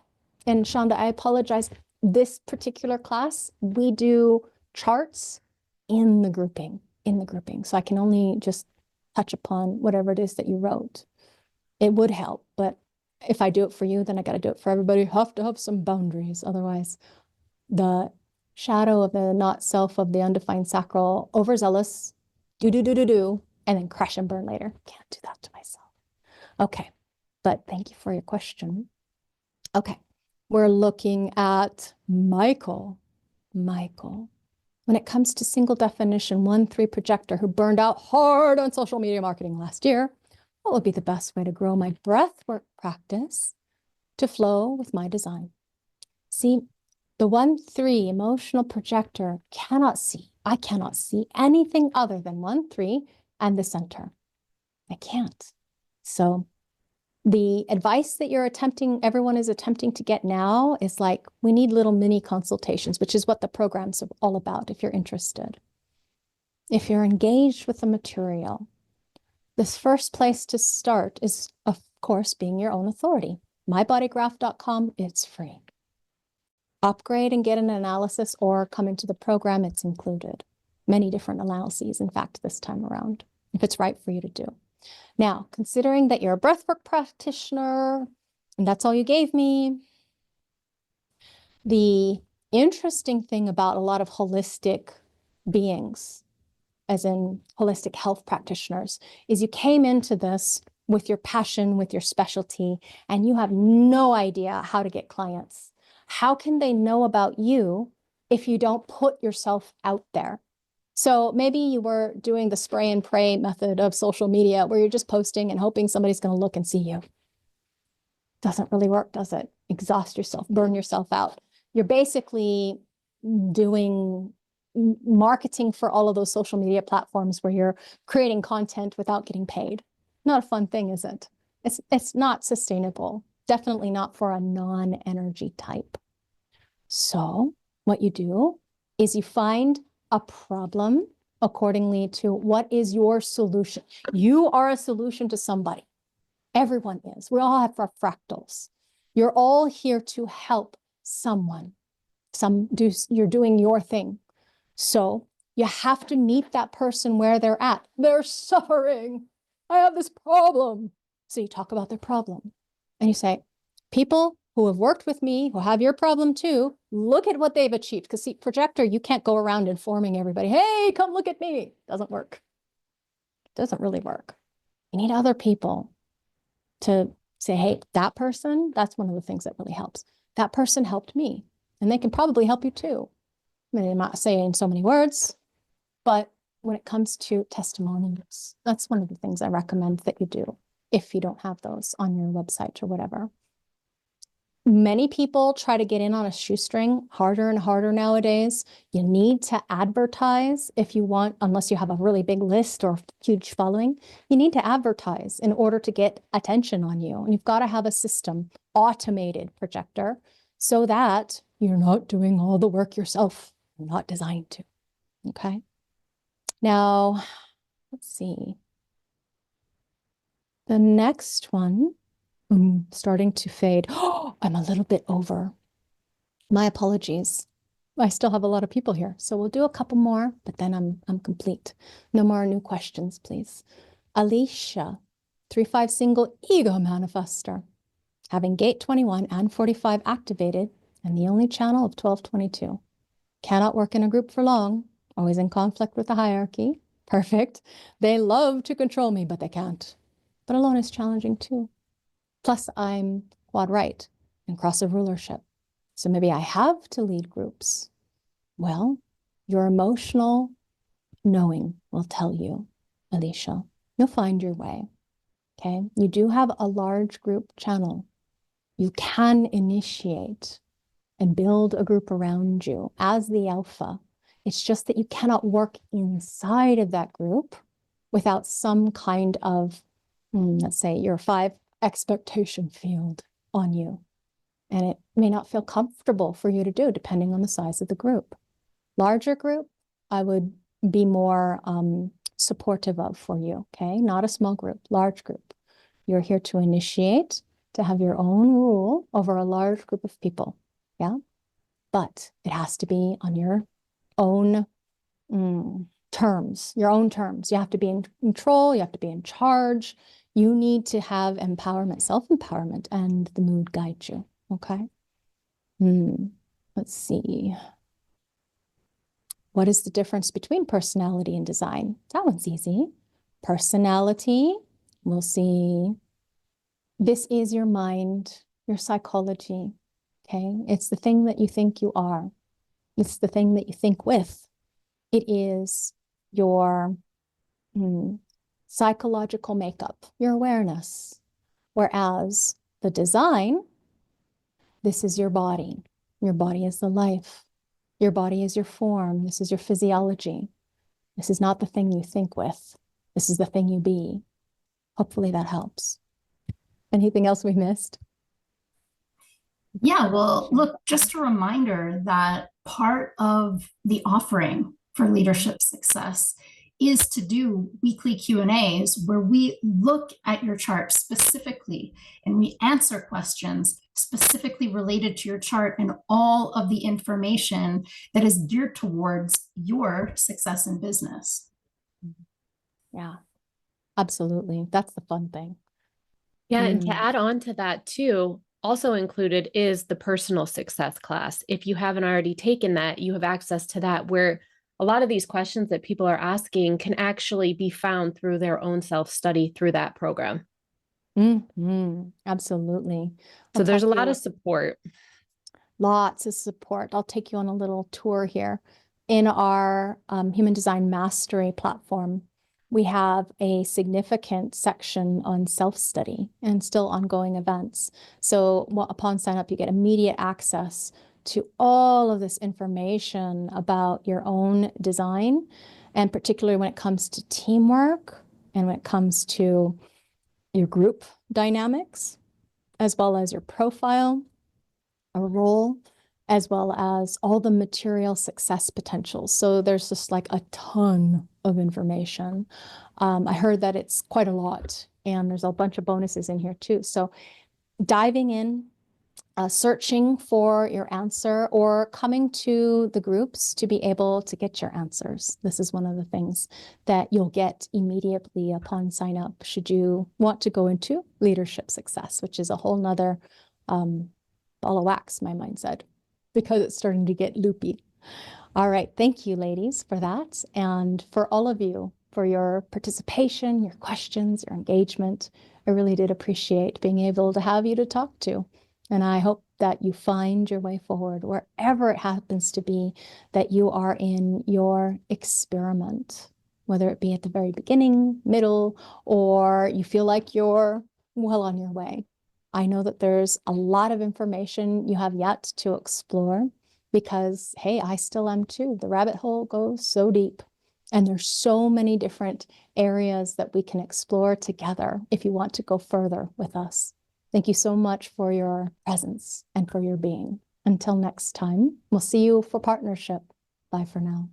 And Shonda, I apologize. This particular class, we do charts in the grouping. So I can only just touch upon whatever it is that you wrote. It would help, but if I do it for you, then I got to do it for everybody. You have to have some boundaries. Otherwise, the shadow of the not self of the undefined sacral, overzealous, do, and then crash and burn later. Can't do that to myself. Okay, but thank you for your question. Okay, we're looking at Michael. When it comes to single definition 1-3 projector who burned out hard on social media marketing last year, what would be the best way to grow my breathwork practice to flow with my design? See, the 1-3 emotional projector I cannot see anything other than 1-3 and the center. I can't. So the advice that everyone is attempting to get now is like, we need little mini consultations, which is what the program's all about if you're interested. If you're engaged with the material, this first place to start is, of course, being your own authority. mybodygraph.com, it's free. Upgrade and get an analysis or come into the program, it's included. Many different analyses, in fact, this time around, if it's right for you to do. Now, considering that you're a breathwork practitioner, and that's all you gave me, the interesting thing about a lot of holistic beings, as in holistic health practitioners, is you came into this with your passion, with your specialty, and you have no idea how to get clients. How can they know about you if you don't put yourself out there? So maybe you were doing the spray and pray method of social media where you're just posting and hoping somebody's going to look and see you. Doesn't really work, does it? Exhaust yourself, burn yourself out. You're basically doing marketing for all of those social media platforms where you're creating content without getting paid. Not a fun thing, is it? It's not sustainable. Definitely not for a non-energy type. So what you do is you find a problem accordingly to what is your solution. You are a solution to somebody. Everyone is. We all have our fractals. You're all here to help someone. You're doing your thing. So you have to meet that person where they're at. They're suffering. I have this problem. So you talk about their problem and you say, people who have worked with me, who have your problem too, look at what they've achieved. Because see, projector, you can't go around informing everybody, hey, come look at me. Doesn't work. Doesn't really work. You need other people to Say, hey, that person, that's one of the things that really helps. That person helped me, and they can probably help you too. I mean, I'm not saying so many words, but when it comes to testimonials, that's one of the things I recommend that you do if you don't have those on your website or whatever. Many people try to get in on a shoestring harder and harder nowadays. You need to advertise if you want, unless you have a really big list or huge following, you need to advertise in order to get attention on you. And you've got to have a system, automated projector, so that you're not doing all the work yourself. You're not designed to. Okay. Now, let's see. The next one, I'm starting to fade. Oh, I'm a little bit over. My apologies. I still have a lot of people here, so we'll do a couple more, but then I'm complete. No more new questions, please. Alicia, 3-5 single ego manifester, having gate 21 and 45 activated, and the only channel of 1222. Cannot work in a group for long, always in conflict with the hierarchy. Perfect. They love to control me, but they can't. But alone is challenging too. Plus, I'm quad right and cross of rulership. So maybe I have to lead groups. Well, your emotional knowing will tell you, Alicia. You'll find your way. Okay. You do have a large group channel. You can initiate and build a group around you as the alpha. It's just that you cannot work inside of that group without some kind of, let's say, your 5 expectation field on you. And it may not feel comfortable for you to do, depending on the size of the group. Larger group, I would be more supportive of for you, okay? Not a small group, large group. You're here to initiate, to have your own rule over a large group of people, yeah? But it has to be on your own terms, your own terms. You have to be in control, you have to be in charge. You need to have empowerment, self-empowerment, and the mood guide you, okay? Let's see. What is the difference between personality and design? That one's easy. Personality, we'll see. This is your mind, your psychology, okay? It's the thing that you think you are. It's the thing that you think with. It is your psychological makeup, your awareness. Whereas the design, this is your body. Your body is the life. Your body is your form. This is your physiology. This is not the thing you think with. This is the thing you be. Hopefully that helps. Anything else we missed? Yeah, well, look, just a reminder that part of the offering for leadership success is to do weekly Q&As where we look at your chart specifically and we answer questions specifically related to your chart and all of the information that is geared towards your success in business. Yeah, absolutely. That's the fun thing. Yeah, and to add on to that too, also included is the personal success class. If you haven't already taken that, you have access to that, where a lot of these questions that people are asking can actually be found through their own self-study through that program. Absolutely. So there's a lot of support. Lots of support. I'll take you on a little tour here. In our Human Design Mastery platform, we have a significant section on self-study and still ongoing events. So upon sign up, you get immediate access to all of this information about your own design, and particularly when it comes to teamwork and when it comes to your group dynamics, as well as your profile, a role, as well as all the material success potentials. So there's just like a ton of information. I heard that it's quite a lot, and there's a bunch of bonuses in here too. So diving in, searching for your answer, or coming to the groups to be able to get your answers. This is one of the things that you'll get immediately upon sign up should you want to go into leadership success, which is a whole nother ball of wax, my mind said, because it's starting to get loopy. All right, thank you, ladies, for that. And for all of you for your participation, your questions, your engagement. I really did appreciate being able to have you to talk to. And I hope that you find your way forward wherever it happens to be that you are in your experiment, whether it be at the very beginning, middle, or you feel like you're well on your way. I know that there's a lot of information you have yet to explore because, hey, I still am too. The rabbit hole goes so deep. And there's so many different areas that we can explore together if you want to go further with us. Thank you so much for your presence and for your being. Until next time, we'll see you for partnership. Bye for now.